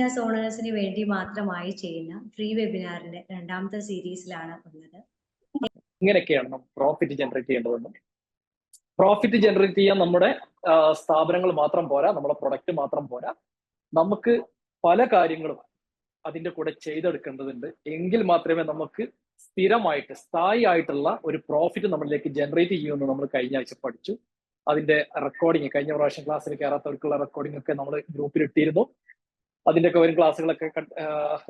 Business ഓണേഴ്സിന് വേണ്ടി മാത്രമായി ചെയ്യുന്ന ഫ്രീ വെബിനാറിന്റെ രണ്ടാമത്തെ സീരീസിലാണ് ഉള്ളത്. ഇങ്ങനെയൊക്കെയാണ് നമ്മൾ പ്രോഫിറ്റ് ജനറേറ്റ് ചെയ്യേണ്ടതെന്ന്. പ്രോഫിറ്റ് ജനറേറ്റ് ചെയ്യാൻ നമ്മുടെ സ്ഥാപനങ്ങൾ മാത്രം പോരാ, നമ്മുടെ പ്രൊഡക്റ്റ് മാത്രം പോരാ, നമുക്ക് പല കാര്യങ്ങളും അതിന്റെ കൂടെ ചെയ്തെടുക്കേണ്ടതുണ്ട്. എങ്കിൽ മാത്രമേ നമുക്ക് സ്ഥിരമായിട്ട് സ്ഥായി ആയിട്ടുള്ള ഒരു പ്രോഫിറ്റ് നമ്മളിലേക്ക് ജനറേറ്റ് ചെയ്യുമെന്ന് നമ്മൾ കഴിഞ്ഞ ആഴ്ച പഠിച്ചു. അതിന്റെ റെക്കോർഡിങ്, കഴിഞ്ഞ പ്രാവശ്യം ക്ലാസ്സിൽ കയറാത്തവർക്കുള്ള റെക്കോർഡിംഗ് ഒക്കെ നമ്മൾ ഗ്രൂപ്പിൽ ഇട്ടിരുന്നു. അതിന്റെയൊക്കെ വരും ക്ലാസ്സുകളൊക്കെ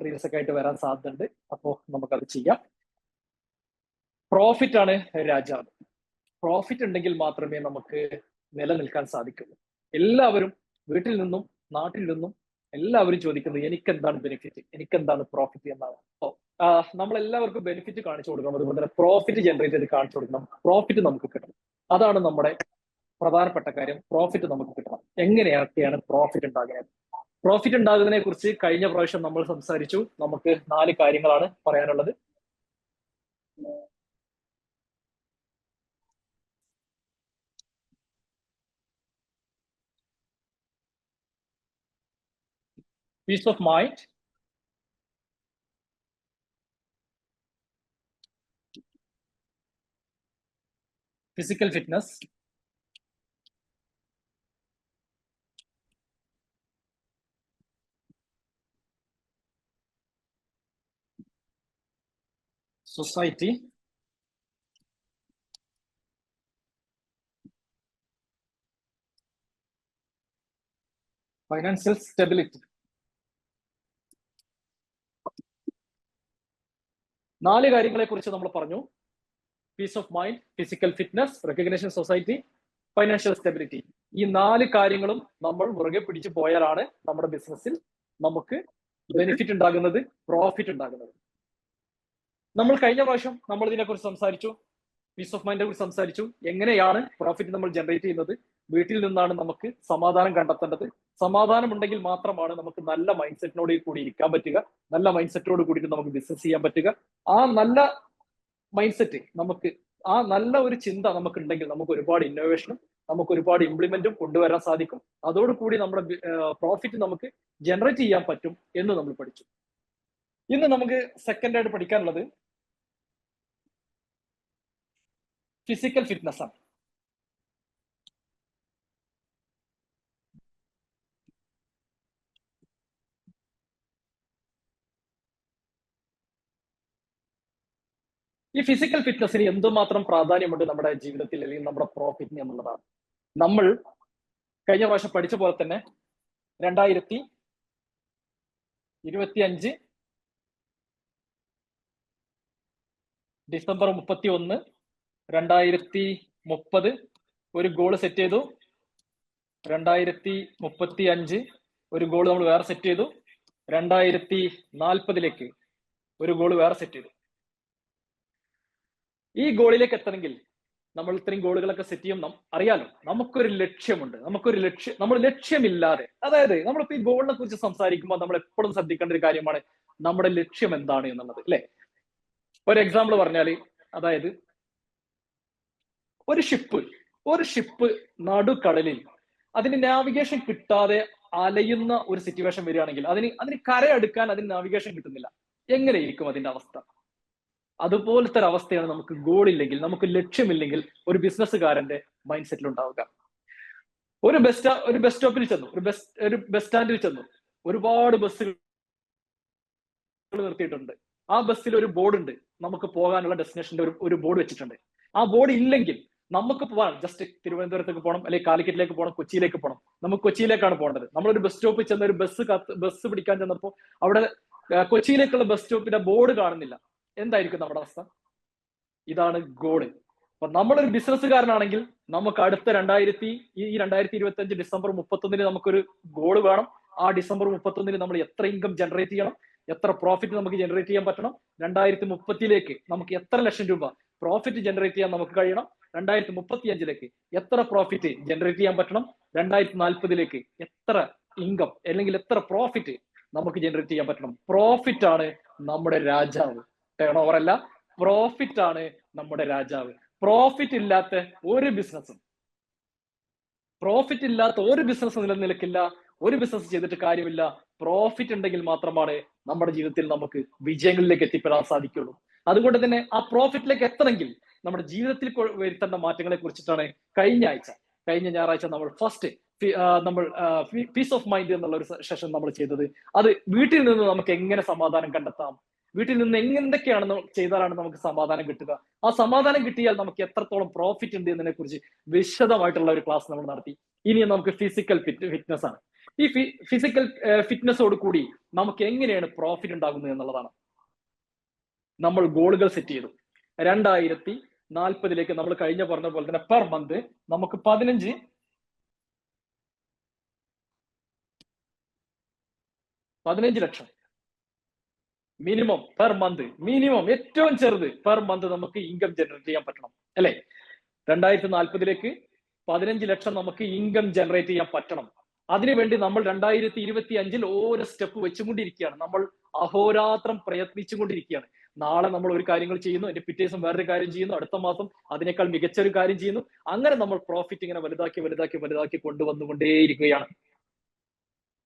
റീൽസ് ഒക്കെ ആയിട്ട് വരാൻ സാധ്യതയുണ്ട്. അപ്പോൾ നമുക്കത് ചെയ്യാം. പ്രോഫിറ്റ് ആണ് രാജാവ്. പ്രോഫിറ്റ് ഉണ്ടെങ്കിൽ മാത്രമേ നമുക്ക് നിലനിൽക്കാൻ സാധിക്കുള്ളൂ. എല്ലാവരും വീട്ടിൽ നിന്നും നാട്ടിൽ നിന്നും എല്ലാവരും ചോദിക്കുന്നത് എനിക്കെന്താണ് ബെനിഫിറ്റ്, എനിക്കെന്താണ് പ്രോഫിറ്റ് എന്നാണ്. അപ്പോൾ നമ്മളെല്ലാവർക്കും ബെനിഫിറ്റ് കാണിച്ചു കൊടുക്കണം, അതുപോലെ തന്നെ പ്രോഫിറ്റ് ജനറേറ്റ് ചെയ്ത് കാണിച്ചു കൊടുക്കണം. പ്രോഫിറ്റ് നമുക്ക് കിട്ടണം. അതാണ് നമ്മുടെ പ്രധാനപ്പെട്ട കാര്യം. പ്രോഫിറ്റ് നമുക്ക് കിട്ടണം. എങ്ങനെയൊക്കെയാണ് പ്രോഫിറ്റ് ഉണ്ടാകുന്നത്? പ്രോഫിറ്റ് ഉണ്ടാകുന്നതിനെ കുറിച്ച് കഴിഞ്ഞ പ്രാവശ്യം നമ്മൾ സംസാരിച്ചു. നമുക്ക് 4 കാര്യങ്ങളാണ് പറയാനുള്ളത്. Peace of mind, physical fitness, society, financial stability. 4 കാര്യങ്ങളെ കുറിച്ച് നമ്മൾ പറഞ്ഞു. Peace of mind, physical fitness, recognition, society, financial stability. ഈ 4 കാര്യങ്ങളും നമ്മൾ മുറുകെ പിടിച്ചു പോയാലാണ് നമ്മുടെ ബിസിനസ്സിൽ നമുക്ക് ബെനിഫിറ്റ് ഉണ്ടാകുന്നത്, പ്രോഫിറ്റ് ഉണ്ടാകുന്നത്. നമ്മൾ കഴിഞ്ഞ പ്രാവശ്യം നമ്മൾ ഇതിനെക്കുറിച്ച് സംസാരിച്ചു. പീസ് ഓഫ് മൈൻഡിനെ കുറിച്ച് സംസാരിച്ചു. എങ്ങനെയാണ് പ്രോഫിറ്റ് നമ്മൾ ജനറേറ്റ് ചെയ്യുന്നത്? വീട്ടിൽ നിന്നാണ് നമുക്ക് സമാധാനം കണ്ടെത്തേണ്ടത്. സമാധാനം ഉണ്ടെങ്കിൽ മാത്രമാണ് നമുക്ക് നല്ല മൈൻഡ് സെറ്റിനോട് കൂടി ഇരിക്കാൻ പറ്റുക, നല്ല മൈൻഡ് സെറ്റോട് കൂടിയിട്ട് നമുക്ക് ബിസിനസ് ചെയ്യാൻ പറ്റുക. ആ നല്ല മൈൻഡ് സെറ്റ് നമുക്ക്, ആ നല്ല ഒരു ചിന്ത നമുക്ക് ഉണ്ടെങ്കിൽ നമുക്ക് ഒരുപാട് ഇന്നോവേഷനും നമുക്ക് ഒരുപാട് ഇംപ്ലിമെന്റും കൊണ്ടുവരാൻ സാധിക്കും. അതോടുകൂടി നമ്മുടെ പ്രോഫിറ്റ് നമുക്ക് ജനറേറ്റ് ചെയ്യാൻ പറ്റും എന്ന് നമ്മൾ പഠിച്ചു. ഇന്ന് നമുക്ക് സെക്കൻഡ് ആയിട്ട് പഠിക്കാനുള്ളത് ഫിസിക്കൽ ഫിറ്റ്നസ് ആണ്. ഈ ഫിസിക്കൽ ഫിറ്റ്നസിന് എന്തുമാത്രം പ്രാധാന്യമുണ്ട് നമ്മുടെ ജീവിതത്തിൽ അല്ലെങ്കിൽ നമ്മുടെ പ്രോഫിറ്റിന് എന്നുള്ളതാണ്. നമ്മൾ കഴിഞ്ഞ പ്രാവശ്യം പഠിച്ച പോലെ തന്നെ 2025 ഡിസംബർ 31, 2030 ഒരു ഗോൾ സെറ്റ് ചെയ്തു. 2035 ഒരു ഗോൾ നമ്മൾ വേറെ സെറ്റ് ചെയ്തു. 2040 ഒരു ഗോൾ വേറെ സെറ്റ് ചെയ്തു. ഈ ഗോളിലേക്ക് എത്തണമെങ്കിൽ നമ്മൾ ഇത്രയും ഗോളുകളൊക്കെ സെറ്റ് ചെയ്യും. അറിയാലോ, നമുക്കൊരു ലക്ഷ്യമുണ്ട്. നമ്മൾ ലക്ഷ്യമില്ലാതെ, അതായത് നമ്മളിപ്പോ ഈ ഗോളിനെ കുറിച്ച് സംസാരിക്കുമ്പോൾ നമ്മൾ എപ്പോഴും ശ്രദ്ധിക്കേണ്ട ഒരു കാര്യമാണ് നമ്മുടെ ലക്ഷ്യം എന്താണ് എന്നുള്ളത്, അല്ലെ? ഒരു എക്സാമ്പിൾ പറഞ്ഞാല്, അതായത് ഒരു ഷിപ്പ് നടുക്കടലിൽ അതിന് നാവിഗേഷൻ കിട്ടാതെ അലയുന്ന ഒരു സിറ്റുവേഷൻ വരികയാണെങ്കിൽ അതിന് കരയടുക്കാൻ അതിന് നാവിഗേഷൻ കിട്ടുന്നില്ല. എങ്ങനെയിരിക്കും അതിന്റെ അവസ്ഥ? അതുപോലത്തെ ഒരു അവസ്ഥയാണ് നമുക്ക് ഗോളില്ലെങ്കിൽ, നമുക്ക് ലക്ഷ്യമില്ലെങ്കിൽ ഒരു ബിസിനസ്സുകാരന്റെ മൈൻഡ് സെറ്റിൽ ഉണ്ടാവുക. ഒരു ബസ് സ്റ്റോപ്പിൽ ചെന്നു, ഒരു ബസ് സ്റ്റാൻഡിൽ ചെന്നു, ഒരുപാട് ബസ്സുകൾ നിർത്തിയിട്ടുണ്ട്. ആ ബസ്സിൽ ഒരു ബോർഡ് ഉണ്ട്, നമുക്ക് പോകാനുള്ള ഡെസ്റ്റിനേഷന്റെ ഒരു ബോർഡ് വെച്ചിട്ടുണ്ട്. ആ ബോർഡ് ഇല്ലെങ്കിൽ നമുക്ക് പോകാൻ ജസ്റ്റ് തിരുവനന്തപുരത്തേക്ക് പോകണം, അല്ലെങ്കിൽ കാലിക്കറ്റിലേക്ക് പോകണം, കൊച്ചിയിലേക്ക് പോകണം. നമുക്ക് കൊച്ചിയിലേക്കാണ് പോകേണ്ടത്. നമ്മളൊരു ബസ് സ്റ്റോപ്പിൽ ചെന്ന ഒരു ബസ് പിടിക്കാൻ ചെന്നപ്പോൾ അവിടെ കൊച്ചിയിലേക്കുള്ള ബസ് സ്റ്റോപ്പിന്റെ ബോർഡ് കാണുന്നില്ല. എന്തായിരിക്കും നമ്മുടെ അവസ്ഥ? ഇതാണ് ഗോള്. അപ്പൊ നമ്മളൊരു ബിസിനസ്സുകാരനാണെങ്കിൽ നമുക്ക് അടുത്ത 2025 ഡിസംബർ 31 നമുക്കൊരു ഗോള് വേണം. ആ ഡിസംബർ 31 നമ്മൾ എത്ര ഇൻകം ജനറേറ്റ് ചെയ്യണം, എത്ര പ്രോഫിറ്റ് നമുക്ക് ജനറേറ്റ് ചെയ്യാൻ പറ്റണം, 2030 നമുക്ക് എത്ര ലക്ഷം രൂപ പ്രോഫിറ്റ് ജനറേറ്റ് ചെയ്യാൻ നമുക്ക് കഴിയണം, 2035 എത്ര പ്രോഫിറ്റ് ജനറേറ്റ് ചെയ്യാൻ പറ്റണം, 2040 എത്ര ഇൻകം അല്ലെങ്കിൽ എത്ര പ്രോഫിറ്റ് നമുക്ക് ജനറേറ്റ് ചെയ്യാൻ പറ്റണം. പ്രോഫിറ്റ് ആണ് നമ്മുടെ രാജാവ്. ടേൺ ഓവർ അല്ല, പ്രോഫിറ്റ് ആണ് നമ്മുടെ രാജാവ്. പ്രോഫിറ്റ് ഇല്ലാത്ത ഒരു ബിസിനസ്സും നിലനിൽക്കില്ല. ഒരു ബിസിനസ് ചെയ്തിട്ട് കാര്യമില്ല. പ്രോഫിറ്റ് ഉണ്ടെങ്കിൽ മാത്രമാണ് നമ്മുടെ ജീവിതത്തിൽ നമുക്ക് വിജയങ്ങളിലേക്ക് എത്തിപ്പെടാൻ സാധിക്കുള്ളൂ. അതുകൊണ്ട് തന്നെ ആ പ്രോഫിറ്റിലേക്ക് എത്തണമെങ്കിൽ നമ്മുടെ ജീവിതത്തിൽ വരുത്തേണ്ട മാറ്റങ്ങളെ കുറിച്ചിട്ടാണ് കഴിഞ്ഞ ഞായറാഴ്ച നമ്മൾ ഫസ്റ്റ് നമ്മൾ പീസ് ഓഫ് മൈൻഡ് എന്നുള്ള ഒരു സെഷൻ നമ്മൾ ചെയ്തത്. അത് വീട്ടിൽ നിന്ന് നമുക്ക് എങ്ങനെ സമാധാനം കണ്ടെത്താം, വീട്ടിൽ നിന്ന് എന്തൊക്കെയാണ് ചെയ്താലാണ് നമുക്ക് സമാധാനം കിട്ടുക, ആ സമാധാനം കിട്ടിയാൽ നമുക്ക് എത്രത്തോളം പ്രോഫിറ്റ് ഉണ്ട് എന്നതിനെ കുറിച്ച് വിശദമായിട്ടുള്ള ഒരു ക്ലാസ് നമ്മൾ നടത്തി. ഇനി നമുക്ക് ഫിസിക്കൽ ഫിറ്റ്നസ് ആണ്. ഈ ഫിസിക്കൽ ഫിറ്റ്നസോട് കൂടി നമുക്ക് എങ്ങനെയാണ് പ്രോഫിറ്റ് ഉണ്ടാകുന്നത് എന്നുള്ളതാണ്. നമ്മൾ ഗോളുകൾ സെറ്റ് ചെയ്തു. 2040 നമ്മൾ കഴിഞ്ഞ പറഞ്ഞ പോലെ തന്നെ പെർ മന്ത് നമുക്ക് 15 ലക്ഷം മിനിമം പെർ മന്ത്, മിനിമം ഏറ്റവും ചെറുത് പെർ മന്ത് നമുക്ക് ഇൻകം ജനറേറ്റ് ചെയ്യാൻ പറ്റണം അല്ലെ? 2040 15 ലക്ഷം നമുക്ക് ഇൻകം ജനറേറ്റ് ചെയ്യാൻ പറ്റണം. അതിനുവേണ്ടി നമ്മൾ 2025 ഓരോ സ്റ്റെപ്പ് വെച്ചുകൊണ്ടിരിക്കുകയാണ്. നമ്മൾ അഹോരാത്രം പ്രയത്നിച്ചുകൊണ്ടിരിക്കുകയാണ്. നാളെ നമ്മൾ ഒരു കാര്യങ്ങൾ ചെയ്യുന്നു, അതിന്റെ പിറ്റേ ദിവസം വേറൊരു കാര്യം ചെയ്യുന്നു, അടുത്ത മാസം അതിനേക്കാൾ മികച്ച ഒരു കാര്യം ചെയ്യുന്നു. അങ്ങനെ നമ്മൾ പ്രോഫിറ്റ് ഇങ്ങനെ വലുതാക്കി കൊണ്ടുവന്നുകൊണ്ടേയിരിക്കുകയാണ്.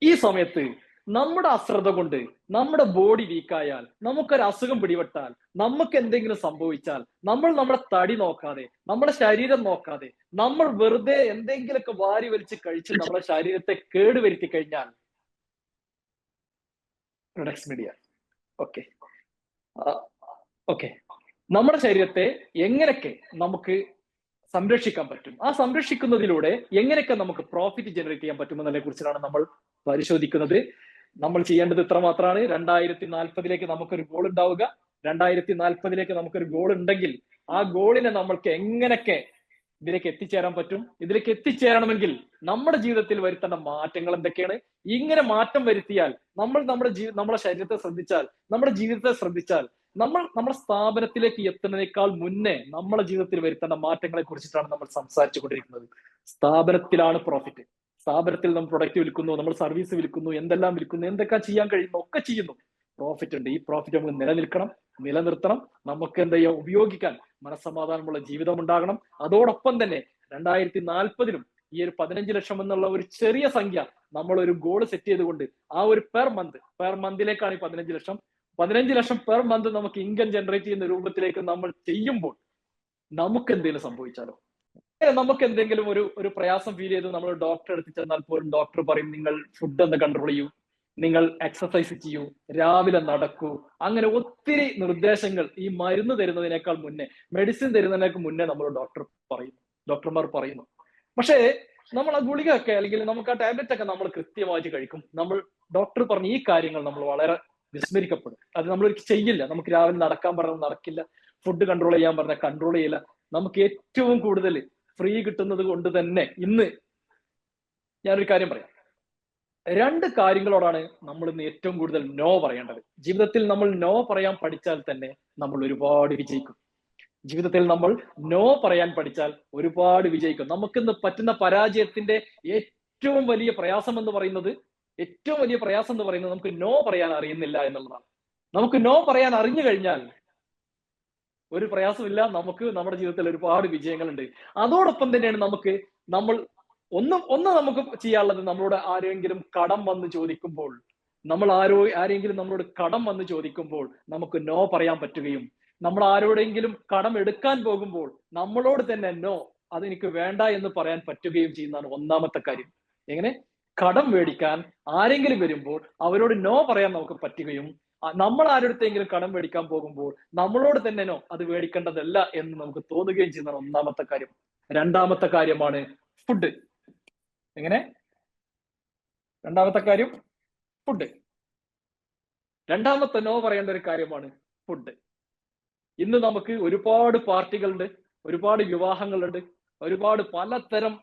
ഈ സമയത്ത് നമ്മുടെ അശ്രദ്ധ കൊണ്ട് നമ്മുടെ ബോഡി വീക്കായാൽ, നമുക്കൊരു അസുഖം പിടിപെട്ടാൽ, നമുക്ക് എന്തെങ്കിലും സംഭവിച്ചാൽ, നമ്മൾ നമ്മുടെ തടി നോക്കാതെ, നമ്മുടെ ശരീരം നോക്കാതെ, നമ്മൾ വെറുതെ എന്തെങ്കിലുമൊക്കെ വാരി വലിച്ച് കഴിച്ച് നമ്മുടെ ശരീരത്തെ കേടുവരുത്തി കഴിഞ്ഞാൽ മീഡിയ ഓക്കെ നമ്മുടെ ശരീരത്തെ എങ്ങനെയൊക്കെ നമുക്ക് സംരക്ഷിക്കാൻ പറ്റും, ആ സംരക്ഷിക്കുന്നതിലൂടെ എങ്ങനെയൊക്കെ നമുക്ക് പ്രോഫിറ്റ് ജനറേറ്റ് ചെയ്യാൻ പറ്റുമെന്നതിനെ കുറിച്ചാണ് നമ്മൾ പരിശോധിക്കുന്നത്. നമ്മൾ ചെയ്യേണ്ടത് ഇത്ര മാത്രമാണ്. 2040 നമുക്കൊരു ഗോൾ ഉണ്ടാവുക. 2040 നമുക്കൊരു ഗോൾ ഉണ്ടെങ്കിൽ ആ ഗോളിനെ നമ്മൾക്ക് എങ്ങനെയൊക്കെ ഇതിലേക്ക് എത്തിച്ചേരാൻ പറ്റും. ഇതിലേക്ക് എത്തിച്ചേരണമെങ്കിൽ നമ്മുടെ ജീവിതത്തിൽ വരുത്തേണ്ട മാറ്റങ്ങൾ എന്തൊക്കെയാണ്? ഇങ്ങനെ മാറ്റം വരുത്തിയാൽ നമ്മുടെ ശരീരത്തെ ശ്രദ്ധിച്ചാൽ, നമ്മുടെ ജീവിതത്തെ ശ്രദ്ധിച്ചാൽ, നമ്മുടെ സ്ഥാപനത്തിലേക്ക് എത്തുന്നതിനേക്കാൾ മുന്നേ നമ്മുടെ ജീവിതത്തിൽ വരുത്തേണ്ട മാറ്റങ്ങളെ കുറിച്ചിട്ടാണ് നമ്മൾ സംസാരിച്ചു കൊണ്ടിരിക്കുന്നത്. സ്ഥാപനത്തിലാണ് പ്രോഫിറ്റ്. സ്ഥാപനത്തിൽ നമ്മൾ പ്രൊഡക്റ്റ് വിൽക്കുന്നു, നമ്മൾ സർവീസ് വിൽക്കുന്നു, എന്തെല്ലാം വിൽക്കുന്നു, എന്തൊക്കെ ചെയ്യാൻ കഴിയുന്നു ഒക്കെ ചെയ്യുന്നു. പ്രോഫിറ്റ് ഉണ്ട്. ഈ പ്രോഫിറ്റ് നമുക്ക് നിലനിർത്തണം. നമുക്ക് എന്താ ചെയ്യുക? ഉപയോഗിക്കാൻ മനസ്സമാധാനമുള്ള ജീവിതം ഉണ്ടാകണം. അതോടൊപ്പം തന്നെ 2040 ഈ ഒരു 15 ലക്ഷം എന്നുള്ള ഒരു ചെറിയ സംഖ്യ നമ്മൾ ഒരു ഗോൾ സെറ്റ് ചെയ്തുകൊണ്ട് ആ ഒരു പെർ മന്തിലേക്കാണ് ഈ 15 ലക്ഷം പെർ മന്ത് നമുക്ക് ഇൻകം ജനറേറ്റ് ചെയ്യുന്ന രൂപത്തിലേക്ക് നമ്മൾ ചെയ്യുമ്പോൾ നമുക്ക് എന്തെങ്കിലും സംഭവിച്ചാലോ? നമുക്ക് എന്തെങ്കിലും ഒരു പ്രയാസം ഫീൽ ചെയ്ത് നമ്മൾ ഡോക്ടറെ അടുത്ത് ചെന്നാൽ പോലും ഡോക്ടർ പറയും നിങ്ങൾ ഫുഡ് ഒന്ന് കൺട്രോൾ ചെയ്യൂ, നിങ്ങൾ എക്സസൈസ് ചെയ്യൂ, രാവിലെ നടക്കൂ. അങ്ങനെ ഒത്തിരി നിർദ്ദേശങ്ങൾ ഈ മരുന്ന് തരുന്നതിനേക്കാൾ മുന്നേ, മെഡിസിൻ തരുന്നതിനേക്കാൾ മുന്നേ ഡോക്ടർമാർ പറയുന്നു. പക്ഷേ നമ്മൾ ആ ഗുളികയൊക്കെ അല്ലെങ്കിൽ നമുക്ക് ആ ടാബ്ലറ്റ് ഒക്കെ നമ്മൾ കൃത്യമായിട്ട് കഴിക്കും. നമ്മൾ ഡോക്ടർ പറഞ്ഞ ഈ കാര്യങ്ങൾ നമ്മൾ വളരെ വിസ്മരിക്കപ്പെടും. അത് നമ്മൾ ചെയ്യില്ല. നമുക്ക് രാവിലെ നടക്കാൻ പറഞ്ഞാൽ നടക്കില്ല, ഫുഡ് കൺട്രോൾ ചെയ്യാൻ പറഞ്ഞാൽ കൺട്രോൾ ചെയ്യില്ല. നമുക്ക് ഏറ്റവും കൂടുതൽ ഫ്രീ കിട്ടുന്നത് കൊണ്ട് തന്നെ ഇന്ന് ഞാനൊരു കാര്യം പറയാം. 2 കാര്യങ്ങളോടാണ് നമ്മൾ ഇന്ന് ഏറ്റവും കൂടുതൽ നോ പറയേണ്ടത്. ജീവിതത്തിൽ നമ്മൾ നോ പറയാൻ പഠിച്ചാൽ തന്നെ നമ്മൾ ഒരുപാട് വിജയിക്കും. ജീവിതത്തിൽ നമ്മൾ നോ പറയാൻ പഠിച്ചാൽ ഒരുപാട് വിജയിക്കും. നമുക്കിന്ന് പറ്റുന്ന പരാജയത്തിന്റെ ഏറ്റവും വലിയ പ്രയാസം എന്ന് പറയുന്നത് നമുക്ക് നോ പറയാൻ അറിയുന്നില്ല എന്നുള്ളതാണ്. നമുക്ക് നോ പറയാൻ അറിഞ്ഞു കഴിഞ്ഞാൽ ഒരു പ്രയാസമില്ല. നമുക്ക് നമ്മുടെ ജീവിതത്തിൽ ഒരുപാട് വിജയങ്ങളുണ്ട്. അതോടൊപ്പം തന്നെയാണ് നമ്മൾ നമുക്ക് ചെയ്യാനുള്ളത്. നമ്മളോട് ആരെങ്കിലും കടം വന്ന് ചോദിക്കുമ്പോൾ, നമുക്ക് നോ പറയാൻ പറ്റുകയും, നമ്മൾ ആരോടെങ്കിലും കടം എടുക്കാൻ പോകുമ്പോൾ നമ്മളോട് തന്നെ നോ, അതെനിക്ക് വേണ്ട എന്ന് പറയാൻ പറ്റുകയും ചെയ്യുന്നതാണ് ഒന്നാമത്തെ കാര്യം. എങ്ങനെ? കടം മേടിക്കാൻ ആരെങ്കിലും വരുമ്പോൾ അവരോട് നോ പറയാൻ നമുക്ക് പറ്റുകയും, നമ്മൾ ആരുടെങ്കിലും കടം മേടിക്കാൻ പോകുമ്പോൾ നമ്മളോട് തന്നെ നോ, അത് മേടിക്കേണ്ടതല്ല എന്ന് നമുക്ക് തോന്നുകയും ചെയ്യുന്നതാണ് ഒന്നാമത്തെ കാര്യം. 2ാമത്തെ കാര്യമാണ് ഫുഡ്. എങ്ങനെ? 2ാമത്തെ കാര്യം ഫുഡ്. 2ാമത്തെ നോ പറയേണ്ട ഒരു കാര്യമാണ് ഫുഡ്. ഇന്ന് നമുക്ക് ഒരുപാട് പാർട്ടികളുണ്ട്, ഒരുപാട് വിവാഹങ്ങളുണ്ട്, ഒരുപാട് പലതരം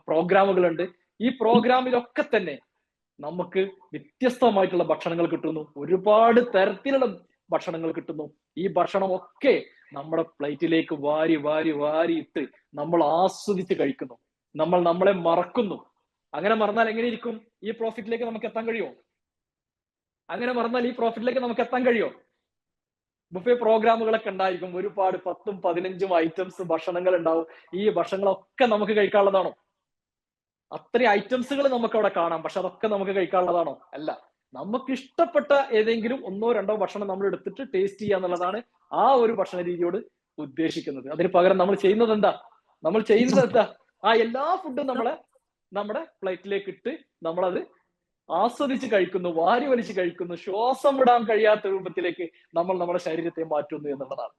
പ്രോഗ്രാമുകളുണ്ട്. ഈ പ്രോഗ്രാമിലൊക്കെ തന്നെ നമുക്ക് വ്യത്യസ്തമായിട്ടുള്ള ഭക്ഷണങ്ങൾ കിട്ടുന്നു, ഒരുപാട് തരത്തിലുള്ള ഭക്ഷണങ്ങൾ കിട്ടുന്നു. ഈ ഭക്ഷണമൊക്കെ നമ്മുടെ പ്ലേറ്റിലേക്ക് വാരി ഇട്ട് നമ്മൾ ആസ്വദിച്ച് കഴിക്കുന്നു. നമ്മൾ നമ്മളെ മറക്കുന്നു. അങ്ങനെ മറന്നാൽ എങ്ങനെ ഇരിക്കും? ഈ പ്രോഫിറ്റിലേക്ക് നമുക്ക് എത്താൻ കഴിയുമോ? ബുഫേ പ്രോഗ്രാമുകളൊക്കെ ഉണ്ടായിരിക്കും. ഒരുപാട് 10-15 ഐറ്റംസ് ഭക്ഷണങ്ങൾ ഉണ്ടാവും. ഈ ഭക്ഷണങ്ങളൊക്കെ നമുക്ക് കഴിക്കാനുള്ളതാണോ? അത്രയും ഐറ്റംസുകൾ നമുക്ക് അവിടെ കാണാം. പക്ഷെ അതൊക്കെ നമുക്ക് കഴിക്കാനുള്ളതാണോ? അല്ല. നമുക്ക് ഇഷ്ടപ്പെട്ട ഏതെങ്കിലും 1-2 ഭക്ഷണം നമ്മൾ എടുത്തിട്ട് ടേസ്റ്റ് ചെയ്യുക എന്നുള്ളതാണ് ആ ഒരു ഭക്ഷണ രീതിയോട് ഉദ്ദേശിക്കുന്നത്. അതിന് പകരം നമ്മൾ ചെയ്യുന്നത് എന്താ? ആ എല്ലാ ഫുഡും നമ്മുടെ പ്ലേറ്റിലേക്ക് ഇട്ട് നമ്മളത് ആസ്വദിച്ച് കഴിക്കുന്നു, വാരി വലിച്ച് കഴിക്കുന്നു, ശ്വാസം വിടാൻ കഴിയാത്ത രൂപത്തിലേക്ക് നമ്മൾ നമ്മുടെ ശരീരത്തെ മാറ്റുന്നു എന്നുള്ളതാണ്.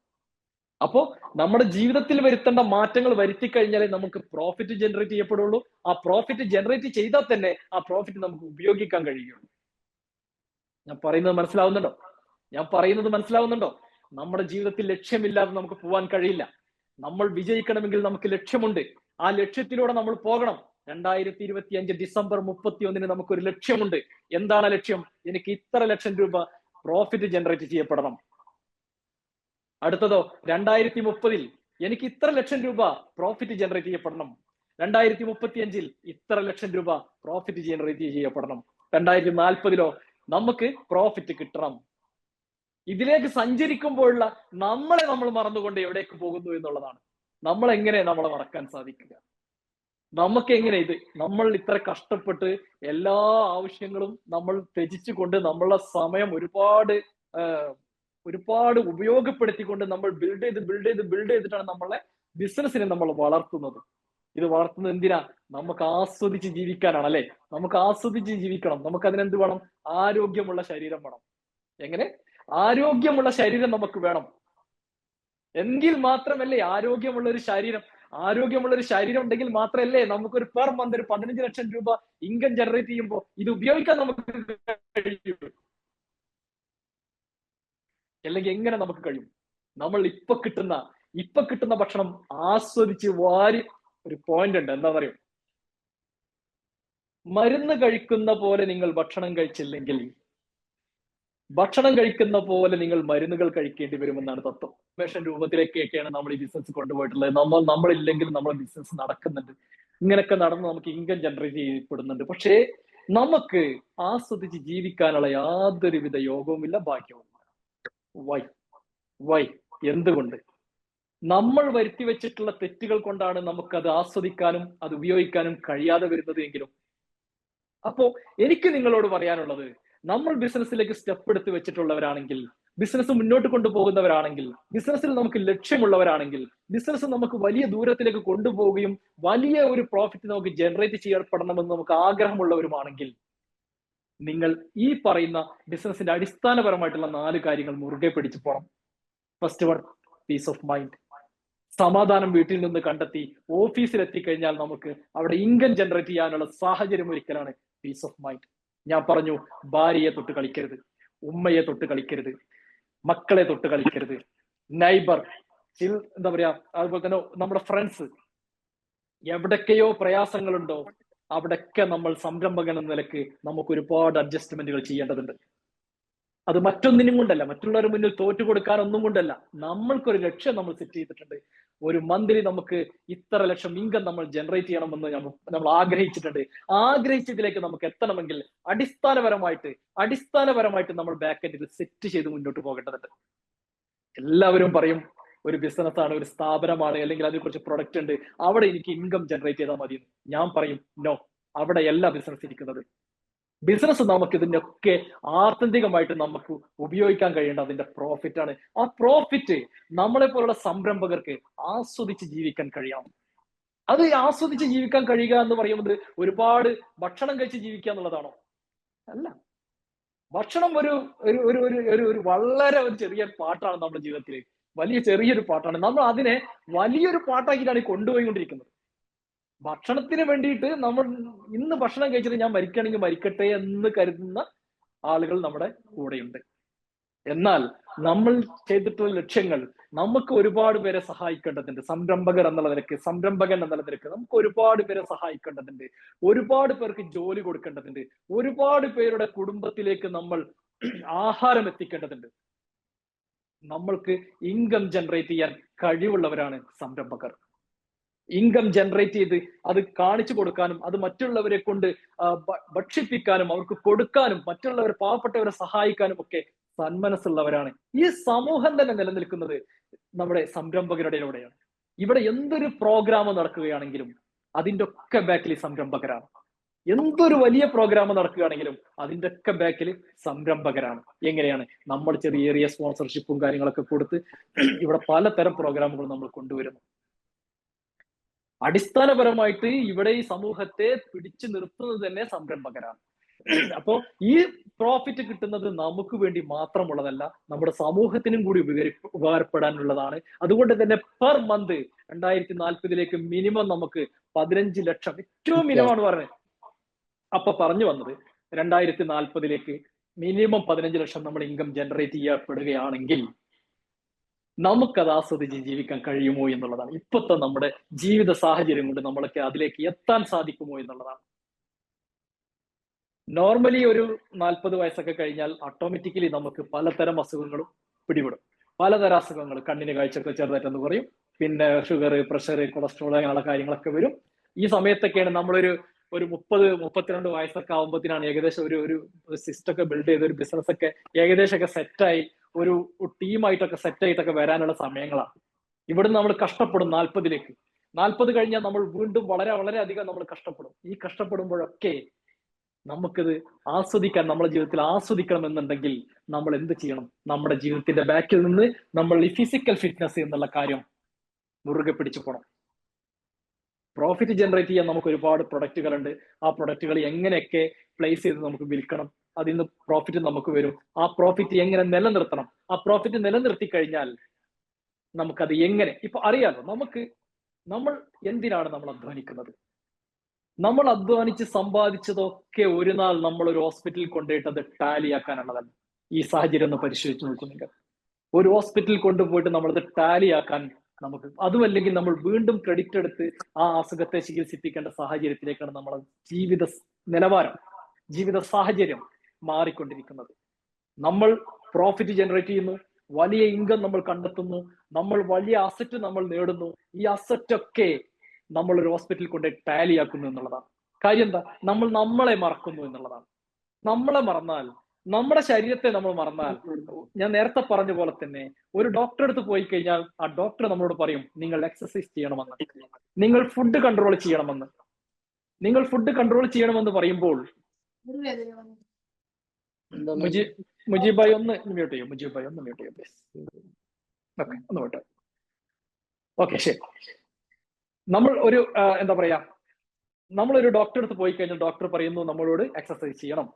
അപ്പോ നമ്മുടെ ജീവിതത്തിൽ വരുത്തേണ്ട മാറ്റങ്ങൾ വരുത്തി കഴിഞ്ഞാലേ നമുക്ക് പ്രോഫിറ്റ് ജനറേറ്റ് ചെയ്യപ്പെടുള്ളൂ. ആ പ്രോഫിറ്റ് ജനറേറ്റ് ചെയ്താൽ തന്നെ ആ പ്രോഫിറ്റ് നമുക്ക് ഉപയോഗിക്കാൻ കഴിയുള്ളൂ. ഞാൻ പറയുന്നത് മനസ്സിലാവുന്നുണ്ടോ? നമ്മുടെ ജീവിതത്തിൽ ലക്ഷ്യമില്ലാതെ നമുക്ക് പോകാൻ കഴിയില്ല. നമ്മൾ വിജയിക്കണമെങ്കിൽ നമുക്ക് ലക്ഷ്യമുണ്ട്. ആ ലക്ഷ്യത്തിലൂടെ നമ്മൾ പോകണം. 2025 ഡിസംബർ 31 നമുക്കൊരു ലക്ഷ്യമുണ്ട്. എന്താണ് ലക്ഷ്യം? എനിക്ക് ഇത്ര ലക്ഷം രൂപ പ്രോഫിറ്റ് ജനറേറ്റ് ചെയ്യപ്പെടണം. അടുത്തതോ 2030 എനിക്ക് ഇത്ര ലക്ഷം രൂപ പ്രോഫിറ്റ് ജനറേറ്റ് ചെയ്യപ്പെടണം. 2035 ഇത്ര ലക്ഷം രൂപ പ്രോഫിറ്റ് ജനറേറ്റ് ചെയ്യപ്പെടണം. 2040 നമുക്ക് പ്രോഫിറ്റ് കിട്ടണം. ഇതിലേക്ക് സഞ്ചരിക്കുമ്പോഴുള്ള നമ്മളെ നമ്മൾ മറന്നുകൊണ്ട് എവിടേക്ക് പോകുന്നു എന്നുള്ളതാണ്. നമ്മളെ മറക്കാൻ സാധിക്കുക? നമുക്ക് എങ്ങനെ നമ്മൾ ഇത്ര കഷ്ടപ്പെട്ട് എല്ലാ ആവശ്യങ്ങളും നമ്മൾ ത്യജിച്ചുകൊണ്ട് നമ്മളുടെ സമയം ഒരുപാട് ഉപയോഗപ്പെടുത്തിക്കൊണ്ട് നമ്മൾ ബിൽഡ് ചെയ്തിട്ടാണ് നമ്മളെ ബിസിനസ്സിനെ നമ്മൾ വളർത്തുന്നത്. ഇത് വളർത്തുന്നത് എന്തിനാ? നമുക്ക് ആസ്വദിച്ച് ജീവിക്കാനാണ്, അല്ലെ? നമുക്ക് ആസ്വദിച്ച് ജീവിക്കണം. നമുക്ക് അതിനെന്ത് വേണം? ആരോഗ്യമുള്ള ശരീരം വേണം. എങ്ങനെ? ആരോഗ്യമുള്ള ശരീരം നമുക്ക് വേണം. എങ്കിൽ മാത്രമല്ലേ ആരോഗ്യമുള്ള ഒരു ശരീരം ഉണ്ടെങ്കിൽ മാത്രമല്ലേ നമുക്കൊരു പെർ മന്ത് ഒരു 15 ലക്ഷം രൂപ ഇൻകം ജനറേറ്റ് ചെയ്യുമ്പോൾ ഇത് ഉപയോഗിക്കാൻ നമുക്ക് കഴിയുള്ളൂ. അല്ലെങ്കിൽ എങ്ങനെ നമുക്ക് കഴിയും? നമ്മൾ ഇപ്പൊ കിട്ടുന്ന ഭക്ഷണം ആസ്വദിച്ച് വാരി ഒരു പോയിന്റ് ഉണ്ട്. എന്താ പറയും? മരുന്ന് കഴിക്കുന്ന പോലെ നിങ്ങൾ ഭക്ഷണം കഴിച്ചില്ലെങ്കിൽ ഭക്ഷണം കഴിക്കുന്ന പോലെ നിങ്ങൾ മരുന്നുകൾ കഴിക്കേണ്ടി വരുമെന്നാണ് തത്വം. ഇൻഫർമേഷൻ രൂപത്തിലേക്കൊക്കെയാണ് നമ്മൾ ഈ ബിസിനസ് കൊണ്ടുപോയിട്ടുള്ളത്. നമ്മളില്ലെങ്കിൽ നമ്മുടെ ബിസിനസ് നടക്കുന്നുണ്ട്. ഇങ്ങനെയൊക്കെ നടന്ന് നമുക്ക് ഇൻകം ജനറേറ്റ് ചെയ്യപ്പെടുന്നുണ്ട്. പക്ഷേ നമുക്ക് ആസ്വദിച്ച് ജീവിക്കാനുള്ള യാതൊരുവിധ യോഗവുമില്ല, ഭാഗ്യവുമില്ല. വൈ? എന്തുകൊണ്ട്? നമ്മൾ വരുത്തി വെച്ചിട്ടുള്ള തെറ്റുകൾ കൊണ്ടാണ് നമുക്കത് ആസ്വദിക്കാനും അത് ഉപയോഗിക്കാനും കഴിയാതെ വരുന്നത് എങ്കിലും. അപ്പോ എനിക്ക് നിങ്ങളോട് പറയാനുള്ളത്, നമ്മൾ ബിസിനസ്സിലേക്ക് സ്റ്റെപ്പ് എടുത്ത് വെച്ചിട്ടുള്ളവരാണെങ്കിൽ, ബിസിനസ് മുന്നോട്ട് കൊണ്ടുപോകുന്നവരാണെങ്കിൽ, ബിസിനസ്സിൽ നമുക്ക് ലക്ഷ്യമുള്ളവരാണെങ്കിൽ, ബിസിനസ് നമുക്ക് വലിയ ദൂരത്തിലേക്ക് കൊണ്ടുപോവുകയും വലിയ ഒരു പ്രോഫിറ്റ് നമുക്ക് ജനറേറ്റ് ചെയ്യപ്പെടണമെന്ന് നമുക്ക് ആഗ്രഹമുള്ളവരുമാണെങ്കിൽ, നിങ്ങൾ ഈ പറയുന്ന ബിസിനസിന്റെ അടിസ്ഥാനപരമായിട്ടുള്ള 4 കാര്യങ്ങൾ മുറുകെ പിടിച്ചു പോകണം. First one, peace of mind. സമാധാനം വീട്ടിൽ നിന്ന് കണ്ടെത്തി ഓഫീസിൽ എത്തിക്കഴിഞ്ഞാൽ നമുക്ക് അവിടെ ഇൻകം ജനറേറ്റ് ചെയ്യാനുള്ള സാഹചര്യം ഒരുക്കലാണ് പീസ് ഓഫ് മൈൻഡ്. ഞാൻ പറഞ്ഞു, ഭാര്യയെ തൊട്ട് കളിക്കരുത്, ഉമ്മയെ തൊട്ട് കളിക്കരുത്, മക്കളെ തൊട്ട് കളിക്കരുത്, നൈബർ, എന്താ പറയാ, അതുപോലെ തന്നെ നമ്മുടെ ഫ്രണ്ട്സ്, എവിടൊക്കെയോ പ്രയാസങ്ങളുണ്ടോ അവിടൊക്കെ നമ്മൾ സംരംഭകൻ എന്ന നിലക്ക് നമുക്ക് ഒരുപാട് അഡ്ജസ്റ്റ്മെന്റുകൾ ചെയ്യേണ്ടതുണ്ട്. അത് മറ്റൊന്നിനും കൊണ്ടല്ല, മറ്റുള്ളവരുടെ മുന്നിൽ തോറ്റു കൊടുക്കാനൊന്നും കൊണ്ടല്ല. നമ്മൾക്കൊരു ലക്ഷ്യം നമ്മൾ സെറ്റ് ചെയ്തിട്ടുണ്ട്. ഒരു മന്ത്ലി നമുക്ക് ഇത്ര ലക്ഷം ഇൻകം നമ്മൾ ജനറേറ്റ് ചെയ്യണമെന്ന് നമ്മൾ ആഗ്രഹിച്ചിട്ടുണ്ട്. ആഗ്രഹിച്ചതിലേക്ക് നമുക്ക് എത്തണമെങ്കിൽ അടിസ്ഥാനപരമായിട്ട് നമ്മൾ ബാക്ക് എൻഡിൽ സെറ്റ് ചെയ്ത് മുന്നോട്ട് പോകേണ്ടതുണ്ട്. എല്ലാവരും പറയും ഒരു ബിസിനസ് ആണ്, ഒരു സ്ഥാപനമാണ്, അല്ലെങ്കിൽ അതിനെക്കുറിച്ച് പ്രൊഡക്റ്റ് ഉണ്ട്, അവിടെ എനിക്ക് ഇൻകം ജനറേറ്റ് ചെയ്താൽ മതി. ഞാൻ പറയും നോ, അവിടെയല്ല ബിസിനസ് ഇരിക്കുന്നത്. ബിസിനസ് നമുക്ക് ഇതിനൊക്കെ ആത്യന്തികമായിട്ട് നമുക്ക് ഉപയോഗിക്കാൻ കഴിയേണ്ട അതിന്റെ പ്രോഫിറ്റ് ആണ്. ആ പ്രോഫിറ്റ് നമ്മളെ പോലുള്ള സംരംഭകർക്ക് ആസ്വദിച്ച് ജീവിക്കാൻ കഴിയണം. അത് ആസ്വദിച്ച് ജീവിക്കാൻ കഴിയുക എന്ന് പറയുന്നത് ഒരുപാട് ഭക്ഷണം കഴിച്ച് ജീവിക്കുക എന്നുള്ളതാണോ? അല്ല. ഭക്ഷണം ഒരു വളരെ ചെറിയ പാട്ടാണ് നമ്മുടെ ജീവിതത്തിൽ. ചെറിയൊരു പാട്ടാണ്. നമ്മൾ അതിനെ വലിയൊരു പാട്ടാക്കിയിട്ടാണ് കൊണ്ടുപോയിക്കൊണ്ടിരിക്കുന്നത്. ഭക്ഷണത്തിന് വേണ്ടിയിട്ട് നമ്മൾ ഇന്ന് ഭക്ഷണം കഴിച്ചിട്ട് ഞാൻ മരിക്കണമെങ്കിൽ മരിക്കട്ടെ എന്ന് കരുതുന്ന ആളുകൾ നമ്മുടെ കൂടെയുണ്ട്. എന്നാൽ നമ്മൾ ചെയ്തിട്ടുള്ള ലക്ഷ്യങ്ങൾ നമുക്ക് ഒരുപാട് പേരെ സഹായിക്കേണ്ടതുണ്ട്. സംരംഭകൻ എന്നുള്ള നിലക്ക് നമുക്ക് ഒരുപാട് പേരെ സഹായിക്കേണ്ടതുണ്ട്. ഒരുപാട് പേർക്ക് ജോലി കൊടുക്കേണ്ടതുണ്ട്. ഒരുപാട് പേരുടെ കുടുംബത്തിലേക്ക് നമ്മൾ ആഹാരം എത്തിക്കേണ്ടതുണ്ട്. നമ്മൾക്ക് ഇൻകം ജനറേറ്റ് ചെയ്യാൻ കഴിവുള്ളവരാണ് സംരംഭകർ. ഇൻകം ജനറേറ്റ് ചെയ്ത് അത് കാണിച്ചു കൊടുക്കാനും അത് മറ്റുള്ളവരെ കൊണ്ട് ഭക്ഷിപ്പിക്കാനും അവർക്ക് കൊടുക്കാനും മറ്റുള്ളവർ പാവപ്പെട്ടവരെ സഹായിക്കാനും ഒക്കെ സന്മനസ്സുള്ളവരാണ്. ഈ സമൂഹം തന്നെ നിലനിൽക്കുന്നത് നമ്മുടെ സംരംഭകരുടെയിലൂടെയാണ്. ഇവിടെ എന്തൊരു പ്രോഗ്രാം നടക്കുകയാണെങ്കിലും അതിന്റെ ഒക്കെ ബാക്കിൽ സംരംഭകരാണ്. എന്തൊരു വലിയ പ്രോഗ്രാം നടക്കുകയാണെങ്കിലും അതിന്റെ ഒക്കെ ബാക്കിൽ സംരംഭകരാണ്. എങ്ങനെയാണ്? നമ്മൾ ചെറിയ ചെറിയ സ്പോൺസർഷിപ്പും കാര്യങ്ങളൊക്കെ കൊടുത്ത് ഇവിടെ പലതരം പ്രോഗ്രാമുകൾ നമ്മൾ കൊണ്ടുവരുന്നു. അടിസ്ഥാനപരമായിട്ട് ഇവിടെ ഈ സമൂഹത്തെ പിടിച്ചു നിർത്തുന്നത് തന്നെ സംരംഭകരാണ്. അപ്പോ ഈ പ്രോഫിറ്റ് കിട്ടുന്നത് നമുക്ക് വേണ്ടി മാത്രമുള്ളതല്ല, നമ്മുടെ സമൂഹത്തിനും കൂടി ഉപകാരപ്പെടാനുള്ളതാണ്. അതുകൊണ്ട് തന്നെ പെർ മന്ത് 2040 മിനിമം നമുക്ക് 15 ലക്ഷം, ഏറ്റവും മിനിമം ആണ് പറഞ്ഞത്. അപ്പൊ പറഞ്ഞു വന്നത് 2040 മിനിമം 15 ലക്ഷം നമ്മൾ ഇൻകം ജനറേറ്റ് ചെയ്യപ്പെടുകയാണെങ്കിൽ നമുക്കത് ആസ്വദിച്ച് ജീവിക്കാൻ കഴിയുമോ എന്നുള്ളതാണ്. ഇപ്പോഴത്തെ നമ്മുടെ ജീവിത സാഹചര്യം കൊണ്ട് നമ്മളൊക്കെ അതിലേക്ക് എത്താൻ സാധിക്കുമോ എന്നുള്ളതാണ്. നോർമലി ഒരു 40 വയസ്സൊക്കെ കഴിഞ്ഞാൽ ഓട്ടോമാറ്റിക്കലി നമുക്ക് പലതരം അസുഖങ്ങളും പിടിപെടും. പലതരം അസുഖങ്ങൾ, കണ്ണിന് കാഴ്ചയൊക്കെ ചെറുതായിട്ടെന്ന് പറയും, പിന്നെ ഷുഗർ, പ്രഷർ, കൊളസ്ട്രോൾ അങ്ങനെയുള്ള കാര്യങ്ങളൊക്കെ വരും. ഈ സമയത്തൊക്കെയാണ് നമ്മളൊരു 30-32 വയസ്സൊക്കെ ആകുമ്പോഴത്തേനാണ് ഏകദേശം ഒരു സിസ്റ്റം ഒക്കെ ബിൽഡ് ചെയ്ത് ഒരു ബിസിനസ് ഒക്കെ ഏകദേശം ഒക്കെ സെറ്റായി ഒരു ടീമായിട്ടൊക്കെ സെറ്റ് ആയിട്ടൊക്കെ വരാനുള്ള സമയങ്ങളാണ്. ഇവിടുന്ന് നമ്മൾ കഷ്ടപ്പെടും 40 കഴിഞ്ഞാൽ നമ്മൾ വീണ്ടും വളരെ വളരെ അധികം നമ്മൾ കഷ്ടപ്പെടും. ഈ കഷ്ടപ്പെടുമ്പോഴൊക്കെ നമുക്കിത് ആസ്വദിക്കാൻ, നമ്മുടെ ജീവിതത്തിൽ ആസ്വദിക്കണം എന്നുണ്ടെങ്കിൽ നമ്മൾ എന്ത് ചെയ്യണം? നമ്മുടെ ജീവിതത്തിന്റെ ബാക്കിൽ നിന്ന് നമ്മൾ ഈ ഫിസിക്കൽ ഫിറ്റ്നസ് എന്നുള്ള കാര്യം മുറുകെ പിടിച്ചു പോകണം. പ്രോഫിറ്റ് ജനറേറ്റ് ചെയ്യാൻ നമുക്ക് ഒരുപാട് പ്രൊഡക്റ്റുകൾ ഉണ്ട്. ആ പ്രൊഡക്റ്റുകൾ എങ്ങനെയൊക്കെ പ്ലേസ് ചെയ്ത് നമുക്ക് വിൽക്കണം, അതിൽ നിന്ന് പ്രോഫിറ്റ് നമുക്ക് വരും. ആ പ്രോഫിറ്റ് എങ്ങനെ നിലനിർത്തണം, ആ പ്രോഫിറ്റ് നിലനിർത്തി കഴിഞ്ഞാൽ നമുക്കത് എങ്ങനെ, ഇപ്പൊ അറിയാലോ, നമ്മൾ എന്തിനാണ് നമ്മൾ അധ്വാനിക്കുന്നത്? നമ്മൾ അധ്വാനിച്ച് സമ്പാദിച്ചതൊക്കെ ഒരു നാൾ നമ്മൾ ഒരു ഹോസ്പിറ്റലിൽ കൊണ്ടുപോയിട്ട് അത് ടാലിയാക്കാനുള്ളതല്ല. ഈ സാഹചര്യം ഒന്ന് പരിശോധിച്ച് നോക്കുന്നുണ്ട്. ഒരു ഹോസ്പിറ്റലിൽ കൊണ്ടുപോയിട്ട് നമ്മളത് ടാലിയാക്കാൻ നമുക്ക്, അതുമല്ലെങ്കിൽ നമ്മൾ വീണ്ടും ക്രെഡിറ്റ് എടുത്ത് ആ അസുഖത്തെ ചികിത്സിപ്പിക്കേണ്ട സാഹചര്യത്തിലേക്കാണ് നമ്മളെ ജീവിത നിലവാരം, ജീവിത സാഹചര്യം മാറിക്കൊണ്ടിരിക്കുന്നത്. നമ്മൾ പ്രോഫിറ്റ് ജനറേറ്റ് ചെയ്യുന്നു, വലിയ ഇൻകം നമ്മൾ കണ്ടെത്തുന്നു, നമ്മൾ വലിയ അസറ്റ് നമ്മൾ നേടുന്നു. ഈ അസറ്റ് ഒക്കെ നമ്മൾ ഒരു ഹോസ്പിറ്റലിൽ കൊണ്ട് ടാലിയാക്കുന്നു എന്നുള്ളതാണ്. കാര്യം എന്താ? നമ്മൾ നമ്മളെ മറക്കുന്നു എന്നുള്ളതാണ്. നമ്മളെ മറന്നാൽ, നമ്മുടെ ശരീരത്തെ നമ്മൾ മറന്നാൽ, ഞാൻ നേരത്തെ പറഞ്ഞ പോലെ തന്നെ ഒരു ഡോക്ടറെ അടുത്ത് പോയി കഴിഞ്ഞാൽ ആ ഡോക്ടർ നമ്മളോട് പറയും നിങ്ങൾ എക്സസൈസ് ചെയ്യണമെന്ന്, നിങ്ങൾ ഫുഡ് കൺട്രോൾ ചെയ്യണമെന്ന്. നിങ്ങൾ ഫുഡ് കൺട്രോൾ ചെയ്യണമെന്ന് പറയുമ്പോൾ മുജീബായി ഒന്ന് മ്യൂട്ട് ചെയ്യും. മുജീബായി ഒന്ന് മ്യൂട്ട് ചെയ്യും പ്ലീസ്. ഓക്കെ, ഒന്ന് വിട്ടോ. ഓക്കെ, ശരി. നമ്മൾ ഒരു എന്താ പറയാ, നമ്മളൊരു ഡോക്ടറെ അടുത്ത് പോയി കഴിഞ്ഞാൽ ഡോക്ടർ പറയുന്നു നമ്മളോട് എക്സസൈസ് ചെയ്യണം,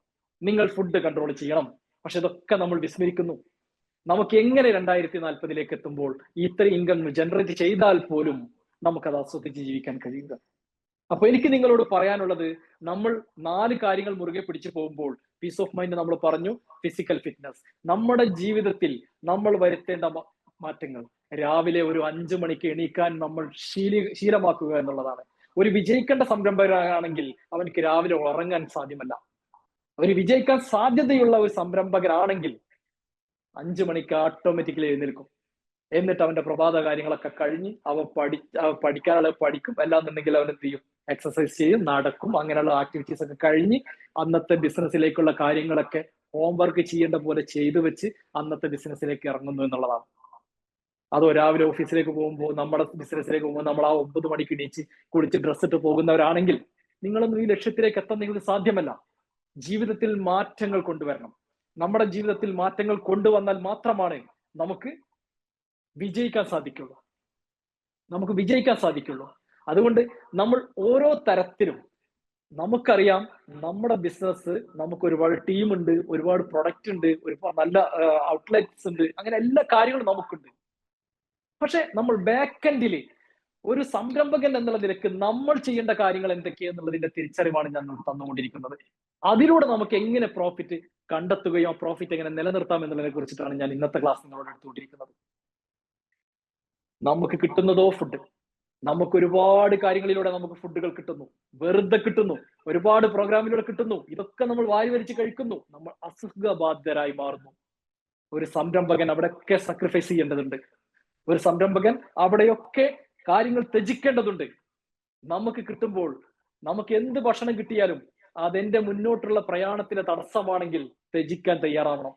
നിങ്ങൾ ഫുഡ് കൺട്രോൾ ചെയ്യണം. പക്ഷെ ഇതൊക്കെ നമ്മൾ വിസ്മരിക്കുന്നു. നമുക്ക് എങ്ങനെ 2040 എത്തുമ്പോൾ ഇത്ര ഇൻകം ജനറേറ്റ് ചെയ്താൽ പോലും നമുക്കത് ആസ്വദിച്ച് ജീവിക്കാൻ കഴിയുക? അപ്പൊ എനിക്ക് നിങ്ങളോട് പറയാനുള്ളത്, നമ്മൾ 4 കാര്യങ്ങൾ മുറുകെ പിടിച്ചു പോകുമ്പോൾ പീസ് ഓഫ് മൈൻഡ് നമ്മൾ പറഞ്ഞു, ഫിസിക്കൽ ഫിറ്റ്നസ്, നമ്മുടെ ജീവിതത്തിൽ നമ്മൾ വരുത്തേണ്ട മാറ്റങ്ങൾ, രാവിലെ ഒരു 5 മണിക്ക് എണീക്കാൻ നമ്മൾ ശീലമാക്കുക എന്നുള്ളതാണ്. ഒരു വിജയിക്കേണ്ട സംരംഭകനാണെങ്കിൽ അവനക്ക് രാവിലെ ഉറങ്ങാൻ സാധ്യമല്ല. ഒരു വിജയിക്കാൻ സാധ്യതയുള്ള ഒരു സംരംഭകനാണെങ്കിൽ 5 മണിക്ക് ഓട്ടോമാറ്റിക്കലി എഴുന്നേൽക്കും. എന്നിട്ട് അവന്റെ പ്രഭാത കാര്യങ്ങളൊക്കെ കഴിഞ്ഞ് അവൻ പഠിക്കാനുള്ള പഠിക്കും, അല്ലാന്നുണ്ടെങ്കിൽ അവൻ എന്ത് ചെയ്യും? എക്സസൈസ് ചെയ്യും, നടക്കും. അങ്ങനെയുള്ള ആക്ടിവിറ്റീസ് ഒക്കെ കഴിഞ്ഞ് അന്നത്തെ ബിസിനസ്സിലേക്കുള്ള കാര്യങ്ങളൊക്കെ ഹോംവർക്ക് ചെയ്യേണ്ട പോലെ ചെയ്തു വെച്ച് അന്നത്തെ ബിസിനസ്സിലേക്ക് ഇറങ്ങുന്നു എന്നുള്ളതാണ്. അതോ രാവിലെ ഓഫീസിലേക്ക് പോകുമ്പോൾ, നമ്മുടെ ബിസിനസ്സിലേക്ക് പോകുമ്പോൾ നമ്മൾ ആ 9 മണിക്ക് എണീച്ച് കുളിച്ച് ഡ്രസ്സ് ഇട്ട് പോകുന്നവരാണെങ്കിൽ നിങ്ങളൊന്നും ഈ ലക്ഷ്യത്തിലേക്ക് എത്താൻ നിങ്ങൾക്ക് സാധ്യമല്ല. ജീവിതത്തിൽ മാറ്റങ്ങൾ കൊണ്ടുവരണം. നമ്മുടെ ജീവിതത്തിൽ മാറ്റങ്ങൾ കൊണ്ടുവന്നാൽ മാത്രമാണ് നമുക്ക് വിജയിക്കാൻ സാധിക്കുള്ളൂ. അതുകൊണ്ട് നമ്മൾ ഓരോ തരത്തിലും, നമുക്കറിയാം നമ്മുടെ ബിസിനസ്, നമുക്ക് ഒരുപാട് ടീമുണ്ട്, ഒരുപാട് പ്രൊഡക്റ്റ് ഉണ്ട്, ഒരുപാട് നല്ല ഔട്ട്ലെറ്റ്സ് ഉണ്ട്, അങ്ങനെ എല്ലാ കാര്യങ്ങളും നമുക്കുണ്ട്. പക്ഷെ നമ്മൾ ബാക്ക് എൻഡിൽ ഒരു സംരംഭകൻ എന്നുള്ള നിലക്ക് നമ്മൾ ചെയ്യേണ്ട കാര്യങ്ങൾ എന്തൊക്കെയെന്നുള്ളതിന്റെ തിരിച്ചറിവാണ് ഞാൻ തന്നുകൊണ്ടിരിക്കുന്നത്. അതിലൂടെ നമുക്ക് എങ്ങനെ പ്രോഫിറ്റ് കണ്ടെത്തുകയോ പ്രോഫിറ്റ് എങ്ങനെ നിലനിർത്താം എന്നുള്ളതിനെ കുറിച്ചിട്ടാണ് ഞാൻ ഇന്നത്തെ ക്ലാസ് നിങ്ങളോട് എടുത്തുകൊണ്ടിരിക്കുന്നത്. നമുക്ക് കിട്ടുന്നതോ ഫുഡ്, നമുക്ക് ഒരുപാട് കാര്യങ്ങളിലൂടെ നമുക്ക് ഫുഡുകൾ കിട്ടുന്നു, വെറുതെ കിട്ടുന്നു, ഒരുപാട് പ്രോഗ്രാമിലൂടെ കിട്ടുന്നു. ഇതൊക്കെ നമ്മൾ വാരി വലിച്ച് കഴിക്കുന്നു, നമ്മൾ അസുഖബാധിതരായി മാറുന്നു. ഒരു സംരംഭകൻ അവിടെയൊക്കെ സാക്രിഫൈസ് ചെയ്യേണ്ടതുണ്ട്. ഒരു സംരംഭകൻ അവിടെയൊക്കെ കാര്യങ്ങൾ ത്യജിക്കേണ്ടതുണ്ട്. നമുക്ക് കിട്ടുമ്പോൾ, നമുക്ക് എന്ത് ഭക്ഷണം കിട്ടിയാലും അതെന്റെ മുന്നോട്ടുള്ള പ്രയാണത്തിലെ തടസ്സമാണെങ്കിൽ ത്യജിക്കാൻ തയ്യാറാവണം.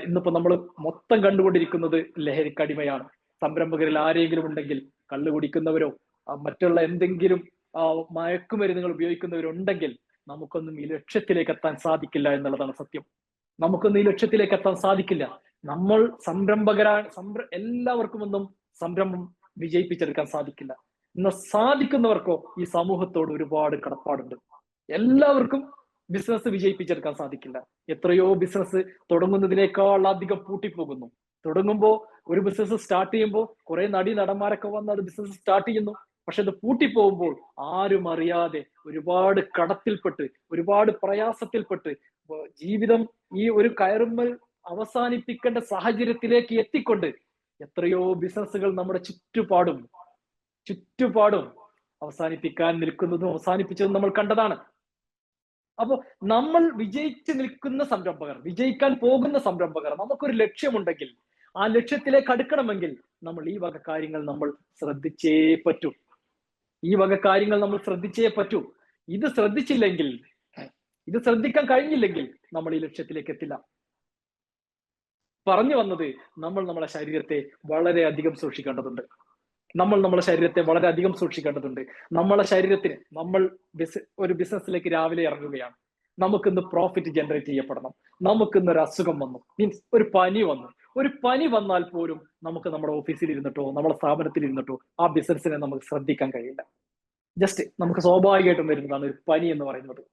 ഇന്നിപ്പോ നമ്മൾ മൊത്തം കണ്ടുകൊണ്ടിരിക്കുന്നത് ലഹരിക്കടിമയാണ്. സംരംഭകരിൽ ആരെങ്കിലും ഉണ്ടെങ്കിൽ, കള്ളു കുടിക്കുന്നവരോ മറ്റുള്ള എന്തെങ്കിലും മയക്കുമരുന്നുകൾ ഉപയോഗിക്കുന്നവരുണ്ടെങ്കിൽ നമുക്കൊന്നും ഈ ലക്ഷ്യത്തിലേക്ക് എത്താൻ സാധിക്കില്ല എന്നുള്ളതാണ് സത്യം. നമുക്കൊന്നും ഈ ലക്ഷ്യത്തിലേക്ക് എത്താൻ സാധിക്കില്ല. നമ്മൾ എല്ലാവർക്കും ഒന്നും സംരംഭം വിജയിപ്പിച്ചെടുക്കാൻ സാധിക്കില്ല. എന്നാൽ സാധിക്കുന്നവർക്കോ ഈ സമൂഹത്തോട് ഒരുപാട് കടപ്പാടുണ്ട്. എല്ലാവർക്കും ബിസിനസ് വിജയിപ്പിച്ചെടുക്കാൻ സാധിക്കില്ല. എത്രയോ ബിസിനസ് തുടങ്ങുന്നതിനേക്കാൾ അധികം പൂട്ടിപ്പോകുന്നു. തുടങ്ങുമ്പോൾ ഒരു ബിസിനസ് സ്റ്റാർട്ട് ചെയ്യുമ്പോൾ കുറെ നടന്മാരൊക്കെ വന്ന് അത് ബിസിനസ് സ്റ്റാർട്ട് ചെയ്യുന്നു. പക്ഷെ അത് പൂട്ടിപ്പോകുമ്പോൾ ആരും അറിയാതെ ഒരുപാട് കടത്തിൽപ്പെട്ട് ഒരുപാട് പ്രയാസത്തിൽപ്പെട്ട് ജീവിതം ഈ ഒരു കയറുമ്മൽ അവസാനിപ്പിക്കേണ്ട സാഹചര്യത്തിലേക്ക് എത്തിക്കൊണ്ട് എത്രയോ ബിസിനസ്സുകൾ നമ്മുടെ ചുറ്റുപാടും അവസാനിപ്പിക്കാൻ നിൽക്കുന്നതും അവസാനിപ്പിച്ചതും നമ്മൾ കണ്ടതാണ്. അപ്പൊ നമ്മൾ വിജയിച്ച് നിൽക്കുന്ന സംരംഭകർ, വിജയിക്കാൻ പോകുന്ന സംരംഭകർ, നമുക്കൊരു ലക്ഷ്യമുണ്ടെങ്കിൽ ആ ലക്ഷ്യത്തിലേക്ക് അടുക്കണമെങ്കിൽ നമ്മൾ ഈ വക കാര്യങ്ങൾ നമ്മൾ ശ്രദ്ധിച്ചേ പറ്റൂ. ഇത് ശ്രദ്ധിച്ചില്ലെങ്കിൽ, ഇത് ശ്രദ്ധിക്കാൻ കഴിഞ്ഞില്ലെങ്കിൽ നമ്മൾ ഈ ലക്ഷ്യത്തിലേക്ക് എത്തില്ല. പറഞ്ഞു വന്നത്, നമ്മൾ നമ്മളെ ശരീരത്തെ വളരെയധികം സൂക്ഷിക്കേണ്ടതുണ്ട്. നമ്മളെ ശരീരത്തിന് ഒരു ബിസിനസ്സിലേക്ക് രാവിലെ ഇറങ്ങുകയാണ്. നമുക്കിന്ന് പ്രോഫിറ്റ് ജനറേറ്റ് ചെയ്യപ്പെടണം. നമുക്കിന്ന് ഒരു അസുഖം വന്നു, മീൻസ് ഒരു പനി വന്നാൽ പോലും നമുക്ക് നമ്മുടെ ഓഫീസിൽ ഇരുന്നിട്ടോ നമ്മുടെ സ്ഥാപനത്തിൽ ഇരുന്നിട്ടോ ആ ബിസിനസ്സിനെ നമുക്ക് ശ്രദ്ധിക്കാൻ കഴിയില്ല. ജസ്റ്റ് നമുക്ക് സ്വാഭാവികമായിട്ടും വരുന്നതാണ് ഒരു പനി എന്ന് പറയുന്നത്.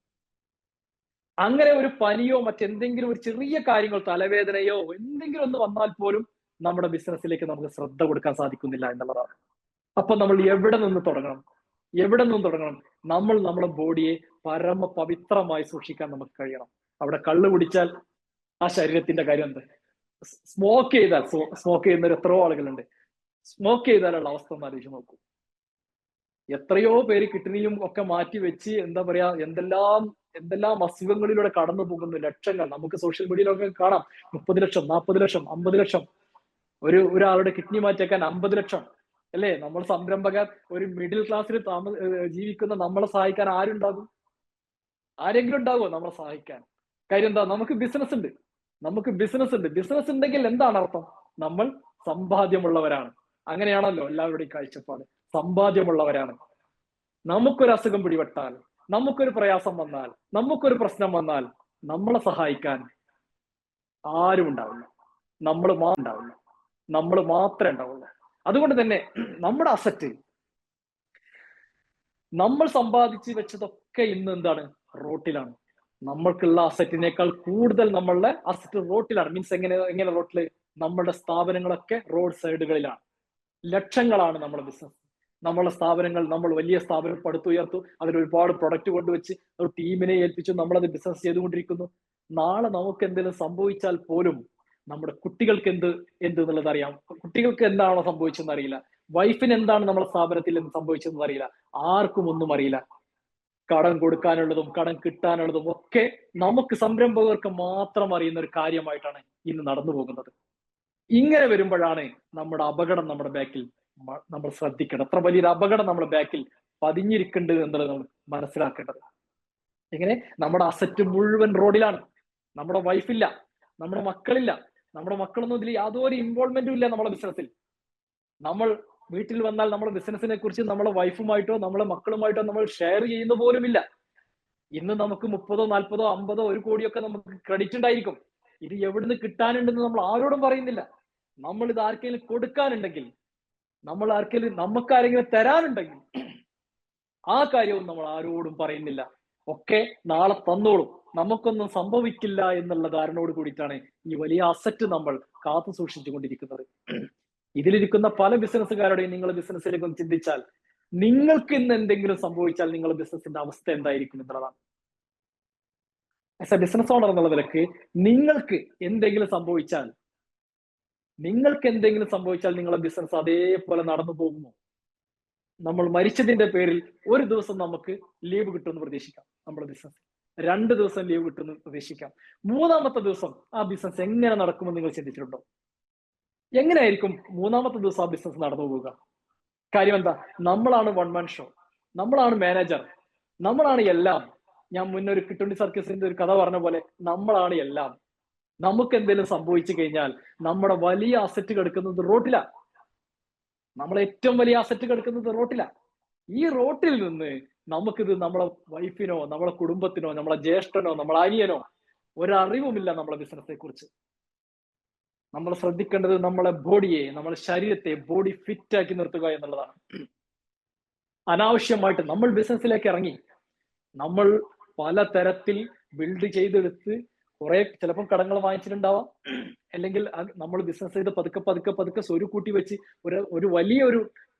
അങ്ങനെ ഒരു പനിയോ മറ്റെന്തെങ്കിലും ഒരു ചെറിയ കാര്യങ്ങൾ, തലവേദനയോ എന്തെങ്കിലും ഒന്ന് വന്നാൽ പോലും നമ്മുടെ ബിസിനസ്സിലേക്ക് നമുക്ക് ശ്രദ്ധ കൊടുക്കാൻ സാധിക്കുന്നില്ല എന്നുള്ളതാണ്. അപ്പൊ നമ്മൾ എവിടെ നിന്ന് തുടങ്ങണം? നമ്മൾ നമ്മുടെ ബോഡിയെ പരമ പവിത്രമായി സൂക്ഷിക്കാൻ നമുക്ക് കഴിയണം. അവിടെ കള്ള് കുടിച്ചാൽ ആ ശരീരത്തിന്റെ കാര്യം എന്ത്? സ്മോക്ക് ചെയ്യുന്നവർ എത്രയോ ആളുകളുണ്ട്. സ്മോക്ക് ചെയ്താലുള്ള അവസ്ഥ ഒന്ന് ആലോചിച്ച് നോക്കൂ. എത്രയോ പേര് കിഡ്നിയും ഒക്കെ മാറ്റി വെച്ച് എന്താ പറയാ, എന്തെല്ലാം അസുഖങ്ങളിലൂടെ കടന്നു പോകുന്നു ലക്ഷങ്ങൾ. നമുക്ക് സോഷ്യൽ മീഡിയയിലൊക്കെ കാണാം 30 ലക്ഷം, 40 ലക്ഷം, 50 ലക്ഷം. ഒരാളുടെ കിഡ്നി മാറ്റിയേക്കാൻ 50 ലക്ഷം അല്ലേ? നമ്മൾ സംരംഭകർ, ഒരു മിഡിൽ ക്ലാസ്സിൽ ജീവിക്കുന്ന നമ്മളെ സഹായിക്കാൻ ആരുണ്ടാകും? ആരെങ്കിലും ഉണ്ടാകുമോ നമ്മളെ സഹായിക്കാൻ? കാര്യം എന്താ? നമുക്ക് ബിസിനസ് ഉണ്ട്. ബിസിനസ് ഉണ്ടെങ്കിൽ എന്താണ് അർത്ഥം? നമ്മൾ സമ്പാദ്യമുള്ളവരാണ്. അങ്ങനെയാണല്ലോ എല്ലാവരുടെയും കാഴ്ചപ്പാട്. സമ്പാദ്യമുള്ളവരാണ്. നമുക്കൊരു അസുഖം പിടിപെട്ടാൽ, നമുക്കൊരു പ്രയാസം വന്നാൽ, നമുക്കൊരു പ്രശ്നം വന്നാൽ നമ്മളെ സഹായിക്കാൻ ആരും ഉണ്ടാവില്ല. നമ്മൾ മാത്രമേ ഉണ്ടാവുള്ളൂ. അതുകൊണ്ട് തന്നെ നമ്മുടെ അസറ്റ്, നമ്മൾ സമ്പാദിച്ച് വെച്ചതൊക്കെ ഇന്ന് എന്താണ്? റോട്ടിലാണ്. നമ്മൾക്കുള്ള അസറ്റിനേക്കാൾ കൂടുതൽ നമ്മളുടെ അസറ്റ് റോട്ടിലാണ്. മീൻസ് എങ്ങനെ റോട്ടില്? നമ്മളുടെ സ്ഥാപനങ്ങളൊക്കെ റോഡ് സൈഡുകളിലാണ്. ലക്ഷങ്ങളാണ് നമ്മുടെ ബിസിനസ്. നമ്മളെ സ്ഥാപനങ്ങൾ, നമ്മൾ വലിയ സ്ഥാപനം പടുത്തുയർത്തു, അതിൽ ഒരുപാട് പ്രൊഡക്റ്റ് കൊണ്ടുവച്ച് ഒരു ടീമിനെ ഏൽപ്പിച്ചു, നമ്മളത് ബിസിനസ് ചെയ്തുകൊണ്ടിരിക്കുന്നു. നാളെ നമുക്ക് എന്തെങ്കിലും സംഭവിച്ചാൽ പോലും നമ്മുടെ കുട്ടികൾക്ക് എന്നുള്ളത് അറിയാം. കുട്ടികൾക്ക് എന്താണോ സംഭവിച്ചതെന്ന് അറിയില്ല. വൈഫിന് എന്താണ് നമ്മുടെ സ്ഥാപനത്തിൽ സംഭവിച്ചതെന്ന് അറിയില്ല. ആർക്കും ഒന്നും അറിയില്ല. കടം കൊടുക്കാനുള്ളതും കടം കിട്ടാനുള്ളതും ഒക്കെ നമുക്ക് സംരംഭകർക്ക് മാത്രം അറിയുന്ന ഒരു കാര്യമായിട്ടാണ് ഇന്ന് നടന്നു പോകുന്നത്. ഇങ്ങനെ വരുമ്പോഴാണ് നമ്മുടെ അപകടം നമ്മുടെ ബാക്കിൽ നമ്മൾ ശ്രദ്ധിക്കണം. എത്ര വലിയൊരു അപകടം നമ്മുടെ ബാക്കിൽ പതിഞ്ഞിരിക്കുന്നുണ്ട് എന്നുള്ളത് നമ്മൾ മനസ്സിലാക്കേണ്ടത്. എങ്ങനെ? നമ്മുടെ അസറ്റ് മുഴുവൻ റോഡിലാണ്. നമ്മുടെ വൈഫില്ല, നമ്മുടെ മക്കളില്ല. നമ്മുടെ മക്കളൊന്നും ഇതിൽ യാതൊരു ഇൻവോൾവ്മെന്റും ഇല്ല നമ്മുടെ ബിസിനസ്സിൽ. നമ്മൾ വീട്ടിൽ വന്നാൽ നമ്മുടെ ബിസിനസിനെ കുറിച്ച് നമ്മളെ വൈഫുമായിട്ടോ നമ്മളെ മക്കളുമായിട്ടോ നമ്മൾ ഷെയർ ചെയ്യുന്ന പോലുമില്ല. ഇന്ന് നമുക്ക് 30, 40, 50, 1 കോടിയൊക്കെ നമുക്ക് ക്രെഡിറ്റ് ഉണ്ടായിരിക്കും. ഇത് എവിടുന്ന് കിട്ടാനുണ്ടെന്ന് നമ്മൾ ആരോടും പറയുന്നില്ല. നമ്മൾ ഇത് ആർക്കെങ്കിലും കൊടുക്കാനുണ്ടെങ്കിൽ, നമുക്ക് ആരെങ്കിലും തരാനുണ്ടെങ്കിൽ ആ കാര്യവും നമ്മൾ ആരോടും പറയുന്നില്ല. ഒക്കെ നാളെ തന്നോളും, നമുക്കൊന്നും സംഭവിക്കില്ല എന്നുള്ള ധാരണയോട് കൂടിയിട്ടാണ് ഈ വലിയ അസറ്റ് നമ്മൾ കാത്തു സൂക്ഷിച്ചു കൊണ്ടിരിക്കുന്നത്. ഇതിലിരിക്കുന്ന പല ബിസിനസ്സുകാരുടെയും നിങ്ങൾ ബിസിനസ്സിലേക്ക് ഒന്ന് ചിന്തിച്ചാൽ, നിങ്ങൾക്ക് ഇന്ന് എന്തെങ്കിലും സംഭവിച്ചാൽ നിങ്ങളുടെ ബിസിനസിന്റെ അവസ്ഥ എന്തായിരിക്കും എന്നുള്ളതാണ്. ആസ് എ ബിസിനസ് ഓണർ എന്നുള്ള നിലക്ക് നിങ്ങൾക്ക് എന്തെങ്കിലും സംഭവിച്ചാൽ നിങ്ങളുടെ ബിസിനസ് അതേപോലെ നടന്നു പോകുമോ? നമ്മൾ മരിച്ചതിന്റെ പേരിൽ ഒരു ദിവസം നമുക്ക് ലീവ് കിട്ടുമെന്ന് പ്രതീക്ഷിക്കാം. നമ്മുടെ ബിസിനസ് 2 ദിവസം ലീവ് കിട്ടുമെന്ന് പ്രതീക്ഷിക്കാം. 3-ാമത്തെ ദിവസം ആ ബിസിനസ് എങ്ങനെ നടക്കുമെന്ന് നിങ്ങൾ ചിന്തിച്ചിട്ടുണ്ടോ? എങ്ങനെയായിരിക്കും 3-ാമത്തെ ദിവസം ആ ബിസിനസ് നടന്നു പോവുക? കാര്യം എന്താ? നമ്മളാണ് വൺ മാൻ ഷോ, നമ്മളാണ് മാനേജർ, നമ്മളാണ് എല്ലാം. ഞാൻ മുന്നേ ഒരു കിട്ടുണ്ടി സർക്കസിന്റെ ഒരു കഥ പറഞ്ഞ പോലെ നമ്മളാണ് എല്ലാം. നമുക്ക് എന്തെങ്കിലും സംഭവിച്ചു കഴിഞ്ഞാൽ നമ്മുടെ വലിയ അസറ്റ് കിടക്കുന്നത് റോട്ടിലാണ്. നമ്മളെ ഏറ്റവും വലിയ അസറ്റ് കിടക്കുന്നത് റോട്ടിലാണ്. ഈ റോട്ടിൽ നിന്ന് നമുക്കിത് നമ്മളെ വൈഫിനോ നമ്മളെ കുടുംബത്തിനോ നമ്മളെ ജ്യേഷ്ഠനോ നമ്മളെ അനിയനോ ഒരറിവുമില്ല നമ്മളെ ബിസിനസിനെ കുറിച്ച്. നമ്മൾ ശ്രദ്ധിക്കേണ്ടത് നമ്മളെ ബോഡിയെ, നമ്മളെ ശരീരത്തെ ബോഡി ഫിറ്റ് ആക്കി നിർത്തുക എന്നുള്ളതാണ്. അനാവശ്യമായിട്ട് നമ്മൾ ബിസിനസ്സിലേക്ക് ഇറങ്ങി, നമ്മൾ പലതരത്തിൽ ബിൽഡ് ചെയ്തെടുത്ത് കുറെ ചിലപ്പം കടങ്ങൾ വാങ്ങിച്ചിട്ടുണ്ടാവാം, അല്ലെങ്കിൽ നമ്മൾ ബിസിനസ് ചെയ്ത് പതുക്കെ പതുക്കെ പതുക്കെ സ്വരുക്കൂട്ടി വെച്ച് ഒരു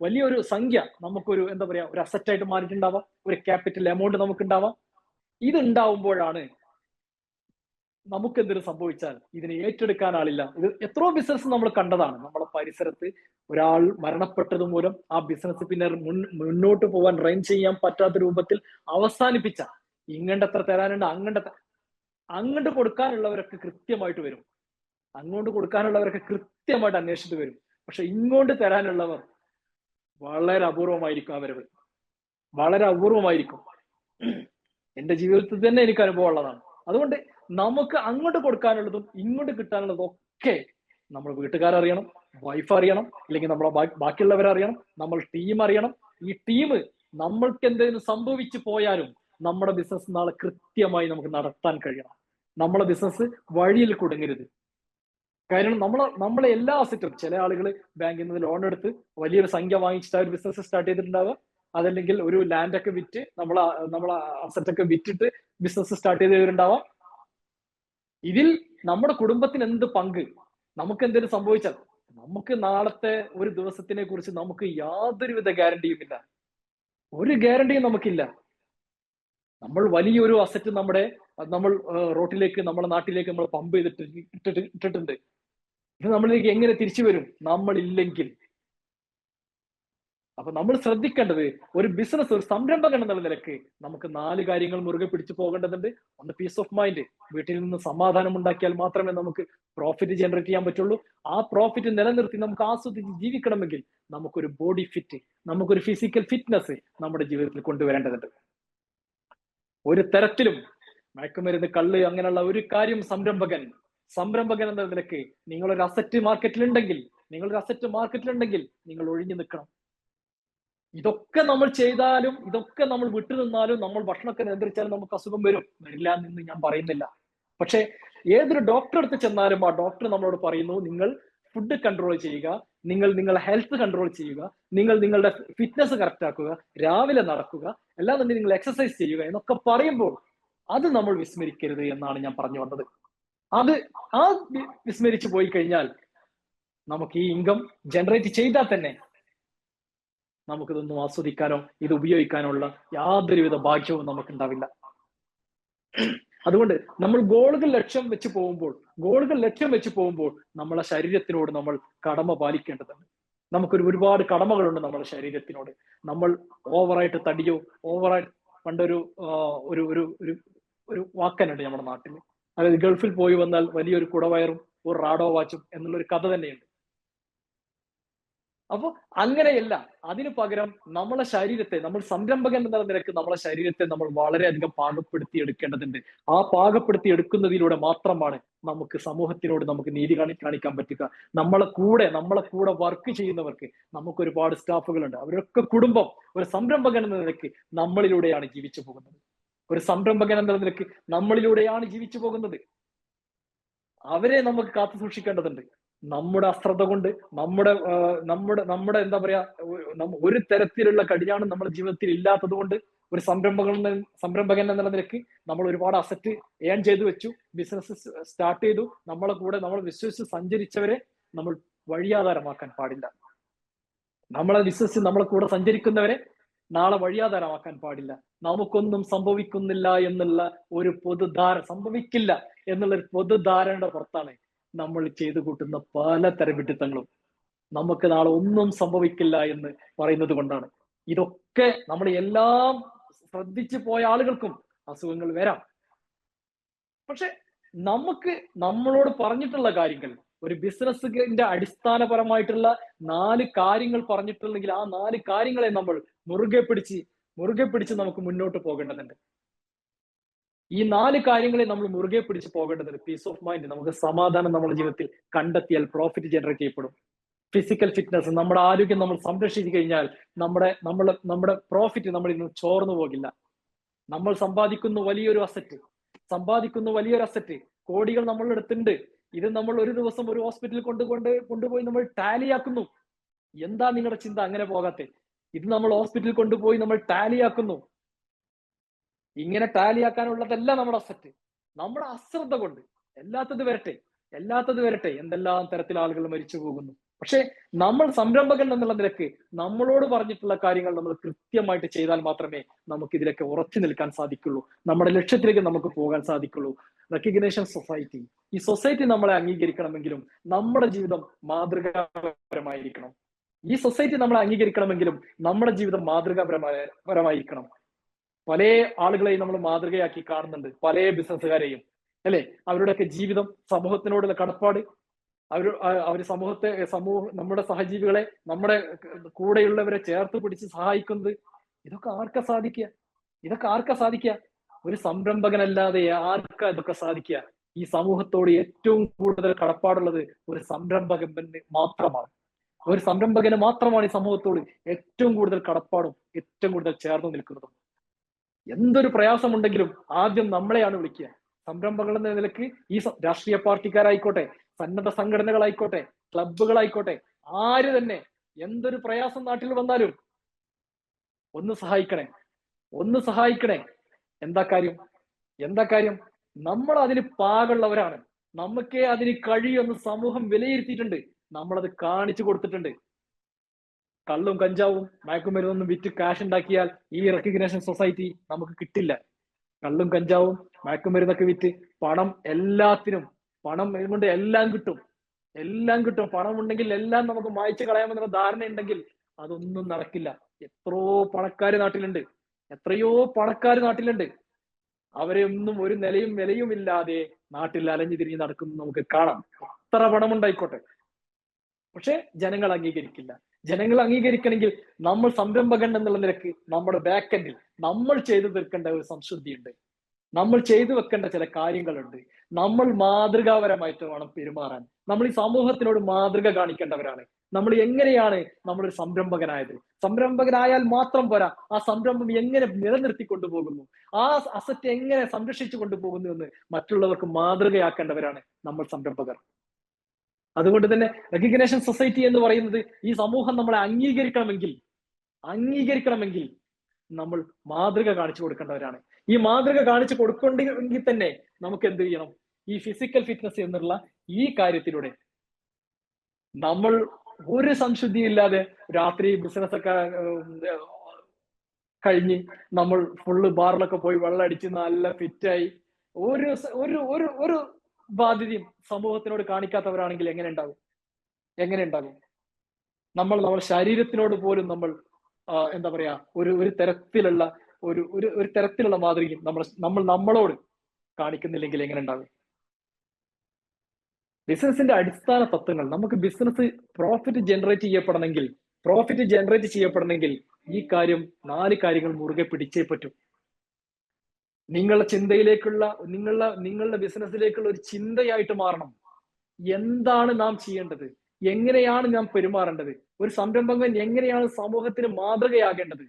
വലിയൊരു സംഖ്യ നമുക്കൊരു എന്താ പറയാ ഒരു അസറ്റായിട്ട് മാറിയിട്ടുണ്ടാവാം, ഒരു ക്യാപിറ്റൽ എമൗണ്ട് നമുക്ക് ഉണ്ടാവാം. ഇത് ഉണ്ടാവുമ്പോഴാണ് നമുക്ക് എന്തെങ്കിലും സംഭവിച്ചാൽ ഇതിനെ ഏറ്റെടുക്കാൻ ആളില്ല. ഇത് എത്രയോ ബിസിനസ് നമ്മൾ കണ്ടതാണ്. നമ്മളെ പരിസരത്ത് ഒരാൾ മരണപ്പെട്ടത് മൂലം ആ ബിസിനസ് പിന്നെ മുന്നോട്ട് പോകാൻ റൺ ചെയ്യാൻ പറ്റാത്ത രൂപത്തിൽ അവസാനിപ്പിച്ച, ഇങ്ങോട്ട് തരാനുണ്ട് അങ്ങോട്ട് കൊടുക്കാനുള്ളവരൊക്കെ കൃത്യമായിട്ട് വരും, അങ്ങോട്ട് കൊടുക്കാനുള്ളവരൊക്കെ കൃത്യമായിട്ട് അന്വേഷിച്ചിട്ട് വരും. പക്ഷെ ഇങ്ങോട്ട് തരാനുള്ളവർ വളരെ അപൂർവമായിരിക്കും. അവരവ് വളരെ അപൂർവമായിരിക്കും. എന്റെ ജീവിതത്തിൽ തന്നെ എനിക്ക് അനുഭവം ഉള്ളതാണ്. അതുകൊണ്ട് നമുക്ക് അങ്ങോട്ട് കൊടുക്കാനുള്ളതും ഇങ്ങോട്ട് കിട്ടാനുള്ളതും ഒക്കെ നമ്മൾ വീട്ടുകാരറിയണം, വൈഫ് അറിയണം, അല്ലെങ്കിൽ നമ്മളെ ബാക്കിയുള്ളവരറിയണം, നമ്മൾ ടീം അറിയണം. ഈ ടീം നമ്മൾക്ക് എന്തെങ്കിലും സംഭവിച്ചു പോയാലും നമ്മുടെ ബിസിനസ് നാളെ കൃത്യമായി നമുക്ക് നടത്താൻ കഴിയണം. നമ്മളെ ബിസിനസ് വഴിയിൽ കുടുങ്ങരുത്. കാരണം നമ്മളെ എല്ലാ അസറ്റും, ചില ആളുകൾ ബാങ്കിൽ നിന്ന് ലോൺ എടുത്ത് വലിയൊരു സംഖ്യ വാങ്ങിച്ചിട്ട് ഒരു ബിസിനസ് സ്റ്റാർട്ട് ചെയ്തിട്ടുണ്ടാവുക, അതല്ലെങ്കിൽ ഒരു ലാൻഡൊക്കെ വിറ്റ് നമ്മളെ അസറ്റൊക്കെ വിറ്റിട്ട് ബിസിനസ് സ്റ്റാർട്ട് ചെയ്തവരുണ്ടാവാം. ഇതിൽ നമ്മുടെ കുടുംബത്തിന് എന്ത് പങ്ക്? നമുക്ക് എന്തെങ്കിലും സംഭവിച്ചാൽ നമുക്ക് നാളത്തെ ഒരു ദിവസത്തിനെ കുറിച്ച് നമുക്ക് യാതൊരുവിധ ഗ്യാരണ്ടിയുമില്ല, ഒരു ഗ്യാരണ്ടിയും നമുക്കില്ല. നമ്മൾ വലിയൊരു അസറ്റ് നമ്മൾ റോട്ടിലേക്ക്, നമ്മുടെ നാട്ടിലേക്ക് നമ്മൾ പമ്പ് ചെയ്തിട്ട് ഇട്ടിട്ടുണ്ട്. ഇത് നമ്മളിലേക്ക് എങ്ങനെ തിരിച്ചു വരും നമ്മളില്ലെങ്കിൽ? അപ്പൊ നമ്മൾ ശ്രദ്ധിക്കേണ്ടത്, ഒരു ബിസിനസ്, ഒരു സംരംഭകൻ എന്നുള്ള നിലക്ക് നമുക്ക് 4 കാര്യങ്ങൾ മുറുകെ പിടിച്ചു പോകേണ്ടതുണ്ട്. ഒന്ന്, പീസ് ഓഫ് മൈൻഡ്. വീട്ടിൽ നിന്ന് സമാധാനം ഉണ്ടാക്കിയാൽ മാത്രമേ നമുക്ക് പ്രോഫിറ്റ് ജനറേറ്റ് ചെയ്യാൻ പറ്റുള്ളൂ. ആ പ്രോഫിറ്റ് നിലനിർത്തി നമുക്ക് ആസ്വദിച്ച് ജീവിക്കണമെങ്കിൽ നമുക്കൊരു ബോഡി ഫിറ്റ്, നമുക്കൊരു ഫിസിക്കൽ ഫിറ്റ്നസ് നമ്മുടെ ജീവിതത്തിൽ കൊണ്ടുവരേണ്ടതുണ്ട്. ഒരു തരത്തിലും മയക്കുമരുന്ന്, കള്ള്, അങ്ങനെയുള്ള ഒരു കാര്യം സംരംഭകൻ എന്ന നിലക്ക് നിങ്ങളൊരു അസറ്റ് മാർക്കറ്റിലുണ്ടെങ്കിൽ നിങ്ങൾ ഒഴിഞ്ഞു നിൽക്കണം. ഇതൊക്കെ നമ്മൾ ചെയ്താലും, ഇതൊക്കെ നമ്മൾ വിട്ടുനിന്നാലും, നമ്മൾ ഭക്ഷണമൊക്കെ നിയന്ത്രിച്ചാലും നമുക്ക് അസുഖം വരില്ല എന്ന് ഞാൻ പറയുന്നില്ല. പക്ഷെ ഏതൊരു ഡോക്ടറെ അടുത്ത് ചെന്നാലും ആ ഡോക്ടർ നമ്മളോട് പറയുന്നു, നിങ്ങൾ ഫുഡ് കൺട്രോൾ ചെയ്യുക, നിങ്ങളുടെ ഹെൽത്ത് കൺട്രോൾ ചെയ്യുക, നിങ്ങളുടെ ഫിറ്റ്നസ് കറക്റ്റ് ആക്കുക, രാവിലെ നടക്കുക, അല്ലാതെ നിങ്ങൾ എക്സസൈസ് ചെയ്യുക എന്നൊക്കെ പറയുമ്പോൾ അത് നമ്മൾ വിസ്മരിക്കരുത് എന്നാണ് ഞാൻ പറഞ്ഞു വന്നത്. ആ വിസ്മരിച്ചു പോയി കഴിഞ്ഞാൽ നമുക്ക് ഈ ഇൻകം ജനറേറ്റ് ചെയ്താൽ തന്നെ നമുക്കിതൊന്നും ആസ്വദിക്കാനോ ഇത് ഉപയോഗിക്കാനുള്ള യാതൊരുവിധ ഭാഗ്യവും നമുക്കുണ്ടാവില്ല. അതുകൊണ്ട് നമ്മൾ ഗോളുകൾ ലക്ഷ്യം വെച്ച് പോകുമ്പോൾ നമ്മളെ ശരീരത്തിനോട് നമ്മൾ കടമ പാലിക്കേണ്ടതുണ്ട്. ഒരുപാട് കടമകളുണ്ട് നമ്മുടെ ശരീരത്തിനോട്. നമ്മൾ ഓവറായിട്ട് തടിയോ, ഓവറായിട്ട് പണ്ടൊരു ഒരു വാക്കനുണ്ട് നമ്മുടെ നാട്ടിൽ. അതായത് ഗൾഫിൽ പോയി വന്നാൽ വലിയൊരു കുടവയറും ഒരു റാഡോ വാച്ചും എന്നുള്ളൊരു കഥ തന്നെയുണ്ട്. അപ്പൊ അങ്ങനെയല്ല, അതിനു പകരം നമ്മളെ ശരീരത്തെ, നമ്മൾ സംരംഭകൻ എന്ന നിലക്ക് നമ്മളെ ശരീരത്തെ നമ്മൾ വളരെയധികം പാകപ്പെടുത്തി എടുക്കേണ്ടതുണ്ട്. ആ പാകപ്പെടുത്തി എടുക്കുന്നതിലൂടെ മാത്രമാണ് നമുക്ക് സമൂഹത്തിനോട് നമുക്ക് നീതി കാണിക്കാൻ പറ്റുക. നമ്മളെ കൂടെ വർക്ക് ചെയ്യുന്നവർക്ക് നമുക്ക് ഒരുപാട് സ്റ്റാഫുകളുണ്ട്. അവരൊക്കെ കുടുംബം, ഒരു സംരംഭകൻ എന്ന നിലക്ക് നമ്മളിലൂടെയാണ് ജീവിച്ചു പോകുന്നത്. അവരെ നമുക്ക് കാത്തു സൂക്ഷിക്കേണ്ടതുണ്ട്. നമ്മുടെ അശ്രദ്ധ കൊണ്ട്, നമ്മുടെ എന്താ പറയാ, ഒരു തരത്തിലുള്ള കടിഞ്ഞാണും നമ്മുടെ ജീവിതത്തിൽ ഇല്ലാത്തത് കൊണ്ട് ഒരു സംരംഭകൻ എന്നുള്ള നിലയ്ക്ക് നമ്മൾ ഒരുപാട് അസറ്റ് ഏൺ ചെയ്തു വെച്ചു, ബിസിനസ് സ്റ്റാർട്ട് ചെയ്തു. നമ്മൾ വിശ്വസിച്ച് സഞ്ചരിച്ചവരെ നമ്മൾ വഴിയാധാരമാക്കാൻ പാടില്ല. നമ്മളെ വിശ്വസിച്ച് നമ്മളെ കൂടെ സഞ്ചരിക്കുന്നവരെ നാളെ വഴിയാധാരമാക്കാൻ പാടില്ല. നമുക്കൊന്നും സംഭവിക്കുന്നില്ല എന്നുള്ള ഒരു സംഭവിക്കില്ല എന്നുള്ള ഒരു പൊതുധാരണയുടെ പുറത്താണ് നമ്മൾ ചെയ്തു കൂട്ടുന്ന പലതരം വിഡിത്തങ്ങളും. നമുക്ക് നാളെ ഒന്നും സംഭവിക്കില്ല എന്ന് പറയുന്നത് കൊണ്ടാണ്. ഇതൊക്കെ നമ്മൾ എല്ലാം ശ്രദ്ധിച്ചു പോയ ആളുകൾക്കും അസുഖങ്ങൾ വരാം. പക്ഷെ നമ്മളോട് പറഞ്ഞിട്ടുള്ള കാര്യങ്ങൾ, ഒരു ബിസിനസ്സിന്റെ അടിസ്ഥാനപരമായിട്ടുള്ള 4 കാര്യങ്ങൾ പറഞ്ഞിട്ടുണ്ടെങ്കിൽ ആ 4 കാര്യങ്ങളെ നമ്മൾ മുറുകെ പിടിച്ച് നമുക്ക് മുന്നോട്ട് പോകേണ്ടതുണ്ട്. ഈ 4 കാര്യങ്ങളെ നമ്മൾ മുറുകെ പിടിച്ച് പോകേണ്ടതുണ്ട്. പീസ് ഓഫ് മൈൻഡ്, നമുക്ക് സമാധാനം നമ്മുടെ ജീവിതത്തിൽ കണ്ടെത്തിയാൽ പ്രോഫിറ്റ് ജനറേറ്റ് ചെയ്യപ്പെടും. ഫിസിക്കൽ ഫിറ്റ്നസ്, നമ്മുടെ ആരോഗ്യം നമ്മൾ സംരക്ഷിച്ചു കഴിഞ്ഞാൽ നമ്മുടെ പ്രോഫിറ്റ് നമ്മൾ ഇന്ന് ചോർന്നു പോകില്ല. നമ്മൾ സമ്പാദിക്കുന്ന വലിയൊരു അസറ്റ്, കോടികൾ നമ്മളുടെ അടുത്തുണ്ട്. ഇത് നമ്മൾ ഒരു ദിവസം ഒരു ഹോസ്പിറ്റലിൽ കൊണ്ടുപോയി നമ്മൾ ടാലിയാക്കുന്നു. എന്താ നിങ്ങളുടെ ചിന്ത അങ്ങനെ പോകാത്തെ? ഇത് നമ്മൾ ഹോസ്പിറ്റലിൽ കൊണ്ടുപോയി നമ്മൾ ടാലിയാക്കുന്നു. ഇങ്ങനെ ടാലിയാക്കാനുള്ളതല്ല നമ്മുടെ അസറ്റ്. നമ്മുടെ അശ്രദ്ധ കൊണ്ട് എല്ലാത്തത് വരട്ടെ എന്തെല്ലാം തരത്തിൽ ആളുകൾ മരിച്ചു പോകുന്നു. പക്ഷെ നമ്മൾ സംരംഭകൻ എന്നുള്ള നിലക്ക് നമ്മളോട് പറഞ്ഞിട്ടുള്ള കാര്യങ്ങൾ നമ്മൾ കൃത്യമായിട്ട് ചെയ്താൽ മാത്രമേ നമുക്ക് ഇതിലൊക്കെ ഉറച്ചു നിൽക്കാൻ സാധിക്കുള്ളൂ, നമ്മുടെ ലക്ഷ്യത്തിലേക്ക് നമുക്ക് പോകാൻ സാധിക്കുള്ളൂ. റെക്കഗ്നേഷൻ സൊസൈറ്റി, ഈ സൊസൈറ്റി നമ്മളെ അംഗീകരിക്കണമെങ്കിലും നമ്മുടെ ജീവിതം മാതൃകാപരമായിരിക്കണം. ഈ സൊസൈറ്റി നമ്മളെ അംഗീകരിക്കണമെങ്കിലും നമ്മുടെ ജീവിതം മാതൃകാപരമായിരിക്കണം. പല ആളുകളെയും നമ്മൾ മാതൃകയാക്കി കാണുന്നുണ്ട്, പല ബിസിനസ്സുകാരെയും, അല്ലെ? അവരുടെയൊക്കെ ജീവിതം, സമൂഹത്തിനോടുള്ള കടപ്പാട്, നമ്മുടെ സഹജീവികളെ, നമ്മുടെ കൂടെയുള്ളവരെ ചേർത്ത് പിടിച്ച് സഹായിക്കുന്നത്, ഇതൊക്കെ ആർക്കാ സാധിക്കുക? ഒരു സംരംഭകനല്ലാതെ ആർക്കാ ഇതൊക്കെ സാധിക്കുക? ഈ സമൂഹത്തോട് ഏറ്റവും കൂടുതൽ കടപ്പാടുള്ളത് ഒരു സംരംഭകന് മാത്രമാണ് ഈ സമൂഹത്തോട് ഏറ്റവും കൂടുതൽ കടപ്പാടും ഏറ്റവും കൂടുതൽ ചേർന്ന് നിൽക്കുന്നതും. എന്തൊരു പ്രയാസമുണ്ടെങ്കിലും ആദ്യം നമ്മളെയാണ് വിളിക്കുക. സംരംഭങ്ങൾ എന്ന നിലക്ക് ഈ രാഷ്ട്രീയ പാർട്ടിക്കാരായിക്കോട്ടെ, സന്നദ്ധ സംഘടനകളായിക്കോട്ടെ, ക്ലബുകളായിക്കോട്ടെ, ആര് തന്നെ എന്തൊരു പ്രയാസം നാട്ടിൽ വന്നാലും ഒന്ന് സഹായിക്കണേ. എന്താ കാര്യം? നമ്മൾ അതിന് പാകമുള്ളവരാണ്, നമുക്കേ അതിന് കഴിയുമെന്ന് സമൂഹം വിലയിരുത്തിയിട്ടുണ്ട്, നമ്മളത് കാണിച്ചു കൊടുത്തിട്ടുണ്ട്. കള്ളും കഞ്ചാവും മയക്കുമരുന്നൊന്നും വിറ്റ് കാശ് ഉണ്ടാക്കിയാൽ ഈ റെക്കഗ്നേഷൻ സൊസൈറ്റി നമുക്ക് കിട്ടില്ല. കള്ളും കഞ്ചാവും മയക്കുമരുന്നൊക്കെ വിറ്റ് പണം കൊണ്ട് എല്ലാം കിട്ടും. പണം ഉണ്ടെങ്കിൽ എല്ലാം നമുക്ക് മായ്ച്ചു കളയാമെന്നുള്ള ധാരണ ഉണ്ടെങ്കിൽ അതൊന്നും നടക്കില്ല. എത്രയോ പണക്കാര് നാട്ടിലുണ്ട്. അവരെ ഒന്നും ഒരു നിലയും വിലയും ഇല്ലാതെ നാട്ടിൽ അലഞ്ഞു തിരിഞ്ഞ് നടക്കുന്നു നമുക്ക് കാണാം. എത്ര പണമുണ്ടായിക്കോട്ടെ. പക്ഷെ ജനങ്ങൾ അംഗീകരിക്കില്ല. ജനങ്ങൾ അംഗീകരിക്കണമെങ്കിൽ നമ്മൾ സംരംഭകൻ എന്നുള്ള നിലക്ക് നമ്മുടെ ബാക്ക് എൻഡിൽ നമ്മൾ ചെയ്തു തീർക്കേണ്ട ഒരു സംശുദ്ധിയുണ്ട്, നമ്മൾ ചെയ്തു വെക്കേണ്ട ചില കാര്യങ്ങളുണ്ട്. നമ്മൾ മാതൃകാപരമായിട്ട് വേണം പെരുമാറാൻ. നമ്മൾ ഈ സമൂഹത്തിനോട് മാതൃക കാണിക്കേണ്ടവരാണ്. നമ്മൾ എങ്ങനെയാണ് നമ്മളൊരു സംരംഭകനായാൽ മാത്രം പോരാ, ആ സംരംഭം എങ്ങനെ നിലനിർത്തി കൊണ്ടുപോകുന്നു, ആ അസറ്റ് എങ്ങനെ സംരക്ഷിച്ചു കൊണ്ടുപോകുന്നു എന്ന് മറ്റുള്ളവർക്ക് മാതൃകയാക്കേണ്ടവരാണ് നമ്മൾ സംരംഭകർ. അതുകൊണ്ട് തന്നെ റെക്കഗ്നേഷൻ സൊസൈറ്റി എന്ന് പറയുന്നത് ഈ സമൂഹം നമ്മളെ അംഗീകരിക്കണമെങ്കിൽ നമ്മൾ മാതൃക കാണിച്ചു കൊടുക്കേണ്ടവരാണ്. ഈ മാതൃക കാണിച്ചു കൊടുക്കണമെങ്കിൽ തന്നെ നമുക്ക് എന്ത് ചെയ്യണം? ഈ ഫിസിക്കൽ ഫിറ്റ്നസ് എന്നുള്ള ഈ കാര്യത്തിലൂടെ നമ്മൾ ഒരു സംശുദ്ധിയും ഇല്ലാതെ രാത്രി ബിസിനസ് ഒക്കെ കഴിഞ്ഞ് നമ്മൾ ഫുള്ള് ബാറിലൊക്കെ പോയി വെള്ളം അടിച്ച് നല്ല ഫിറ്റായി ഒരു ബാധ്യതയും സമൂഹത്തിനോട് കാണിക്കാത്തവരാണെങ്കിൽ എങ്ങനെ ഉണ്ടാകും? നമ്മുടെ ശരീരത്തിനോട് പോലും നമ്മൾ എന്താ പറയാ ഒരു തരത്തിലുള്ള മാതൃകയും നമ്മളോട് കാണിക്കുന്നില്ലെങ്കിൽ എങ്ങനെ ഉണ്ടാകും? ബിസിനസിന്റെ അടിസ്ഥാന തത്വങ്ങൾ, നമുക്ക് ബിസിനസ് പ്രോഫിറ്റ് ജനറേറ്റ് ചെയ്യപ്പെടണമെങ്കിൽ ഈ 4 കാര്യങ്ങൾ മുറുകെ പിടിച്ചേ പറ്റൂ. നിങ്ങളുടെ ചിന്തയിലേക്കുള്ള നിങ്ങളുടെ ബിസിനസ്സിലേക്കുള്ള ഒരു ചിന്തയായിട്ട് മാറണം. എന്താണ് നാം ചെയ്യേണ്ടത്? എങ്ങനെയാണ് നാം പെരുമാറേണ്ടത്? ഒരു സംരംഭകൻ എങ്ങനെയാണ് സമൂഹത്തിന് മാതൃകയാകേണ്ടത്?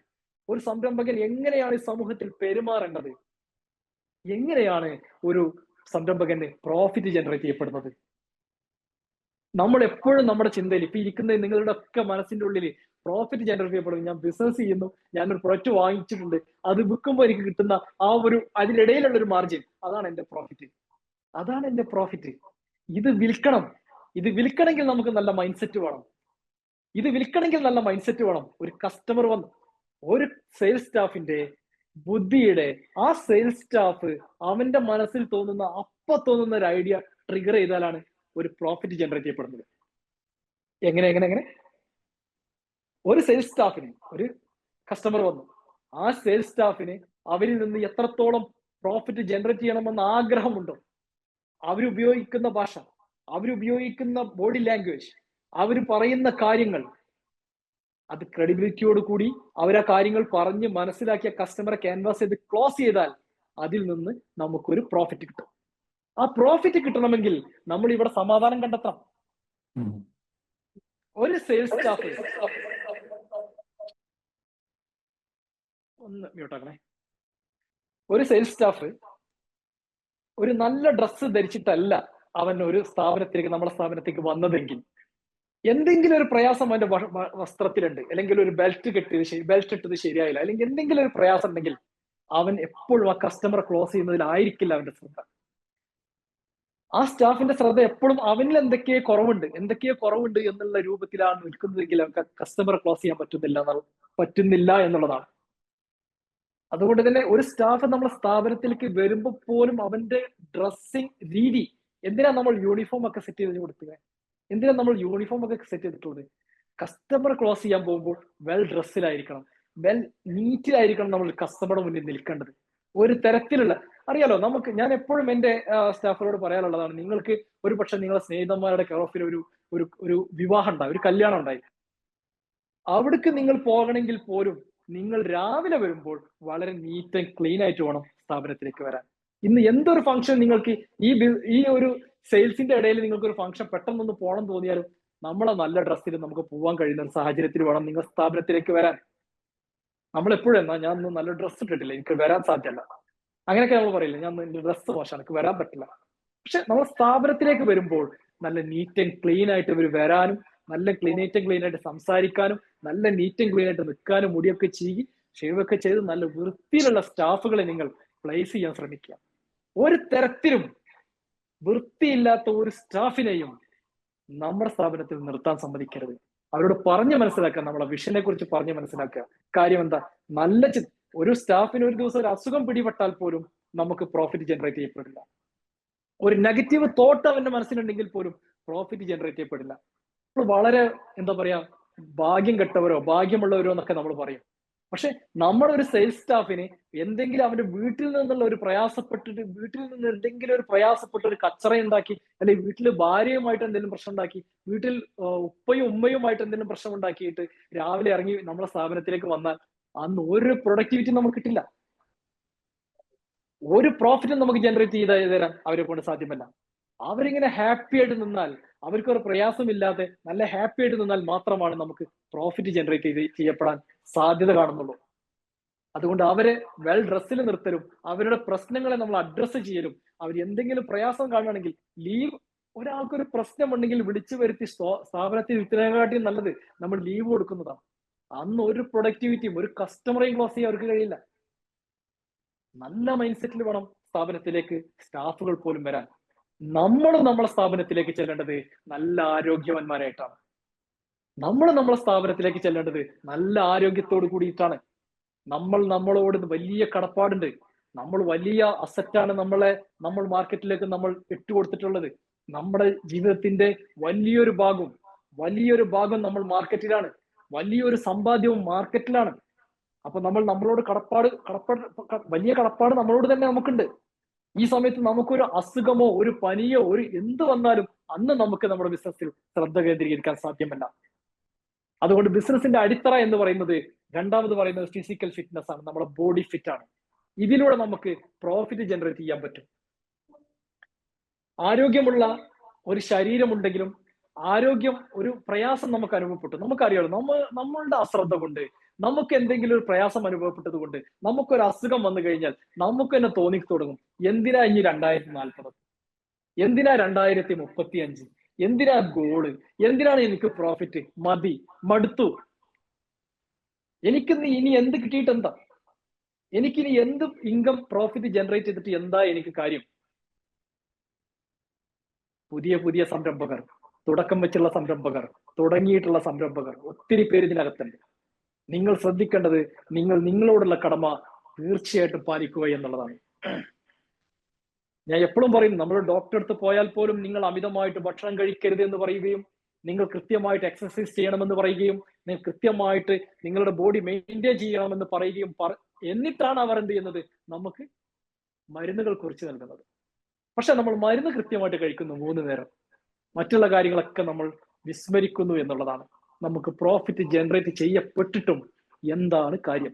ഒരു സംരംഭകൻ എങ്ങനെയാണ് ഈ സമൂഹത്തിൽ പെരുമാറേണ്ടത്? എങ്ങനെയാണ് ഒരു സംരംഭകന് പ്രോഫിറ്റ് ജനറേറ്റ് ചെയ്യപ്പെടുന്നത്? നമ്മൾ എപ്പോഴും നമ്മുടെ ചിന്തയിൽ ഇപ്പൊ ഇരിക്കുന്ന നിങ്ങളുടെ ഒക്കെ മനസ്സിന്റെ ഉള്ളിൽ പ്രോഫിറ്റ് ജനറേറ്റ് ചെയ്യപ്പെടും. ഞാൻ ബിസിനസ് ചെയ്യുന്നു, ഞാനൊരു പ്രൊഡക്റ്റ് വാങ്ങിച്ചിട്ടുണ്ട്, അത് വിൽക്കുമ്പോൾ എനിക്ക് കിട്ടുന്ന അതിനിടയിലുള്ള ഒരു മാർജിൻ, അതാണ് എന്റെ പ്രോഫിറ്റ്. ഇത് വിൽക്കണമെങ്കിൽ നമുക്ക് നല്ല മൈൻഡ് സെറ്റ് വേണം. ഒരു കസ്റ്റമർ വന്ന് ഒരു സെയിൽസ് സ്റ്റാഫിന്റെ ബുദ്ധിയുടെ ആ സെയിൽസ് സ്റ്റാഫ് അവന്റെ മനസ്സിൽ തോന്നുന്ന ഒരു ഐഡിയ ട്രിഗർ ചെയ്താലാണ് ഒരു പ്രോഫിറ്റ് ജനറേറ്റ് ചെയ്യപ്പെടുന്നത്. എങ്ങനെ ഒരു സെയിൽസ് സ്റ്റാഫിന് ഒരു കസ്റ്റമർ വന്നു, ആ സെയിൽസ് സ്റ്റാഫിന് അവരിൽ നിന്ന് എത്രത്തോളം പ്രോഫിറ്റ് ജനറേറ്റ് ചെയ്യണമെന്ന് ആഗ്രഹമുണ്ടോ, അവരുപയോഗിക്കുന്ന ഭാഷ, അവരുപയോഗിക്കുന്ന ബോഡി ലാംഗ്വേജ്, അവർ പറയുന്ന കാര്യങ്ങൾ, അത് ക്രെഡിബിലിറ്റിയോട് കൂടി അവരാ കാര്യങ്ങൾ പറഞ്ഞ് മനസ്സിലാക്കിയ കസ്റ്റമറെ ക്യാൻവാസ് ചെയ്ത് ക്ലോസ് ചെയ്താൽ അതിൽ നിന്ന് നമുക്കൊരു പ്രോഫിറ്റ് കിട്ടും. ആ പ്രോഫിറ്റ് കിട്ടണമെങ്കിൽ നമ്മൾ ഇവിടെ സമാധാനം കണ്ടെത്തണം. ഒരു സെയിൽസ് സ്റ്റാഫ് ഒന്ന് മ്യൂട്ടാക്കണേ. ഒരു സെയിൽസ് സ്റ്റാഫ് ഒരു നല്ല ഡ്രസ്സ് ധരിച്ചിട്ടല്ല അവൻ ഒരു സ്ഥാപനത്തിലേക്ക്, നമ്മുടെ സ്ഥാപനത്തേക്ക് വന്നതെങ്കിൽ എന്തെങ്കിലും ഒരു പ്രയാസം അവന്റെ വസ്ത്രത്തിലുണ്ട്, അല്ലെങ്കിൽ ഒരു ബെൽറ്റ് ഇട്ടത് ശരിയായില്ല, അല്ലെങ്കിൽ എന്തെങ്കിലും ഒരു പ്രയാസം ഉണ്ടെങ്കിൽ അവൻ എപ്പോഴും ആ കസ്റ്റമറെ ക്ലോസ് ചെയ്യുന്നതിലായിരിക്കില്ല അവന്റെ ശ്രദ്ധ. ആ സ്റ്റാഫിന്റെ ശ്രദ്ധ എപ്പോഴും അവനിൽ എന്തൊക്കെയോ കുറവുണ്ട് എന്നുള്ള രൂപത്തിലാണ് നിൽക്കുന്നതെങ്കിൽ അവർക്ക് കസ്റ്റമറെ ക്ലോസ് ചെയ്യാൻ പറ്റുന്നില്ല എന്നുള്ളതാണ്. അതുകൊണ്ട് തന്നെ ഒരു സ്റ്റാഫ് നമ്മുടെ സ്ഥാപനത്തിലേക്ക് വരുമ്പോൾ പോലും അവന്റെ ഡ്രസ്സിങ് രീതി, എന്തിനാ നമ്മൾ യൂണിഫോം ഒക്കെ സെറ്റ് ചെയ്ത് കൊടുക്കുക, എന്തിനാ നമ്മൾ യൂണിഫോം ഒക്കെ സെറ്റ് ചെയ്തിട്ടുള്ളത്? കസ്റ്റമർ ക്ലോസ് ചെയ്യാൻ പോകുമ്പോൾ വെൽ ഡ്രസ്സിലായിരിക്കണം, വെൽ നീറ്റിലായിരിക്കണം നമ്മൾ കസ്റ്റമറുടെ മുന്നിൽ നിൽക്കേണ്ടത്. ഒരു തരത്തിലുള്ള, അറിയാലോ നമുക്ക്, ഞാൻ എപ്പോഴും എന്റെ സ്റ്റാഫുകളോട് പറയാനുള്ളതാണ്, നിങ്ങൾക്ക് ഒരു പക്ഷെ നിങ്ങളെ സ്നേഹിതന്മാരുടെ കെയർ ഓഫിൽ ഒരു വിവാഹം ഉണ്ടായി, ഒരു കല്യാണം ഉണ്ടായി, അവിടേക്ക് നിങ്ങൾ പോകണമെങ്കിൽ പോലും നിങ്ങൾ രാവിലെ വരുമ്പോൾ വളരെ നീറ്റ് ആൻഡ് ക്ലീൻ ആയിട്ട് വേണം സ്ഥാപനത്തിലേക്ക് വരാൻ. ഇന്ന് എന്തൊരു ഫംഗ്ഷൻ നിങ്ങൾക്ക് ഈ ഒരു സെയിൽസിന്റെ ഇടയിൽ നിങ്ങൾക്ക് ഒരു ഫംഗ്ഷൻ പെട്ടെന്നൊന്ന് പോകണം തോന്നിയാലും നമ്മളെ നല്ല ഡ്രസ്സിൽ നമുക്ക് പോകാൻ കഴിയുന്ന ഒരു സാഹചര്യത്തിൽ വേണം നിങ്ങൾ സ്ഥാപനത്തിലേക്ക് വരാൻ. നമ്മൾ എപ്പോഴും ഞാൻ നല്ല ഡ്രസ്സ് ഇട്ടിട്ടില്ല, എനിക്ക് വരാൻ സാധ്യമല്ല, അങ്ങനെയൊക്കെ നമ്മൾ പറയില്ല, ഞാൻ ഡ്രസ്സ് മോശമാണ്, എനിക്ക് വരാൻ പറ്റില്ല. പക്ഷെ നമ്മൾ സ്ഥാപനത്തിലേക്ക് വരുമ്പോൾ നല്ല നീറ്റ് ആൻഡ് ക്ലീൻ ആയിട്ട് ഇവർ വരാനും, നല്ല നീറ്റ് ആൻഡ് ക്ലീൻ ആയിട്ട് സംസാരിക്കാനും, നല്ല നീറ്റ് ആൻഡ് ക്ലീൻ ആയിട്ട് നിൽക്കാനും, മുടിയൊക്കെ ചീകി ഷേവൊക്കെ ചെയ്ത് നല്ല വൃത്തിയിലുള്ള സ്റ്റാഫുകളെ നിങ്ങൾ പ്ലേസ് ചെയ്യാൻ ശ്രമിക്കുക. ഒരു തരത്തിലും വൃത്തിയില്ലാത്ത ഒരു സ്റ്റാഫിനെയും നമ്മുടെ സ്ഥാപനത്തിൽ നിർത്താൻ സമ്മതിക്കരുത്. അവരോട് പറഞ്ഞ് മനസ്സിലാക്കുക, നമ്മളെ വിഷനെ കുറിച്ച് പറഞ്ഞ് മനസ്സിലാക്കുക. കാര്യം എന്താ, ഒരു സ്റ്റാഫിന് ഒരു ദിവസം ഒരു അസുഖം പിടിപെട്ടാൽ പോലും നമുക്ക് പ്രോഫിറ്റ് ജനറേറ്റ് ചെയ്യപ്പെടില്ല. ഒരു നെഗറ്റീവ് തോട്ട് അവന്റെ മനസ്സിലുണ്ടെങ്കിൽ പോലും പ്രോഫിറ്റ് ജനറേറ്റ് ചെയ്യപ്പെടില്ല. വളരെ എന്താ പറയാ, ഭാഗ്യം കെട്ടവരോ ഭാഗ്യമുള്ളവരോ എന്നൊക്കെ നമ്മൾ പറയും. പക്ഷെ നമ്മുടെ ഒരു സെയിൽസ് സ്റ്റാഫിന് എന്തെങ്കിലും അവന്റെ വീട്ടിൽ നിന്ന് എന്തെങ്കിലും ഒരു പ്രയാസപ്പെട്ട ഒരു കച്ചറ ഉണ്ടാക്കി, അല്ലെങ്കിൽ വീട്ടിൽ ഭാര്യയുമായിട്ട് എന്തെങ്കിലും പ്രശ്നം ഉണ്ടാക്കി, വീട്ടിൽ ഉപ്പയും ഉമ്മയുമായിട്ട് എന്തെങ്കിലും പ്രശ്നം ഉണ്ടാക്കിയിട്ട് രാവിലെ ഇറങ്ങി നമ്മുടെ സ്ഥാപനത്തിലേക്ക് വന്നാൽ അന്ന് ഒരു പ്രൊഡക്ടിവിറ്റി നമുക്ക് കിട്ടില്ല, ഒരു പ്രോഫിറ്റും നമുക്ക് ജനറേറ്റ് ചെയ്ത് തരാൻ അവരെ കൊണ്ട് സാധ്യമല്ല. അവരിങ്ങനെ ഹാപ്പി ആയിട്ട് നിന്നാൽ, അവർക്കൊരു പ്രയാസമില്ലാതെ നല്ല ഹാപ്പി ആയിട്ട് നിന്നാൽ മാത്രമാണ് നമുക്ക് പ്രോഫിറ്റ് ജനറേറ്റ് ചെയ്യപ്പെടാൻ സാധ്യത കാണുന്നുള്ളൂ. അതുകൊണ്ട് അവരെ വെൽ ഡ്രസ്സിൽ നിർത്തലും, അവരുടെ പ്രശ്നങ്ങളെ നമ്മൾ അഡ്രസ്സ് ചെയ്യലും, അവർ എന്തെങ്കിലും പ്രയാസം കാണുകയാണെങ്കിൽ ഒരാൾക്കൊരു പ്രശ്നമുണ്ടെങ്കിൽ വിളിച്ചു വരുത്തി സ്ഥാപനത്തിൽ ഇരുത്തിനെക്കാട്ടിയും നല്ലത് നമ്മൾ ലീവ് കൊടുക്കുന്നതാണ്. അന്ന് ഒരു പ്രൊഡക്ടിവിറ്റിയും ഒരു കസ്റ്റമറേയും ക്ലോസ് ചെയ്യാൻ അവർക്ക് കഴിയില്ല. നല്ല മൈൻഡ് സെറ്റിൽ വേണം സ്ഥാപനത്തിലേക്ക് സ്റ്റാഫുകൾ പോലും വരാൻ. നമ്മളെ സ്ഥാപനത്തിലേക്ക് ചെല്ലേണ്ടത് നല്ല ആരോഗ്യവാന്മാരായിട്ടാണ്. നമ്മളെ സ്ഥാപനത്തിലേക്ക് ചെല്ലേണ്ടത് നല്ല ആരോഗ്യത്തോട് കൂടിയിട്ടാണ്. നമ്മളോട് വലിയ കടപ്പാടുണ്ട്. നമ്മൾ വലിയ അസറ്റാണ് നമ്മൾ മാർക്കറ്റിലേക്ക് നമ്മൾ ഇട്ടുകൊടുത്തിട്ടുള്ളത്. നമ്മുടെ ജീവിതത്തിന്റെ വലിയൊരു ഭാഗം നമ്മൾ മാർക്കറ്റിലാണ്, വലിയൊരു സമ്പാദ്യവും മാർക്കറ്റിലാണ്. അപ്പൊ നമ്മളോട് വലിയ കടപ്പാട് നമ്മളോട് തന്നെ നമുക്കുണ്ട്. ഈ സമയത്ത് നമുക്കൊരു അസുഖമോ ഒരു പനിയോ എന്ത് വന്നാലും അന്ന് നമുക്ക് നമ്മുടെ ബിസിനസ്സിൽ ശ്രദ്ധ കേന്ദ്രീകരിക്കാൻ സാധ്യമല്ല. അതുകൊണ്ട് ബിസിനസിന്റെ അടിത്തറ എന്ന് പറയുന്നത്, രണ്ടാമത് പറയുന്നത് ഫിസിക്കൽ ഫിറ്റ്നസ് ആണ്, നമ്മുടെ ബോഡി ഫിറ്റ് ആണ്. ഇതിലൂടെ നമുക്ക് പ്രോഫിറ്റ് ജനറേറ്റ് ചെയ്യാൻ പറ്റും. ആരോഗ്യമുള്ള ഒരു ശരീരമുണ്ടെങ്കിലും ഒരു പ്രയാസം നമുക്ക് അനുഭവപ്പെട്ടു, നമുക്കറിയാലോ, നമ്മളുടെ അശ്രദ്ധ കൊണ്ട് നമുക്ക് എന്തെങ്കിലും ഒരു പ്രയാസം അനുഭവപ്പെട്ടത് കൊണ്ട് നമുക്കൊരു അസുഖം വന്നു കഴിഞ്ഞാൽ നമുക്ക് തന്നെ തോന്നി തുടങ്ങും, എന്തിനാ ഇനി 2040, എന്തിനാ 2035, എന്തിനാ ഗോള്, എന്തിനാണ് എനിക്ക് പ്രോഫിറ്റ്, മടുത്തു, എനിക്കിന്ന് ഇനി എന്ത് കിട്ടിയിട്ട് എന്താ, എനിക്കിനി എന്ത് ഇൻകം പ്രോഫിറ്റ് ജനറേറ്റ് ചെയ്തിട്ട് എന്താ എനിക്ക് കാര്യം? പുതിയ സംരംഭകർ, തുടക്കം വെച്ചുള്ള സംരംഭകർ, തുടങ്ങിയിട്ടുള്ള സംരംഭകർ ഒത്തിരി പേര് ഇതിനകത്തുണ്ട്. നിങ്ങൾ ശ്രദ്ധിക്കേണ്ടത്, നിങ്ങളോടുള്ള കടമ തീർച്ചയായിട്ടും പാലിക്കുക എന്നുള്ളതാണ്. ഞാൻ എപ്പോഴും പറയും, നമ്മൾ ഡോക്ടറെ അടുത്ത് പോയാൽ പോലും നിങ്ങൾ അമിതമായിട്ട് ഭക്ഷണം കഴിക്കരുത് എന്ന് പറയുകയും, നിങ്ങൾ കൃത്യമായിട്ട് എക്സസൈസ് ചെയ്യണമെന്ന് പറയുകയും, നിങ്ങൾ കൃത്യമായിട്ട് നിങ്ങളുടെ ബോഡി മെയിൻറ്റെയിൻ ചെയ്യണമെന്ന് പറയുകയും എന്നിട്ടാണ് അവർ എന്ത് ചെയ്യുന്നത്, നമുക്ക് മരുന്നുകൾ കുറിച്ച് നൽകുന്നത്. പക്ഷെ നമ്മൾ മരുന്ന് കൃത്യമായിട്ട് കഴിക്കുന്നു 3 നേരം, മറ്റുള്ള കാര്യങ്ങളൊക്കെ നമ്മൾ വിസ്മരിക്കുന്നു എന്നുള്ളതാണ്. നമുക്ക് പ്രോഫിറ്റ് ജനറേറ്റ് ചെയ്യപ്പെട്ടിട്ടും എന്താണ് കാര്യം?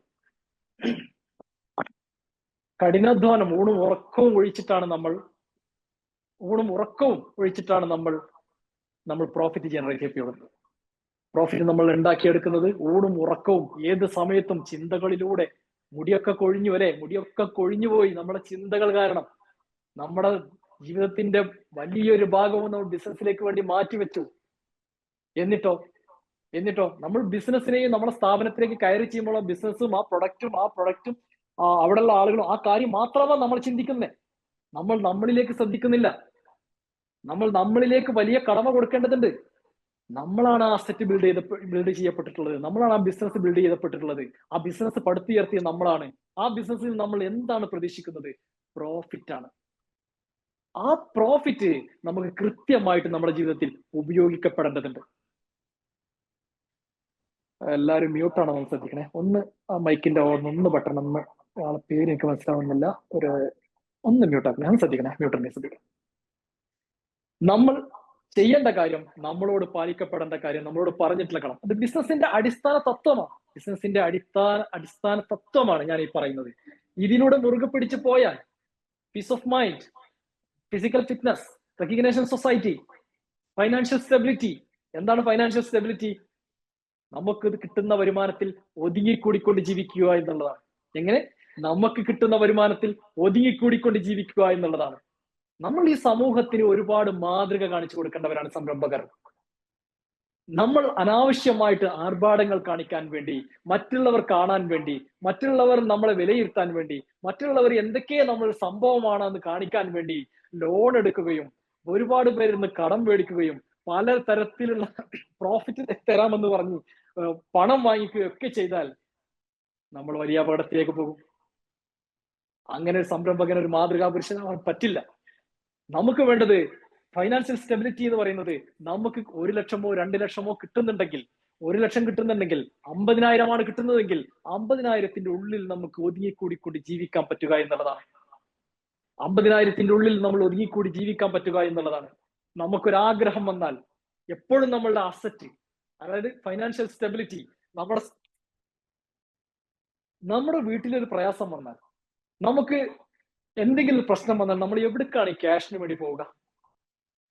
കഠിനാധ്വാനം, ഊണും ഉറക്കവും ഒഴിച്ചിട്ടാണ് നമ്മൾ പ്രോഫിറ്റ് ജനറേറ്റ് ചെയ്യപ്പെടുന്നത്. പ്രോഫിറ്റ് നമ്മൾ ഉണ്ടാക്കിയെടുക്കുന്നത് ഊണും ഉറക്കവും ഏത് സമയത്തും ചിന്തകളിലൂടെ. മുടിയൊക്കെ കൊഴിഞ്ഞു അല്ലെ, മുടിയൊക്കെ കൊഴിഞ്ഞു പോയി നമ്മുടെ ചിന്തകൾ കാരണം. നമ്മുടെ ജീവിതത്തിന്റെ വലിയൊരു ഭാഗവും നമ്മൾ ബിസിനസ്സിലേക്ക് വേണ്ടി മാറ്റിവെച്ചു. എന്നിട്ടോ നമ്മൾ ബിസിനസ്സിനെയും നമ്മുടെ സ്ഥാപനത്തിലേക്ക് കയറി ചെയ്യുമ്പോൾ ബിസിനസ്സും ആ പ്രൊഡക്റ്റും അവിടെയുള്ള ആളുകളും ആ കാര്യം മാത്രമാണ് നമ്മൾ ചിന്തിക്കുന്നത്. നമ്മൾ നമ്മളിലേക്ക് ശ്രദ്ധിക്കുന്നില്ല. നമ്മൾ നമ്മളിലേക്ക് വലിയ കടമ കൊടുക്കേണ്ടതുണ്ട്. നമ്മളാണ് ആ അസറ്റ് ബിൽഡ് ചെയ്യപ്പെട്ടിട്ടുള്ളത്. നമ്മളാണ് ആ ബിസിനസ് ബിൽഡ് ചെയ്യപ്പെട്ടിട്ടുള്ളത്. ആ ബിസിനസ് പടുത്തുയർത്തിയ നമ്മളാണ്. ആ ബിസിനസ്സിൽ നമ്മൾ എന്താണ് പ്രതീക്ഷിക്കുന്നത്? പ്രോഫിറ്റ് ആണ്. ആ പ്രോഫിറ്റ് നമുക്ക് കൃത്യമായിട്ട് നമ്മുടെ ജീവിതത്തിൽ ഉപയോഗിക്കപ്പെടേണ്ടതുണ്ട്. എല്ലാവരും മ്യൂട്ടാണോ നമ്മൾ ശ്രദ്ധിക്കണേ. ഒന്ന് ആ മൈക്കിന്റെ ഒന്ന് ബട്ടൺ ഒന്ന്, ആളെ പേര് എനിക്ക് മനസ്സിലാവുന്നില്ല, ഒന്ന് മ്യൂട്ടാക്കണം. ഞാൻ ശ്രദ്ധിക്കണേ, മ്യൂട്ടറിനെ ശ്രദ്ധിക്കണം. നമ്മൾ ചെയ്യേണ്ട കാര്യം, നമ്മളോട് പാലിക്കപ്പെടേണ്ട കാര്യം, നമ്മളോട് പറഞ്ഞിട്ടുള്ള കടം, അത് ബിസിനസിന്റെ അടിസ്ഥാന തത്വമാണ്. ബിസിനസിന്റെ അടിസ്ഥാന തത്വമാണ് ഞാൻ ഈ പറയുന്നത്. ഇതിലൂടെ മുറുകെ പിടിച്ചു പോയാൽ peace of mind, physical fitness, recognition society, financial stability. എന്താണ് ഫൈനാൻഷ്യൽ സ്റ്റെബിലിറ്റി? നമുക്ക് കിട്ടുന്ന വരുമാനത്തിൽ ഒതുങ്ങിക്കൂടിക്കൊണ്ട് ജീവിക്കുക എന്നുള്ളതാണ്. എങ്ങനെ? നമുക്ക് കിട്ടുന്ന വരുമാനത്തിൽ ഒതുങ്ങിക്കൂടിക്കൊണ്ട് ജീവിക്കുക എന്നുള്ളതാണ്. നമ്മൾ ഈ സമൂഹത്തിന് ഒരുപാട് മാതൃക കാണിച്ചു കൊടുക്കേണ്ടവരാണ് സംരംഭകർ. നമ്മൾ അനാവശ്യമായിട്ട് ആർഭാടങ്ങൾ കാണിക്കാൻ വേണ്ടി, മറ്റുള്ളവർ കാണാൻ വേണ്ടി, മറ്റുള്ളവർ നമ്മളെ വിലയിരുത്താൻ വേണ്ടി, മറ്റുള്ളവർ എന്തൊക്കെ നമ്മൾ സംഭവമാണെന്ന് കാണിക്കാൻ വേണ്ടി ലോൺ എടുക്കുകയും ഒരുപാട് പേരിന്ന് കടം മേടിക്കുകയും പല തരത്തിലുള്ള പ്രോഫിറ്റ് തരാമെന്ന് പറഞ്ഞ് പണം വാങ്ങിക്കുകയൊക്കെ ചെയ്താൽ നമ്മൾ വലിയ അപകടത്തിലേക്ക് പോകും. അങ്ങനെ ഒരു സംരംഭകൻ, ഒരു മാതൃകാ പുരുഷനാവാൻ പറ്റില്ല. നമുക്ക് വേണ്ടത് ഫൈനാൻഷ്യൽ സ്റ്റെബിലിറ്റി എന്ന് പറയുന്നത്, നമുക്ക് 1 ലക്ഷമോ 2 ലക്ഷമോ കിട്ടുന്നുണ്ടെങ്കിൽ, 1 ലക്ഷം കിട്ടുന്നുണ്ടെങ്കിൽ 50,000 കിട്ടുന്നതെങ്കിൽ 50,000 ഉള്ളിൽ നമുക്ക് ഒതുങ്ങിക്കൂടിക്കൂടി ജീവിക്കാൻ പറ്റുക എന്നുള്ളതാണ്. 50,000 ഉള്ളിൽ നമ്മൾ ഒതുങ്ങിക്കൂടി ജീവിക്കാൻ പറ്റുക എന്നുള്ളതാണ്. നമുക്കൊരാഗ്രഹം വന്നാൽ എപ്പോഴും നമ്മളുടെ അസറ്റ്, അതായത് ഫൈനാൻഷ്യൽ സ്റ്റെബിലിറ്റി, നമ്മുടെ വീട്ടിലൊരു പ്രയാസം വന്നാൽ, നമുക്ക് എന്തെങ്കിലും പ്രശ്നം വന്നാൽ നമ്മൾ എവിടേക്കാണ് ഈ ക്യാഷിന് വേണ്ടി പോവുക?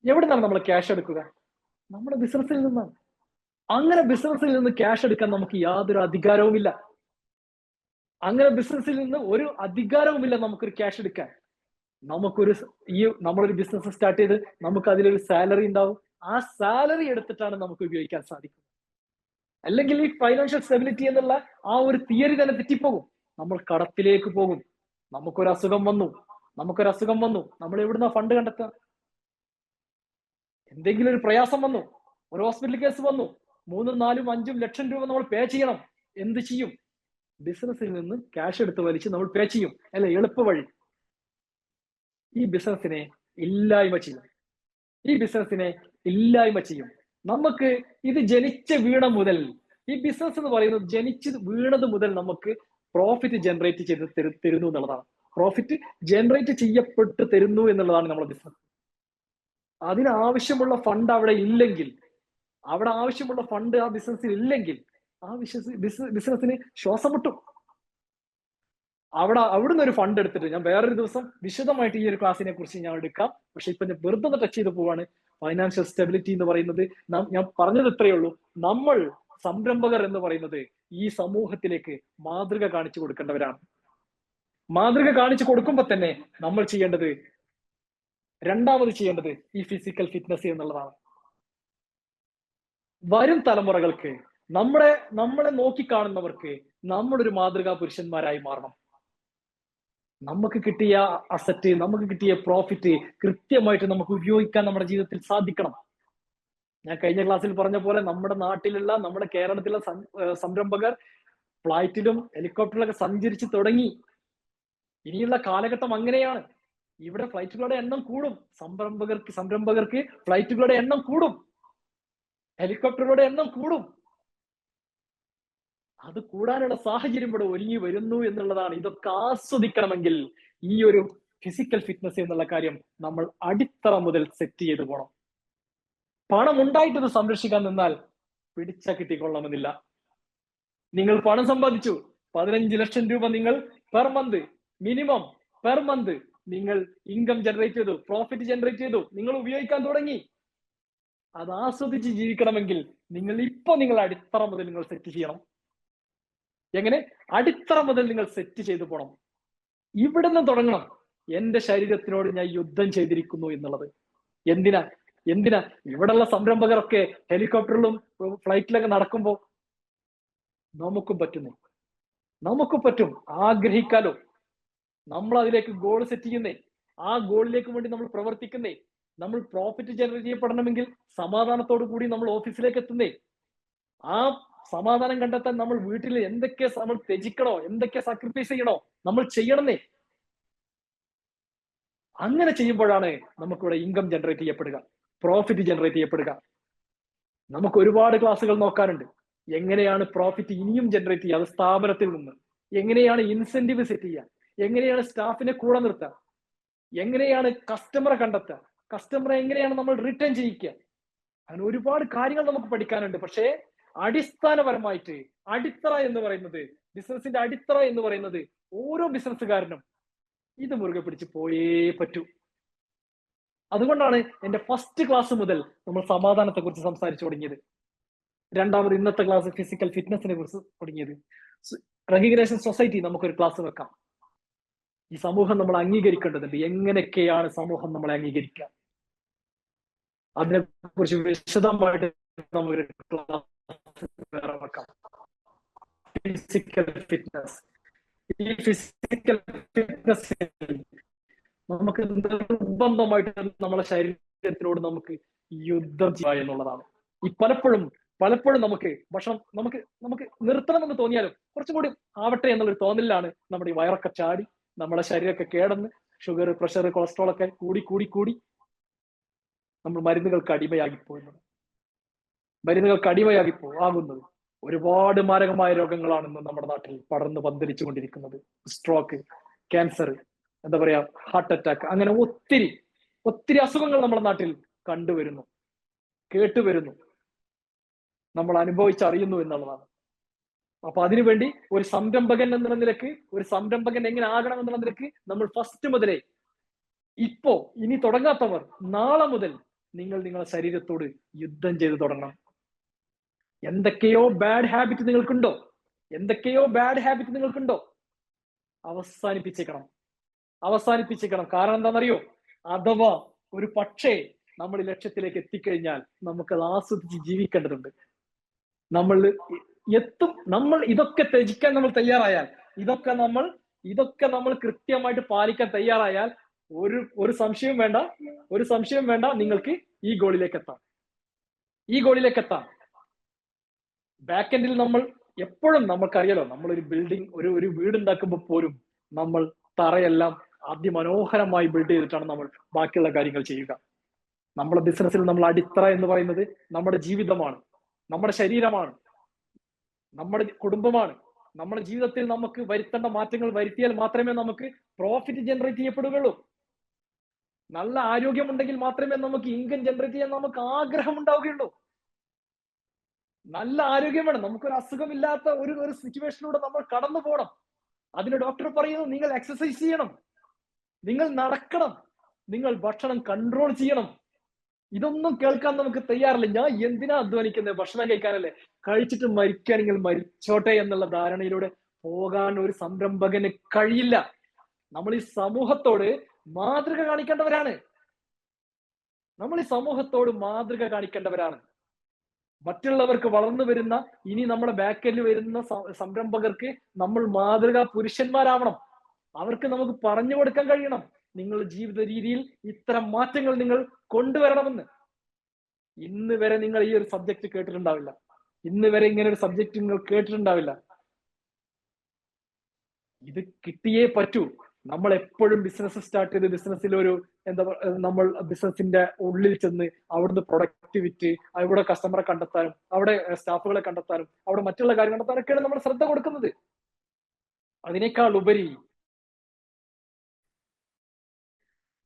എവിടുന്നാണ് നമ്മൾ ക്യാഷ് എടുക്കുക? നമ്മുടെ ബിസിനസ്സിൽ നിന്നാണ്. അങ്ങനെ ബിസിനസ്സിൽ നിന്ന് ക്യാഷ് എടുക്കാൻ നമുക്ക് യാതൊരു അധികാരവുമില്ല. അങ്ങനെ ബിസിനസ്സിൽ നിന്ന് ഒരു അധികാരവുമില്ല നമുക്കൊരു ക്യാഷ് എടുക്കാൻ. നമ്മളൊരു ബിസിനസ് സ്റ്റാർട്ട് ചെയ്ത് നമുക്ക് അതിലൊരു സാലറി ഉണ്ടാവും. ആ സാലറി എടുത്തിട്ടാണ് നമുക്ക് ഉപയോഗിക്കാൻ സാധിക്കും. അല്ലെങ്കിൽ ഈ ഫൈനാൻഷ്യൽ സ്റ്റെബിലിറ്റി എന്നുള്ള ആ ഒരു തിയറി തന്നെ തെറ്റിപ്പോകും. നമ്മൾ കടത്തിലേക്ക് പോകും. നമുക്കൊരു അസുഖം വന്നു, നമ്മൾ എവിടുന്ന ഫണ്ട് കണ്ടെത്തുക? എന്തെങ്കിലും ഒരു പ്രയാസം വന്നു, ഒരു ഹോസ്പിറ്റൽ കേസ് വന്നു, 3, 4, 5 ലക്ഷം രൂപ നമ്മൾ പേ ചെയ്യണം. എന്ത് ചെയ്യും? ബിസിനസ്സിൽ നിന്ന് ക്യാഷ് എടുത്ത് വലിച്ച് നമ്മൾ പേ ചെയ്യും. അല്ലെ, എളുപ്പ വഴി. ഈ ബിസിനസ്സിനെ ഇല്ലായ്മ ചെയ്യും. നമുക്ക് ഇത് ജനിച്ച വീണ മുതൽ, ഈ ബിസിനസ് എന്ന് പറയുന്നത് ജനിച്ച് വീണത് മുതൽ നമുക്ക് പ്രോഫിറ്റ് ജനറേറ്റ് ചെയ്ത് തരുന്നു എന്നുള്ളതാണ്. പ്രോഫിറ്റ് ജനറേറ്റ് ചെയ്യപ്പെട്ട് തരുന്നു എന്നുള്ളതാണ് നമ്മുടെ ബിസിനസ്. അതിനാവശ്യമുള്ള ഫണ്ട് അവിടെ ഇല്ലെങ്കിൽ, ആവശ്യമുള്ള ഫണ്ട് ആ ബിസിനസ്സിൽ ഇല്ലെങ്കിൽ, ആ ബിസിനസ്സിന് ശ്വാസം മുട്ടും. അവിടുന്ന് ഒരു ഫണ്ട് എടുത്തിട്ട്, ഞാൻ വേറൊരു ദിവസം വിശദമായിട്ട് ഈ ഒരു ക്ലാസ്സിനെ കുറിച്ച് ഞാൻ എടുക്കാം. പക്ഷെ ഇപ്പൊ ഞാൻ വെറുതെ ടച്ച് ചെയ്ത് പോവാണ്. ഫൈനാൻഷ്യൽ സ്റ്റെബിലിറ്റി എന്ന് പറയുന്നത്, ഞാൻ പറഞ്ഞത് ഇത്രയേ ഉള്ളൂ. നമ്മൾ സംരംഭകർ എന്ന് പറയുന്നത് ഈ സമൂഹത്തിലേക്ക് മാതൃക കാണിച്ചു കൊടുക്കേണ്ടവരാണ്. മാതൃക കാണിച്ചു കൊടുക്കുമ്പോ തന്നെ നമ്മൾ രണ്ടാമത് ചെയ്യേണ്ടത് ഈ ഫിസിക്കൽ ഫിറ്റ്നസ് എന്നുള്ളതാണ്. വരും തലമുറകൾക്ക്, നമ്മളെ നോക്കിക്കാണുന്നവർക്ക് നമ്മളൊരു മാതൃകാ പുരുഷന്മാരായി മാറണം. നമുക്ക് കിട്ടിയ അസറ്റ്, നമുക്ക് കിട്ടിയ പ്രോഫിറ്റ് കൃത്യമായിട്ട് നമുക്ക് ഉപയോഗിക്കാൻ നമ്മുടെ ജീവിതത്തിൽ സാധിക്കണം. ഞാൻ കഴിഞ്ഞ ക്ലാസ്സിൽ പറഞ്ഞ പോലെ നമ്മുടെ കേരളത്തിലുള്ള സംരംഭകർ ഫ്ലൈറ്റിലും ഹെലികോപ്റ്ററിലൊക്കെ സഞ്ചരിച്ച് തുടങ്ങി. ഇനിയുള്ള കാലഘട്ടം അങ്ങനെയാണ്. ഇവിടെ ഫ്ലൈറ്റുകളുടെ എണ്ണം കൂടും. സംരംഭകർക്ക് ഫ്ലൈറ്റുകളുടെ എണ്ണം കൂടും, ഹെലികോപ്റ്ററുകളുടെ എണ്ണം കൂടും. അത് കൂടാനുള്ള സാഹചര്യം ഇവിടെ ഒരുങ്ങി വരുന്നു എന്നുള്ളതാണ്. ഇതൊക്കെ ആസ്വദിക്കണമെങ്കിൽ ഈ ഒരു ഫിസിക്കൽ ഫിറ്റ്നസ് എന്നുള്ള കാര്യം നമ്മൾ അടിത്തറ മുതൽ സെറ്റ് ചെയ്ത് പോകണം. പണം ഉണ്ടായിട്ടത് സംരക്ഷിക്കാൻ നിന്നാൽ പിടിച്ച കിട്ടിക്കൊള്ളണമെന്നില്ല. നിങ്ങൾ പണം സമ്പാദിച്ചു, 15 ലക്ഷം രൂപ നിങ്ങൾ മിനിമം പെർ മന്ത് നിങ്ങൾ ഇൻകം ജനറേറ്റ് ചെയ്തു, പ്രോഫിറ്റ് ജനറേറ്റ് ചെയ്തു, നിങ്ങൾ ഉപയോഗിക്കാൻ തുടങ്ങി. അത് ആസ്വദിച്ച് ജീവിക്കണമെങ്കിൽ നിങ്ങൾ അടിത്തറ മുതൽ നിങ്ങൾ സെറ്റ് ചെയ്യണം. എങ്ങനെ? അടിത്തറ മുതൽ നിങ്ങൾ സെറ്റ് ചെയ്തു പോണം. ഇവിടുന്ന് തുടങ്ങണം. എന്റെ ശരീരത്തിനോട് ഞാൻ യുദ്ധം ചെയ്തിരിക്കുന്നു എന്നുള്ളത്. എന്തിനാ? ഇവിടെയുള്ള സംരംഭകരൊക്കെ ഹെലികോപ്റ്ററിലും ഫ്ലൈറ്റിലൊക്കെ നടക്കുമ്പോ നമുക്കും പറ്റും. ആഗ്രഹിക്കാലോ. നമ്മൾ അതിലേക്ക് ഗോൾ സെറ്റ് ചെയ്യുന്നേ, ആ ഗോളിലേക്ക് വേണ്ടി നമ്മൾ പ്രവർത്തിക്കുന്നേ. നമ്മൾ പ്രോഫിറ്റ് ജനറേറ്റ് ചെയ്യപ്പെടണമെങ്കിൽ സമാധാനത്തോടു കൂടി നമ്മൾ ഓഫീസിലേക്ക് എത്തുന്നേ. ആ സമാധാനം കണ്ടെത്താൻ നമ്മൾ വീട്ടിൽ എന്തൊക്കെ നമ്മൾ ത്യജിക്കണോ, എന്തൊക്കെ സാക്രിഫൈസ് ചെയ്യണോ നമ്മൾ ചെയ്യണമെന്നേ. അങ്ങനെ ചെയ്യുമ്പോഴാണ് നമുക്കിവിടെ ഇൻകം ജനറേറ്റ് ചെയ്യപ്പെടുക, പ്രോഫിറ്റ് ജനറേറ്റ് ചെയ്യപ്പെടുക. നമുക്ക് ഒരുപാട് ക്ലാസ്സുകൾ നോക്കാനുണ്ട്. എങ്ങനെയാണ് പ്രോഫിറ്റ് ഇനിയും ജനറേറ്റ് ചെയ്യുക, അത് സ്ഥാപനത്തിൽ നിന്ന് എങ്ങനെയാണ് ഇൻസെന്റീവ് സെറ്റ് ചെയ്യുക, എങ്ങനെയാണ് സ്റ്റാഫിനെ കൂടെ നിർത്തുക, എങ്ങനെയാണ് കസ്റ്റമറെ കണ്ടെത്തുക, കസ്റ്റമറെ എങ്ങനെയാണ് നമ്മൾ റിട്ടേൺ ചെയ്യിക്കുക. അങ്ങനെ ഒരുപാട് കാര്യങ്ങൾ നമുക്ക് പഠിക്കാനുണ്ട്. പക്ഷേ അടിസ്ഥാനപരമായിട്ട് അടിത്തറ എന്ന് പറയുന്നത്, ബിസിനസിന്റെ അടിത്തറ എന്ന് പറയുന്നത് ഓരോ ബിസിനസ്സുകാരനും ഇത് മുറുകെ പിടിച്ച് പോയേ പറ്റൂ. അതുകൊണ്ടാണ് എന്റെ ഫസ്റ്റ് ക്ലാസ് മുതൽ നമ്മൾ സമാധാനത്തെ കുറിച്ച് സംസാരിച്ചു തുടങ്ങിയത്. രണ്ടാമത് ഇന്നത്തെ ക്ലാസ് ഫിസിക്കൽ ഫിറ്റ്നസിനെ കുറിച്ച് തുടങ്ങിയത്. റെക്കഗ്നേഷൻ സൊസൈറ്റി നമുക്കൊരു ക്ലാസ് വെക്കാം. ഈ സമൂഹം നമ്മൾ അംഗീകരിക്കേണ്ടതുണ്ട്. എങ്ങനെയൊക്കെയാണ് സമൂഹം നമ്മളെ അംഗീകരിക്കുക, അതിനെ കുറിച്ച് വിശദമായിട്ട് നമുക്കൊരു ക്ലാസ് വേറെ വെക്കാം. Physical fitness. ഈ ഫിസിക്കൽ ഫിറ്റ്നസ് നമുക്ക് നിർബന്ധമായിട്ട് നമ്മളെ ശരീരത്തിനോട് നമുക്ക് യുദ്ധം ചെയ്യുക എന്നുള്ളതാണ്. ഈ പലപ്പോഴും നമുക്ക് ഭക്ഷണം നമുക്ക് നിർത്തണമെന്ന് തോന്നിയാലും കുറച്ചും കൂടി ആവട്ടെ എന്നുള്ളൊരു തോന്നലിലാണ് നമ്മുടെ ഈ വയറൊക്കെ ചാടി നമ്മുടെ ശരീരമൊക്കെ കേടന്ന് ഷുഗർ, പ്രഷർ, കൊളസ്ട്രോൾ ഒക്കെ കൂടി നമ്മൾ മരുന്നുകൾക്ക് അടിമയാകുന്നത്. ഒരുപാട് മാരകമായ രോഗങ്ങളാണ് ഇന്ന് നമ്മുടെ നാട്ടിൽ പടർന്ന് പന്തലിച്ചു കൊണ്ടിരിക്കുന്നത്. സ്ട്രോക്ക്, ക്യാൻസർ, എന്താ പറയാ, ഹാർട്ട് അറ്റാക്ക്, അങ്ങനെ ഒത്തിരി അസുഖങ്ങൾ നമ്മുടെ നാട്ടിൽ കണ്ടുവരുന്നു, കേട്ടുവരുന്നു, നമ്മൾ അനുഭവിച്ചറിയുന്നു എന്നുള്ളതാണ്. അപ്പൊ അതിനുവേണ്ടി ഒരു സംരംഭകൻ എന്നുള്ള നിലക്ക്, ഒരു സംരംഭകൻ എങ്ങനെ ആകണം എന്നുള്ള നിലക്ക് നമ്മൾ ഫസ്റ്റ് മുതലേ, ഇനി തുടങ്ങാത്തവർ നാളെ മുതൽ നിങ്ങളുടെ ശരീരത്തോട് യുദ്ധം ചെയ്ത് തുടങ്ങണം. എന്തൊക്കെയോ ബാഡ് ഹാബിറ്റ് നിങ്ങൾക്കുണ്ടോ അവസാനിപ്പിച്ചേക്കണം. കാരണം എന്താണെന്നറിയോ? അഥവാ ഒരു പക്ഷേ നമ്മൾ ലക്ഷ്യത്തിലേക്ക് എത്തിക്കഴിഞ്ഞാൽ നമുക്കത് ആസ്വദിച്ച് ജീവിക്കേണ്ടതുണ്ട്. നമ്മൾ ഇതൊക്കെ ത്യജിക്കാൻ നമ്മൾ തയ്യാറായാൽ, ഇതൊക്കെ നമ്മൾ കൃത്യമായിട്ട് പാലിക്കാൻ തയ്യാറായാൽ ഒരു സംശയം വേണ്ട, നിങ്ങൾക്ക് ഈ ഗോളിലേക്ക് എത്താം. ബാക്ക് എൻഡിൽ നമ്മൾ എപ്പോഴും നമുക്കറിയാലോ, നമ്മളൊരു ബിൽഡിംഗ്, ഒരു വീട് ഉണ്ടാക്കുമ്പോൾ പോലും നമ്മൾ തറയെല്ലാം അതിമനോഹരമായി ബിൽഡ് ചെയ്തിട്ടാണ് നമ്മൾ ബാക്കിയുള്ള കാര്യങ്ങൾ ചെയ്യുക. നമ്മുടെ ബിസിനസ്സിൽ നമ്മൾ അടിത്തറ എന്ന് പറയുന്നത് നമ്മുടെ ജീവിതമാണ്, നമ്മുടെ ശരീരമാണ്, നമ്മുടെ കുടുംബമാണ്. നമ്മുടെ ജീവിതത്തിൽ നമുക്ക് വരുത്തേണ്ട മാറ്റങ്ങൾ വരുത്തിയാൽ മാത്രമേ നമുക്ക് പ്രോഫിറ്റ് ജനറേറ്റ് ചെയ്യപ്പെടുകയുള്ളൂ. നല്ല ആരോഗ്യമുണ്ടെങ്കിൽ മാത്രമേ നമുക്ക് ഇൻകം ജനറേറ്റ് ചെയ്യാൻ നമുക്ക് ആഗ്രഹം ഉണ്ടാവുകയുള്ളൂ. നല്ല ആരോഗ്യം വേണം. നമുക്കൊരു അസുഖമില്ലാത്ത ഒരു സിറ്റുവേഷനിലൂടെ നമ്മൾ കടന്നു പോകണം. അതിന് ഡോക്ടർ പറയുന്നു, നിങ്ങൾ എക്സസൈസ് ചെയ്യണം, നിങ്ങൾ നടക്കണം, നിങ്ങൾ ഭക്ഷണം കൺട്രോൾ ചെയ്യണം. ഇതൊന്നും കേൾക്കാൻ നമുക്ക് തയ്യാറില്ല. ഞാൻ എന്തിനാ അധ്വാനിക്കുന്നത്, ഭക്ഷണം കഴിക്കാനല്ലേ, കഴിച്ചിട്ട് മരിക്കുകയാണെങ്കിൽ മരിച്ചോട്ടെ എന്നുള്ള ധാരണയിലൂടെ പോകാൻ ഒരു സംരംഭകന് കഴിയില്ല. നമ്മൾ ഈ സമൂഹത്തോട് മാതൃക കാണിക്കേണ്ടവരാണ്. മറ്റുള്ളവർക്ക് വളർന്നു വരുന്ന, ഇനി നമ്മുടെ ബാക്കിൽ വരുന്ന സംരംഭകർക്ക് നമ്മൾ മാതൃകാ പുരുഷന്മാരാവണം. അവർക്ക് നമുക്ക് പറഞ്ഞു കൊടുക്കാൻ കഴിയണം, നിങ്ങളുടെ ജീവിത രീതിയിൽ ഇത്തരം മാറ്റങ്ങൾ നിങ്ങൾ കൊണ്ടുവരണമെന്ന്. ഇന്ന് വരെ നിങ്ങൾ ഈ ഒരു സബ്ജക്ട് കേട്ടിട്ടുണ്ടാവില്ല. ഇത് കിട്ടിയേ പറ്റൂ. നമ്മൾ എപ്പോഴും ബിസിനസ് സ്റ്റാർട്ട് ചെയ്ത് ബിസിനസ്സിൽ നമ്മൾ ബിസിനസിന്റെ ഉള്ളിൽ ചെന്ന് അവിടുന്ന് പ്രൊഡക്റ്റ് വിറ്റ് അവിടെ കസ്റ്റമറെ കണ്ടെത്താനും അവിടെ സ്റ്റാഫുകളെ കണ്ടെത്താനും അവിടെ മറ്റുള്ള കാര്യം കണ്ടെത്താനൊക്കെയാണ് നമ്മൾ ശ്രദ്ധ കൊടുക്കുന്നത്. അതിനേക്കാൾ ഉപരി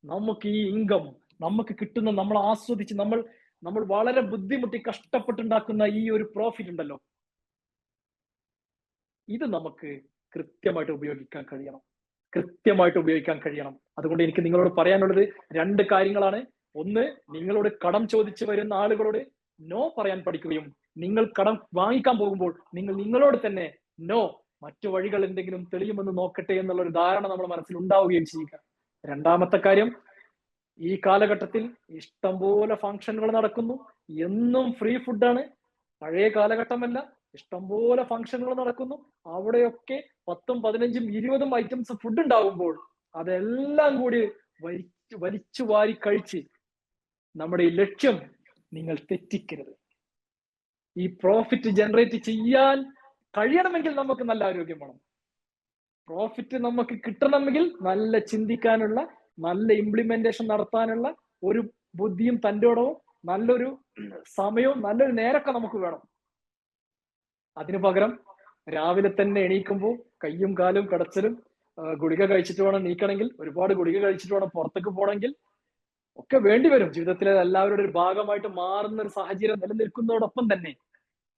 നമുക്ക് ഈ ഇൻകം നമുക്ക് കിട്ടുന്ന, നമ്മൾ ആസ്വദിച്ച് നമ്മൾ വളരെ ബുദ്ധിമുട്ടി കഷ്ടപ്പെട്ടുണ്ടാക്കുന്ന ഈ ഒരു പ്രോഫിറ്റ് ഉണ്ടല്ലോ, ഇത് നമുക്ക് കൃത്യമായിട്ട് ഉപയോഗിക്കാൻ കഴിയണം. അതുകൊണ്ട് എനിക്ക് നിങ്ങളോട് പറയാനുള്ളത് 2 കാര്യങ്ങളാണ്. ഒന്ന്, നിങ്ങളോട് കടം ചോദിച്ചു വരുന്ന ആളുകളോട് നോ പറയാൻ പഠിക്കുകയും നിങ്ങൾ കടം വാങ്ങിക്കാൻ പോകുമ്പോൾ നിങ്ങൾ നിങ്ങളോട് തന്നെ നോ, മറ്റു വഴികൾ എന്തെങ്കിലും തെളിയുമെന്ന് നോക്കട്ടെ എന്നുള്ള ഒരു ധാരണ നമ്മുടെ മനസ്സിൽ ഉണ്ടാവുകയും ചെയ്യുക. രണ്ടാമത്തെ കാര്യം, ഈ കാലഘട്ടത്തിൽ ഇഷ്ടംപോലെ ഫംഗ്ഷനുകൾ നടക്കുന്നു. എന്നും ഫ്രീ ഫുഡാണ്. പഴയ കാലഘട്ടമല്ല, ഇഷ്ടംപോലെ ഫംഗ്ഷനുകൾ നടക്കുന്നു. അവിടെയൊക്കെ 10ഉം 15ഉം 20ഉം ഐറ്റംസ് ഫുഡ് ഉണ്ടാകുമ്പോൾ അതെല്ലാം കൂടി വലിച്ചു വാരി കഴിച്ച് നമ്മുടെ ഈ ലക്ഷ്യം നിങ്ങൾ തെറ്റിക്കരുത്. ഈ പ്രോഫിറ്റ് ജനറേറ്റ് ചെയ്യാൻ കഴിയണമെങ്കിൽ നമുക്ക് നല്ല ആരോഗ്യം വേണം. പ്രോഫിറ്റ് നമുക്ക് കിട്ടണമെങ്കിൽ നല്ല ചിന്തിക്കാനുള്ള, നല്ല ഇംപ്ലിമെന്റേഷൻ നടത്താനുള്ള ഒരു ബുദ്ധിയും തൻ്റെടവും നല്ലൊരു സമയവും നല്ലൊരു നേരമൊക്കെ നമുക്ക് വേണം. അതിനു പകരം രാവിലെ തന്നെ എണീക്കുമ്പോൾ കയ്യും കാലും കടച്ചലും, ഗുളിക കഴിച്ചിട്ട് വേണം നീക്കണമെങ്കിൽ, ഒരുപാട് ഗുളിക കഴിച്ചിട്ട് വേണം പുറത്തേക്ക് പോകണമെങ്കിൽ ഒക്കെ വേണ്ടിവരും. ജീവിതത്തിലെ എല്ലാവരുടെ ഒരു ഭാഗമായിട്ട് മാറുന്ന ഒരു സാഹചര്യം നിലനിൽക്കുന്നതോടൊപ്പം തന്നെ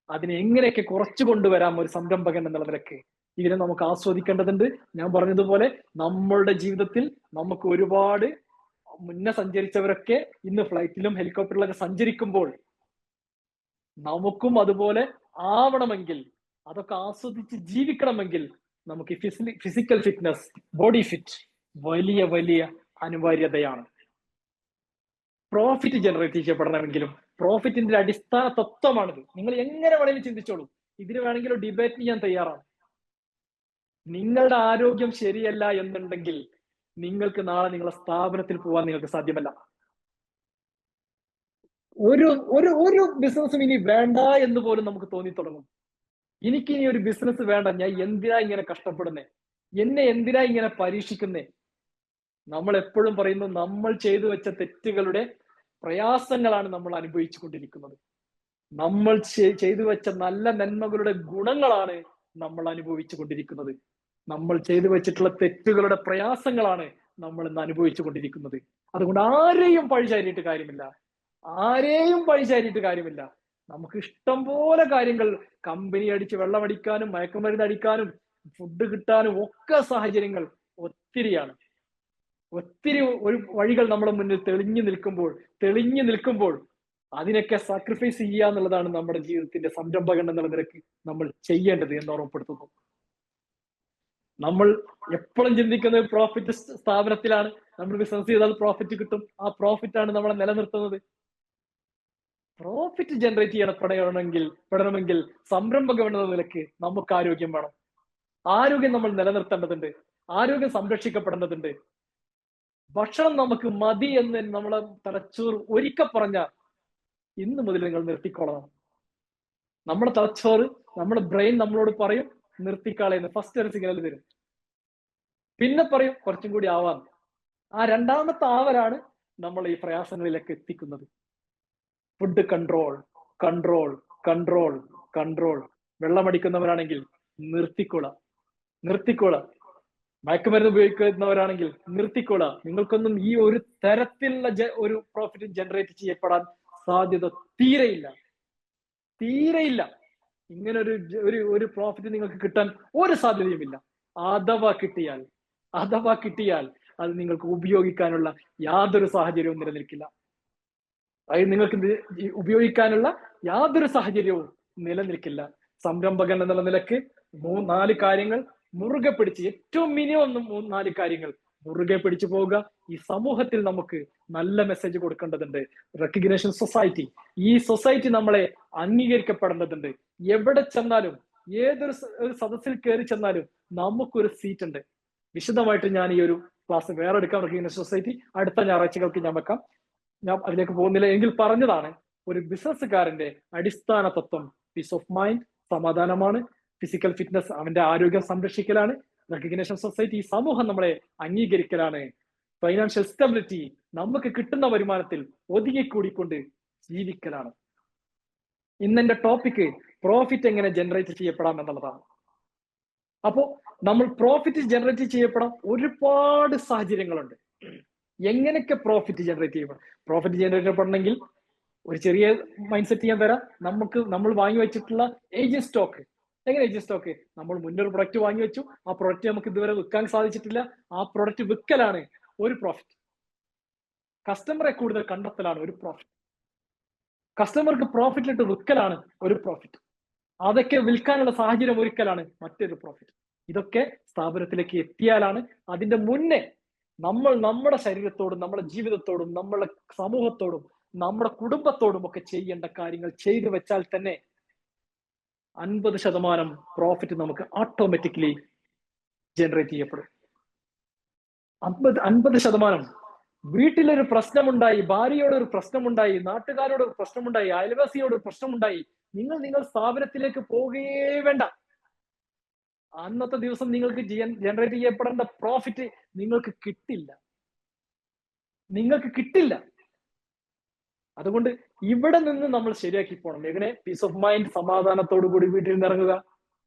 അതിനെ എങ്ങനെയൊക്കെ കുറച്ചു കൊണ്ടുവരാം ഒരു സംരംഭകൻ എന്നുള്ള നിലക്ക് ഇതിനെ നമുക്ക് ആസ്വദിക്കേണ്ടതുണ്ട്. ഞാൻ പറഞ്ഞതുപോലെ നമ്മളുടെ ജീവിതത്തിൽ നമുക്ക് ഒരുപാട് മുന്നേ സഞ്ചരിച്ചവരൊക്കെ ഇന്ന് ഫ്ലൈറ്റിലും ഹെലികോപ്റ്ററിലൊക്കെ സഞ്ചരിക്കുമ്പോൾ നമുക്കും അതുപോലെ ആവണമെങ്കിൽ, അതൊക്കെ ആസ്വദിച്ച് ജീവിക്കണമെങ്കിൽ നമുക്ക് ഫിസിക്കൽ ഫിറ്റ്നസ്, ബോഡി ഫിറ്റ് വലിയ വലിയ അനിവാര്യതയാണ്. പ്രോഫിറ്റ് ജനറേറ്റ് ചെയ്യപ്പെടണമെങ്കിലും പ്രോഫിറ്റിന്റെ അടിസ്ഥാന തത്വമാണിത്. നിങ്ങൾ എങ്ങനെ വേണമെങ്കിലും ചിന്തിച്ചോളൂ. ഇതിന് വേണമെങ്കിലും ഡിബേറ്റ് ഞാൻ തയ്യാറാണ്. നിങ്ങളുടെ ആരോഗ്യം ശരിയല്ല എന്നുണ്ടെങ്കിൽ നിങ്ങൾക്ക് നാളെ നിങ്ങളുടെ സ്ഥാപനത്തിൽ പോകാൻ നിങ്ങൾക്ക് സാധ്യമല്ല. ഒരു ഒരു ഒരു ബിസിനസ്സും ഇനി വേണ്ട എന്ന് പോലും നമുക്ക് തോന്നി തുടങ്ങും. എനിക്കിനി ഒരു ബിസിനസ് വേണ്ട, ഞാൻ എന്തിനാ ഇങ്ങനെ കഷ്ടപ്പെടുന്നേ, എന്നെ എന്തിനാ ഇങ്ങനെ പരീക്ഷിക്കുന്നേ. നമ്മൾ എപ്പോഴും പറയുന്നു, നമ്മൾ ചെയ്തു വെച്ച തെറ്റുകളുടെ പ്രയാസങ്ങളാണ് നമ്മൾ അനുഭവിച്ചു കൊണ്ടിരിക്കുന്നത്. നമ്മൾ ചെയ്തു വെച്ച നല്ല നന്മകളുടെ ഗുണങ്ങളാണ് നമ്മൾ അനുഭവിച്ചു കൊണ്ടിരിക്കുന്നത്. നമ്മൾ ചെയ്തു വെച്ചിട്ടുള്ള തെറ്റുകളുടെ പ്രയാസങ്ങളാണ് നമ്മൾ ഇന്ന് അനുഭവിച്ചു കൊണ്ടിരിക്കുന്നത്. അതുകൊണ്ട് ആരെയും പഴിചാരിയിട്ട് കാര്യമില്ല, ആരെയും പഴിചാരിയിട്ട് കാര്യമില്ല. നമുക്ക് ഇഷ്ടം പോലെ കാര്യങ്ങൾ, കമ്പനി അടിച്ച് വെള്ളമടിക്കാനും മയക്കുമരുന്ന് അടിക്കാനും ഫുഡ് കിട്ടാനും ഒക്കെ സാഹചര്യങ്ങൾ ഒത്തിരിയാണ്. ഒത്തിരി ഒരു വഴികൾ നമ്മുടെ മുന്നിൽ തെളിഞ്ഞു നിൽക്കുമ്പോൾ അതിനൊക്കെ സാക്രിഫൈസ് ചെയ്യുക എന്നുള്ളതാണ് നമ്മുടെ ജീവിതത്തിന്റെ സംരംഭകൻ എന്നുള്ള നിലയ്ക്ക് നമ്മൾ ചെയ്യേണ്ടത് എന്ന് ഓർമ്മപ്പെടുത്തുന്നു. നമ്മൾ എപ്പോഴും ചിന്തിക്കുന്നത് പ്രോഫിറ്റ് സ്ഥാപനത്തിലാണ്. നമ്മൾ ബിസിനസ് ചെയ്താൽ പ്രോഫിറ്റ് കിട്ടും, ആ പ്രോഫിറ്റ് ആണ് നമ്മളെ നിലനിർത്തുന്നത്. പ്രോഫിറ്റ് ജനറേറ്റ് ചെയ്യപ്പെടണമെങ്കിൽ സംരംഭകം എന്ന നിലയ്ക്ക് നമുക്ക് ആരോഗ്യം വേണം. ആരോഗ്യം നമ്മൾ നിലനിർത്തേണ്ടതുണ്ട്, ആരോഗ്യം സംരക്ഷിക്കപ്പെടേണ്ടതുണ്ട്. ഭക്ഷണം നമുക്ക് മതി എന്ന് നമ്മളെ തലച്ചോറ് ഒരിക്കൽ പറഞ്ഞ ഇന്ന് മുതൽ നിങ്ങൾ നിർത്തിക്കൊള്ളണം. നമ്മുടെ തലച്ചോറ്, നമ്മുടെ ബ്രെയിൻ നമ്മളോട് പറയും നിർത്തിക്കളയെന്ന്. ഫസ്റ്റ് ഒരു സിഗ്നൽ തരും, പിന്നെ പറയും കുറച്ചും കൂടി ആവാം. ആ രണ്ടാമത്തെ ആവലാണ് നമ്മൾ ഈ പ്രയാസങ്ങളിലേക്ക് എത്തിക്കുന്നത്. Food control, control, control, control. വെള്ളമടിക്കുന്നവരാണെങ്കിൽ നിർത്തിക്കോളാം. മയക്കുമരുന്ന് ഉപയോഗിക്കുന്നവരാണെങ്കിൽ നിർത്തിക്കോളാം. നിങ്ങൾക്കൊന്നും ഈ ഒരു തരത്തിലുള്ള ഒരു പ്രോഫിറ്റ് ജനറേറ്റ് ചെയ്യപ്പെടാൻ സാധ്യത തീരെയില്ല. ഇങ്ങനെ ഒരു പ്രോഫിറ്റ് നിങ്ങൾക്ക് കിട്ടാൻ ഒരു സാധ്യതയുമില്ല. അഥവാ കിട്ടിയാൽ അത് നിങ്ങൾക്ക് ഉപയോഗിക്കാനുള്ള യാതൊരു സാഹചര്യവും നിലനിൽക്കില്ല. അത് നിങ്ങൾക്ക് ഉപയോഗിക്കാനുള്ള യാതൊരു സാഹചര്യവും നിലനിൽക്കില്ല. സംരംഭകൻ എന്നുള്ള നിലക്ക് 3-4 കാര്യങ്ങൾ മുറുകെ പിടിച്ച്, ഏറ്റവും മിനിമം 3-4 കാര്യങ്ങൾ മുറുകെ പിടിച്ചു പോവുക. ഈ സമൂഹത്തിൽ നമുക്ക് നല്ല മെസ്സേജ് കൊടുക്കേണ്ടതുണ്ട്. റെക്കഗ്നേഷൻ സൊസൈറ്റി, ഈ സൊസൈറ്റി നമ്മളെ അംഗീകരിക്കപ്പെടേണ്ടതുണ്ട്. എവിടെ ചെന്നാലും, ഏതൊരു സദസ്സിൽ കയറി ചെന്നാലും നമുക്കൊരു സീറ്റ് ഉണ്ട്. വിശദമായിട്ട് ഞാൻ ഈ ഒരു ക്ലാസ് വേറെ എടുക്കാം. റെക്കഗ്നേഷൻ സൊസൈറ്റി അടുത്ത ഞായറാഴ്ചകൾക്ക് ഞാൻ വെക്കാം. ഞാൻ അതിലേക്ക് പോകുന്നില്ല എങ്കിൽ പറഞ്ഞതാണ്, ഒരു ബിസിനസ്സുകാരന്റെ അടിസ്ഥാന തത്വം പീസ് ഓഫ് മൈൻഡ്, സമാധാനമാണ്. ഫിസിക്കൽ ഫിറ്റ്നസ് അവന്റെ ആരോഗ്യം സംരക്ഷിക്കലാണ്. റെക്കഗ്നേഷൻ സൊസൈറ്റി, ഈ സമൂഹം നമ്മളെ അംഗീകരിക്കലാണ്. ഫൈനാൻഷ്യൽ സ്റ്റെബിലിറ്റി, നമുക്ക് കിട്ടുന്ന വരുമാനത്തിൽ ഒതുങ്ങിക്കൂടിക്കൊണ്ട് ജീവിക്കലാണ്. ഇന്നെന്റെ ടോപ്പിക്ക് പ്രോഫിറ്റ് എങ്ങനെ ജനറേറ്റ് ചെയ്യപ്പെടാം എന്നുള്ളതാണ്. അപ്പോ നമ്മൾ പ്രോഫിറ്റ് ജനറേറ്റ് ചെയ്യപ്പെടാൻ ഒരുപാട് സാഹചര്യങ്ങളുണ്ട്. എങ്ങനെയൊക്കെ പ്രോഫിറ്റ് ജനറേറ്റ് ചെയ്യപ്പെടാം? പ്രോഫിറ്റ് ജനറേറ്റ് ചെയ്യപ്പെടണമെങ്കിൽ ഒരു ചെറിയ മൈൻഡ് സെറ്റ് ചെയ്യാൻ തരാം. നമ്മൾ വാങ്ങി വെച്ചിട്ടുള്ള ഏജന്റ് സ്റ്റോക്ക്, എങ്ങനെ ഏജന്റ് സ്റ്റോക്ക്? നമ്മൾ മുന്നൊരു പ്രൊഡക്റ്റ് വാങ്ങി വെച്ചു, ആ പ്രൊഡക്റ്റ് നമുക്ക് ഇതുവരെ വിൽക്കാൻ സാധിച്ചിട്ടില്ല. ആ പ്രൊഡക്റ്റ് വിൽക്കലാണ് ഒരു പ്രോഫിറ്റ്. കസ്റ്റമറെ കൂടുതൽ കണ്ടെത്തലാണ് ഒരു പ്രോഫിറ്റ്. കസ്റ്റമർക്ക് പ്രോഫിറ്റിലിട്ട് വിൽക്കലാണ് ഒരു പ്രോഫിറ്റ്. അതൊക്കെ വിൽക്കാനുള്ള സാഹചര്യം ഒരുക്കലാണ് മറ്റൊരു പ്രോഫിറ്റ്. ഇതൊക്കെ സ്ഥാപനത്തിലേക്ക് എത്തിയാലാണ്. അതിന്റെ മുന്നേ നമ്മൾ നമ്മുടെ ശരീരത്തോടും നമ്മുടെ ജീവിതത്തോടും നമ്മുടെ സമൂഹത്തോടും നമ്മുടെ കുടുംബത്തോടും ഒക്കെ ചെയ്യേണ്ട കാര്യങ്ങൾ ചെയ്തു വെച്ചാൽ തന്നെ 50% പ്രോഫിറ്റ് നമുക്ക് ഓട്ടോമാറ്റിക്കലി ജനറേറ്റ് ചെയ്യപ്പെടും. 50% വീട്ടിലൊരു പ്രശ്നമുണ്ടായി, ഭാര്യയോട് ഒരു പ്രശ്നമുണ്ടായി, നാട്ടുകാരോട് ഒരു പ്രശ്നമുണ്ടായി, അയൽവാസിയോട് ഒരു പ്രശ്നമുണ്ടായി, നിങ്ങൾ സ്ഥാപനത്തിലേക്ക് പോവുകയേ വേണ്ട. അന്നത്തെ ദിവസം നിങ്ങൾക്ക് ജനറേറ്റ് ചെയ്യപ്പെടേണ്ട പ്രോഫിറ്റ് നിങ്ങൾക്ക് കിട്ടില്ല. അതുകൊണ്ട് ഇവിടെ നിന്ന് നമ്മൾ ശരിയാക്കി പോകണം. എങ്ങനെ? പീസ് ഓഫ് മൈൻഡ്, സമാധാനത്തോടു കൂടി വീട്ടിൽ നിന്ന് ഇറങ്ങുക,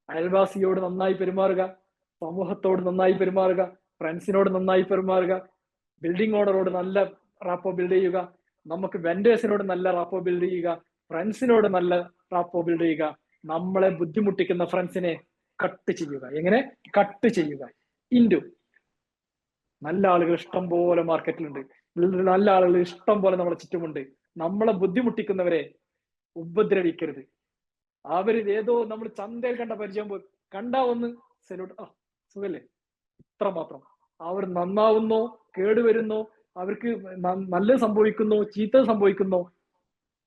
അയൽവാസിയോട് നന്നായി പെരുമാറുക, സമൂഹത്തോട് നന്നായി പെരുമാറുക, ഫ്രണ്ട്സിനോട് നന്നായി പെരുമാറുക, ബിൽഡിംഗ് ഓണറോട് നല്ല റാപ്പോ ബിൽഡ് ചെയ്യുക, നമുക്ക് വെൻഡേഴ്സിനോട് നല്ല റാപ്പോ ബിൽഡ് ചെയ്യുക, ഫ്രണ്ട്സിനോട് നല്ല റാപ്പോ ബിൽഡ് ചെയ്യുക, നമ്മളെ ബുദ്ധിമുട്ടിക്കുന്ന ഫ്രണ്ട്സിനെ കട്ട് ചെയ്യുക. എങ്ങനെ കട്ട് ചെയ്യുക? ഇൻഡു. നല്ല ആളുകൾ ഇഷ്ടം പോലെ മാർക്കറ്റിലുണ്ട്, നല്ല ആളുകൾ ഇഷ്ടം പോലെ നമ്മളെ ചുറ്റുമുണ്ട്. നമ്മളെ ബുദ്ധിമുട്ടിക്കുന്നവരെ ഉപദ്രവിക്കരുത്. അവര് ഏതോ നമ്മൾ ചന്തയിൽ കണ്ട പരിചയം പോയി കണ്ടാ ഒന്ന് സെലൂട്ട്, സുഖല്ലേ, ഇത്ര മാത്രം. അവർ നന്നാവുന്നോ കേടുവരുന്നോ, അവർക്ക് നല്ലത് സംഭവിക്കുന്നോ ചീത്ത സംഭവിക്കുന്നോ,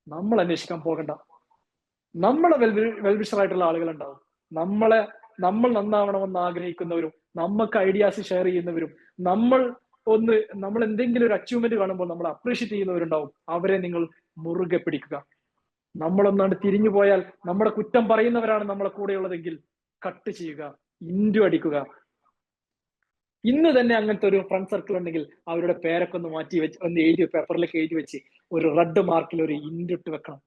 നമ്മൾ അന്വേഷിക്കാൻ പോകണ്ട. നമ്മളെ വെൽവിഷറായിട്ടുള്ള ആളുകൾ ഉണ്ടാവും. നമ്മൾ നന്നാവണമെന്ന് ആഗ്രഹിക്കുന്നവരും നമുക്ക് ഐഡിയാസ് ഷെയർ ചെയ്യുന്നവരും നമ്മൾ എന്തെങ്കിലും ഒരു അച്ചീവ്മെന്റ് കാണുമ്പോൾ നമ്മൾ അപ്രീഷിയേറ്റ് ചെയ്യുന്നവരുണ്ടാവും. അവരെ നിങ്ങൾ മുറുകെ പിടിക്കുക. നമ്മളൊന്നാണ്ട് തിരിഞ്ഞു പോയാൽ നമ്മുടെ കുറ്റം പറയുന്നവരാണ് നമ്മളെ കൂടെയുള്ളതെങ്കിൽ കട്ട് ചെയ്യുക, ഇൻഡു അടിക്കുക. ഇന്ന് തന്നെ അങ്ങനത്തെ ഒരു ഫ്രണ്ട് സർക്കിൾ ഉണ്ടെങ്കിൽ അവരുടെ പേരൊക്കെ ഒന്ന് മാറ്റി വെച്ച് ഒന്ന് പേപ്പറിലേക്ക് എഴുതി വെച്ച് ഒരു റെഡ് മാർക്കിൽ ഒരു ഇൻഡു ഇട്ട് വെക്കണം.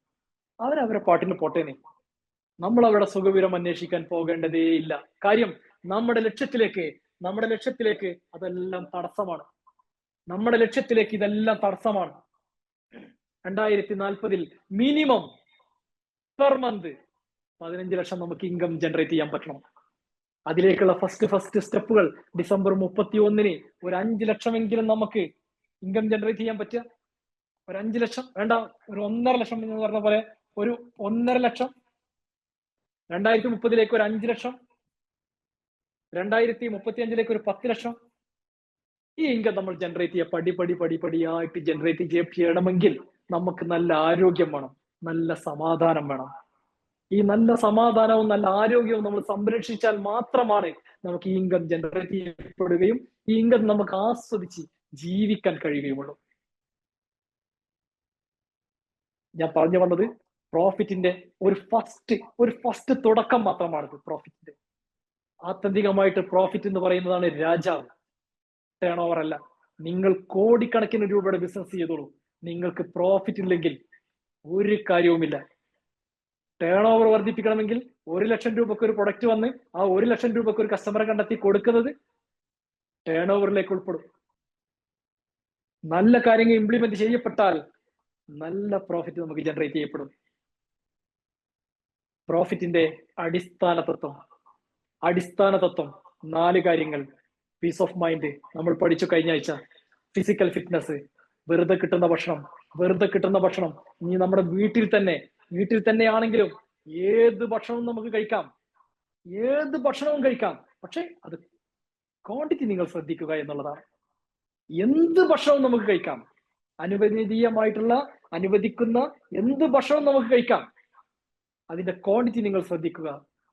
അവരവരെ പാട്ടിന് പോട്ടേനെ. നമ്മൾ അവിടെ സുഖവിവരം അന്വേഷിക്കാൻ പോകേണ്ടതേ ഇല്ല. കാര്യം നമ്മുടെ ലക്ഷ്യത്തിലേക്ക് അതെല്ലാം തടസ്സമാണ്. നമ്മുടെ ലക്ഷ്യത്തിലേക്ക് ഇതെല്ലാം തടസ്സമാണ്. 2040 മിനിമം പെർ മന്ത് 15 ലക്ഷം നമുക്ക് ഇൻകം ജനറേറ്റ് ചെയ്യാൻ പറ്റണം. അതിലേക്കുള്ള ഫസ്റ്റ് സ്റ്റെപ്പുകൾ ഡിസംബർ 31 ഒരു 5 ലക്ഷമെങ്കിലും നമുക്ക് ഇൻകം ജനറേറ്റ് ചെയ്യാൻ പറ്റുക. ഒരു 5 ലക്ഷം വേണ്ട, ഒരു 1.5 ലക്ഷം എന്ന് പറഞ്ഞ പോലെ ഒരു 1.5 ലക്ഷം. 2030 ഒരു 5 ലക്ഷം, 2035 ഒരു 10 ലക്ഷം. ഈ ഇൻകം നമ്മൾ ജനറേറ്റ് ചെയ്യുക. പടിയായിട്ട് ജനറേറ്റ് ചെയ്യണമെങ്കിൽ നമുക്ക് നല്ല ആരോഗ്യം വേണം, നല്ല സമാധാനം വേണം. ഈ നല്ല സമാധാനവും നല്ല ആരോഗ്യവും നമ്മൾ സംരക്ഷിച്ചാൽ മാത്രമാണ് നമുക്ക് ഈ ഇൻകം ജനറേറ്റ് ചെയ്യപ്പെടുകയും ഈ ഇൻകം നമുക്ക് ആസ്വദിച്ച് ജീവിക്കാൻ കഴിയുകയുള്ളൂ. ഞാൻ പറഞ്ഞു വന്നത് പ്രോഫിറ്റിന്റെ ഒരു ഫസ്റ്റ് തുടക്കം മാത്രമാണ് പ്രോഫിറ്റിന്റെ. ആത്യന്തികമായിട്ട് പ്രോഫിറ്റ് എന്ന് പറയുന്നതാണ് രാജാവ്, ടേൺ ഓവർ അല്ല. നിങ്ങൾ കോടിക്കണക്കിന് രൂപയുടെ ബിസിനസ് ചെയ്തോളൂ, നിങ്ങൾക്ക് പ്രോഫിറ്റ് ഇല്ലെങ്കിൽ ഒരു കാര്യവുമില്ല. ടേൺ ഓവർ വർദ്ധിപ്പിക്കണമെങ്കിൽ 1 ലക്ഷം രൂപക്ക് ഒരു പ്രൊഡക്റ്റ് വന്ന് ആ 1 ലക്ഷം രൂപക്ക് ഒരു കസ്റ്റമറെ കണ്ടെത്തി കൊടുക്കുന്നത് ടേൺ ഓവറിലേക്ക് ഉൾപ്പെടും. നല്ല കാര്യങ്ങൾ ഇംപ്ലിമെന്റ് ചെയ്യപ്പെട്ടാൽ നല്ല പ്രോഫിറ്റ് നമുക്ക് ജനറേറ്റ് ചെയ്യപ്പെടും. പ്രോഫിറ്റിന്റെ അടിസ്ഥാന തത്വം 4 കാര്യങ്ങൾ. പീസ് ഓഫ് മൈൻഡ് നമ്മൾ പഠിച്ചു കഴിഞ്ഞ ആഴ്ച. ഫിസിക്കൽ ഫിറ്റ്നസ്, വെറുതെ കിട്ടുന്ന ഭക്ഷണം. ഇനി നമ്മുടെ വീട്ടിൽ തന്നെ ആണെങ്കിലും ഏത് ഭക്ഷണവും നമുക്ക് കഴിക്കാം, പക്ഷെ അത് ക്വാണ്ടിറ്റി നിങ്ങൾ ശ്രദ്ധിക്കുക എന്നുള്ളതാണ്. എന്ത് ഭക്ഷണവും നമുക്ക് കഴിക്കാം, അനുവദിക്കുന്ന എന്ത് ഭക്ഷണവും നമുക്ക് കഴിക്കാം. അതിന്റെ ക്വാണ്ടിറ്റി നിങ്ങൾ ശ്രദ്ധിക്കുക,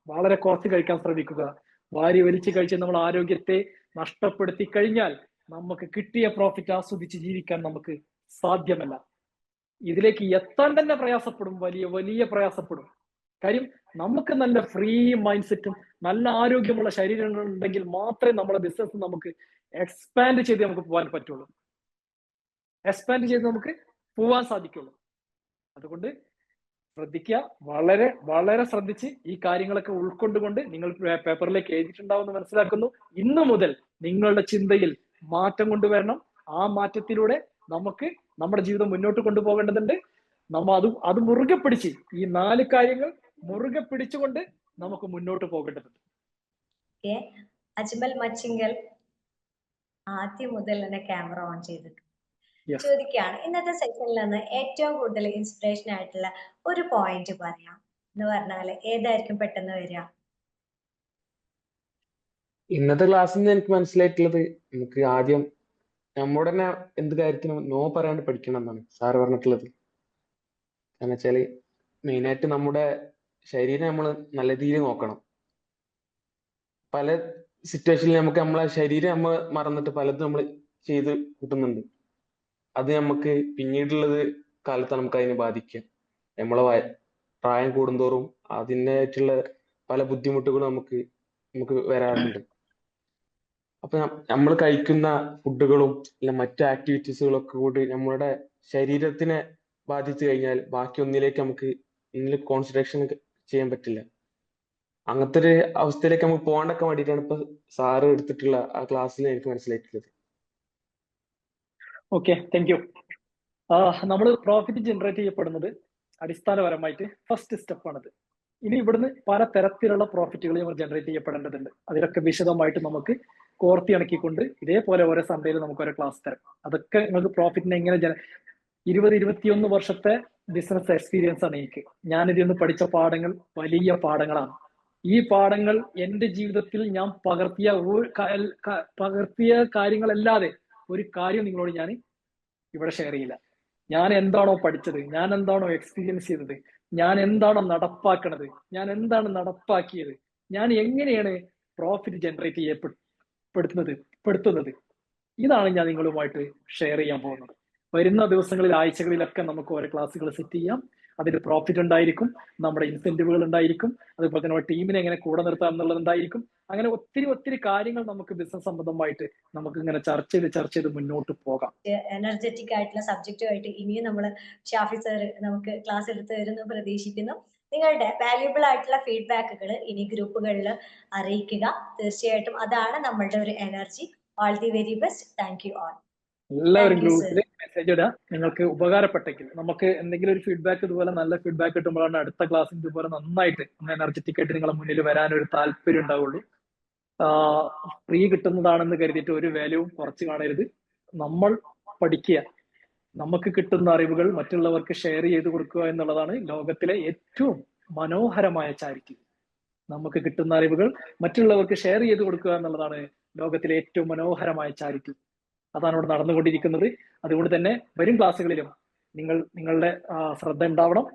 വളരെ കുറച്ച് കഴിക്കാൻ ശ്രമിക്കുക. വാരി വലിച്ചു കഴിച്ച് നമ്മൾ ആരോഗ്യത്തെ നഷ്ടപ്പെടുത്തി കഴിഞ്ഞാൽ നമുക്ക് കിട്ടിയ പ്രോഫിറ്റ് ആസ്വദിച്ച് ജീവിക്കാൻ നമുക്ക് സാധ്യമല്ല. ഇതിലേക്ക് എത്താൻ തന്നെ പ്രയാസപ്പെടും, വലിയ പ്രയാസപ്പെടും. കാര്യം നമുക്ക് നല്ല ഫ്രീ മൈൻഡ് സെറ്റും നല്ല ആരോഗ്യമുള്ള ശരീരങ്ങൾ ഉണ്ടെങ്കിൽ മാത്രമേ നമ്മളെ ബിസിനസ് നമുക്ക് എക്സ്പാൻഡ് ചെയ്ത് നമുക്ക് പോകാൻ പറ്റുള്ളൂ, നമുക്ക് പോവാൻ സാധിക്കുള്ളൂ. അതുകൊണ്ട് ശ്രദ്ധിക്കുക, വളരെ ശ്രദ്ധിച്ച് ഈ കാര്യങ്ങളൊക്കെ ഉൾക്കൊണ്ടുകൊണ്ട് നിങ്ങൾ പേപ്പറിലേക്ക് എഴുതിയിട്ടുണ്ടാവുമെന്ന് മനസ്സിലാക്കുന്നു. ഇന്നു മുതൽ നിങ്ങളുടെ ചിന്തയിൽ മാറ്റം കൊണ്ടുവരണം. ആ മാറ്റത്തിലൂടെ നമുക്ക് നമ്മുടെ ജീവിതം മുന്നോട്ട് കൊണ്ടുപോകേണ്ടതുണ്ട്. അത് മുറുകെ പിടിച്ച് ഈ 4 കാര്യങ്ങൾ മുറുകെ പിടിച്ചുകൊണ്ട് നമുക്ക് മുന്നോട്ട് പോകേണ്ടതുണ്ട്. അജ്മൽ മച്ചിങ്കൽ ആദ്യം മുതൽ തന്നെ ക്യാമറ ഓൺ ചെയ്തിട്ടുണ്ട്. യെസ്. ചോദിക്കുകയാണ്. ഇന്നത്തെ സെഷനിൽ നിന്ന് ഏറ്റവും കൂടുതൽ ഇൻസ്പിറേഷൻ ആയിട്ടുള്ള ഒരു പോയിന്റ് പറയാം എന്ന് പറഞ്ഞാല് ഏതായിരിക്കും പെട്ടെന്ന് വരിക? ഇന്നത്തെ ക്ലാസ്സിൽ നിന്ന് എനിക്ക് മനസ്സിലായിട്ടുള്ളത് നമുക്ക് ആദ്യം നമ്മുടെ തന്നെ എന്ത് കാര്യത്തിനും നോ പറയാണ്ട് പഠിക്കണം എന്നാണ് സാറ് പറഞ്ഞിട്ടുള്ളത്. കാരണം വെച്ചാല് മെയിനായിട്ട് നമ്മുടെ ശരീരം നമ്മൾ നല്ല രീതിയിൽ നോക്കണം. പല സിറ്റുവേഷനിൽ നമുക്ക് നമ്മളെ ശരീരം നമ്മൾ മറന്നിട്ട് പലതും നമ്മൾ ചെയ്ത് കൂട്ടുന്നുണ്ട്. അത് നമുക്ക് പിന്നീടുള്ളത് കാലത്ത് നമുക്ക് അതിനെ ബാധിക്കുക. നമ്മളെ പ്രായം കൂടുന്തോറും അതിനായിട്ടുള്ള പല ബുദ്ധിമുട്ടുകളും നമുക്ക് വരാറുണ്ട്. അപ്പൊ നമ്മൾ കഴിക്കുന്ന ഫുഡുകളും അല്ല മറ്റു ആക്ടിവിറ്റീസുകളും ഒക്കെ കൂടി നമ്മുടെ ശരീരത്തിനെ ബാധിച്ചു കഴിഞ്ഞാൽ ബാക്കി ഒന്നിലേക്ക് കോൺസെൻട്രേഷൻ ചെയ്യാൻ പറ്റില്ല. അങ്ങനത്തെ ഒരു അവസ്ഥയിലേക്ക് നമുക്ക് പോകാണ്ടൊക്കെ വേണ്ടിയിട്ടാണ് ഇപ്പൊ സാറ് എടുത്തിട്ടുള്ള ആ ക്ലാസ്സിൽ എനിക്ക് മനസ്സിലായിട്ടുള്ളത്. Okay, thank you. നമ്മൾ പ്രോഫിറ്റ് ജനറേറ്റ് ചെയ്യപ്പെടുന്നത് അടിസ്ഥാനപരമായിട്ട് ഫസ്റ്റ് സ്റ്റെപ്പാണിത്. ഇനി ഇവിടുന്ന് പല തരത്തിലുള്ള പ്രോഫിറ്റുകൾ നമ്മൾ ജനറേറ്റ് ചെയ്യപ്പെടേണ്ടതുണ്ട്. അതിലൊക്കെ വിശദമായിട്ട് നമുക്ക് കോർത്തി ഇണക്കിക്കൊണ്ട് ഇതേപോലെ ഓരോ സൺഡേയിൽ നമുക്ക് ഓരോ ക്ലാസ് തരാം. അതൊക്കെ നിങ്ങൾക്ക് പ്രോഫിറ്റിനെ എങ്ങനെ 21 വർഷത്തെ ബിസിനസ് എക്സ്പീരിയൻസ് ആണ് എനിക്ക്. ഞാനിതിൽ നിന്ന് പഠിച്ച പാഠങ്ങൾ വലിയ പാഠങ്ങളാണ്. ഈ പാഠങ്ങൾ എന്റെ ജീവിതത്തിൽ ഞാൻ പകർത്തിയ കാര്യങ്ങളല്ലാതെ ഒരു കാര്യം നിങ്ങളോട് ഞാൻ ഇവിടെ ഷെയർ ചെയ്യില്ല. ഞാൻ എന്താണോ പഠിച്ചത്, ഞാൻ എന്താണോ എക്സ്പീരിയൻസ് ചെയ്തത്, ഞാൻ എന്താണോ നടപ്പാക്കണത്, ഞാൻ എന്താണ് നടപ്പാക്കിയത്, ഞാൻ എങ്ങനെയാണ് പ്രോഫിറ്റ് ജനറേറ്റ് പെടുത്തുന്നത്, ഇതാണ് ഞാൻ നിങ്ങളുമായിട്ട് ഷെയർ ചെയ്യാൻ പോകുന്നത്. വരുന്ന ദിവസങ്ങളിൽ ആഴ്ചകളിലൊക്കെ നമുക്ക് ഓരോ ക്ലാസ്സുകൾ സെറ്റ് ചെയ്യാം. അതിൽ പ്രോഫിറ്റ് ഉണ്ടായിരിക്കും, നമ്മുടെ ഇൻസെന്റീവുകൾ ഉണ്ടായിരിക്കും, അതുപോലെ തന്നെ നമ്മുടെ ടീമിനെ എങ്ങനെ കൂടെ നിർത്താം എന്നുള്ളത് ഉണ്ടായിരിക്കും. അങ്ങനെ ഒത്തിരി കാര്യങ്ങൾ നമുക്ക് ബിസിനസ് സംബന്ധമായിട്ട് നമുക്ക് ഇങ്ങനെ ചർച്ച ചെയ്ത് മുന്നോട്ട് പോകാം. എനർജറ്റിക് ആയിട്ടുള്ള സബ്ജക്റ്റുമായിട്ട് ഇനിയും നമ്മൾ ഷാഫി സർ നമുക്ക് ക്ലാസ് എടുത്ത് തരുന്നു പ്രതീക്ഷിക്കുന്നു. നിങ്ങളുടെ വാല്യുബിൾ ആയിട്ടുള്ള ഫീഡ്ബാക്കുകൾ ഇനി ഗ്രൂപ്പുകളിൽ അറിയിക്കുക. തീർച്ചയായിട്ടും അതാണ് നമ്മളുടെ ഒരു energy. All the very best. Thank you all. എല്ലാവരും ഗ്രൂപ്പിൽ മെസ്സേജ് ഇടുക. നിങ്ങൾക്ക് ഉപകാരപ്പെട്ടെങ്കിൽ നമുക്ക് എന്തെങ്കിലും ഒരു ഫീഡ്ബാക്ക് ഇതുപോലെ നല്ല ഫീഡ്ബാക്ക് കിട്ടുമ്പോഴാണ് അടുത്ത ക്ലാസ്സിൽ ഇതുപോലെ നന്നായിട്ട് എനർജറ്റിക് ആയിട്ട് നിങ്ങളെ മുന്നിൽ വരാനൊരു താല്പര്യം ഉണ്ടാവുള്ളൂ. ഫ്രീ കിട്ടുന്നതാണെന്ന് കരുതിയിട്ട് ഒരു വാല്യൂവും കുറച്ച് കാണരുത്. നമ്മൾ പഠിക്കുക, നമുക്ക് കിട്ടുന്ന അറിവുകൾ മറ്റുള്ളവർക്ക് ഷെയർ ചെയ്ത് കൊടുക്കുക എന്നുള്ളതാണ് ലോകത്തിലെ ഏറ്റവും മനോഹരമായ ചാരിറ്റി. നമുക്ക് കിട്ടുന്ന അറിവുകൾ മറ്റുള്ളവർക്ക് ഷെയർ ചെയ്ത് കൊടുക്കുക എന്നുള്ളതാണ് ലോകത്തിലെ ഏറ്റവും മനോഹരമായ ചാരിറ്റി. അതാണ് ഇവിടെ നടന്നുകൊണ്ടിരിക്കുന്നത്. അതുകൊണ്ട് തന്നെ വരും ക്ലാസ്സുകളിലും നിങ്ങളുടെ ശ്രദ്ധ ഉണ്ടാവണം,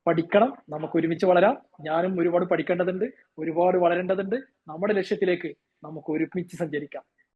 പഠിക്കണം. നമുക്ക് ഒരുമിച്ച് വളരാം. ഞാനും ഒരുപാട് പഠിക്കേണ്ടതുണ്ട്, ഒരുപാട് വളരേണ്ടതുണ്ട്. നമ്മുടെ ലക്ഷ്യത്തിലേക്ക് നമുക്ക് ഒരുമിച്ച് സഞ്ചരിക്കാം.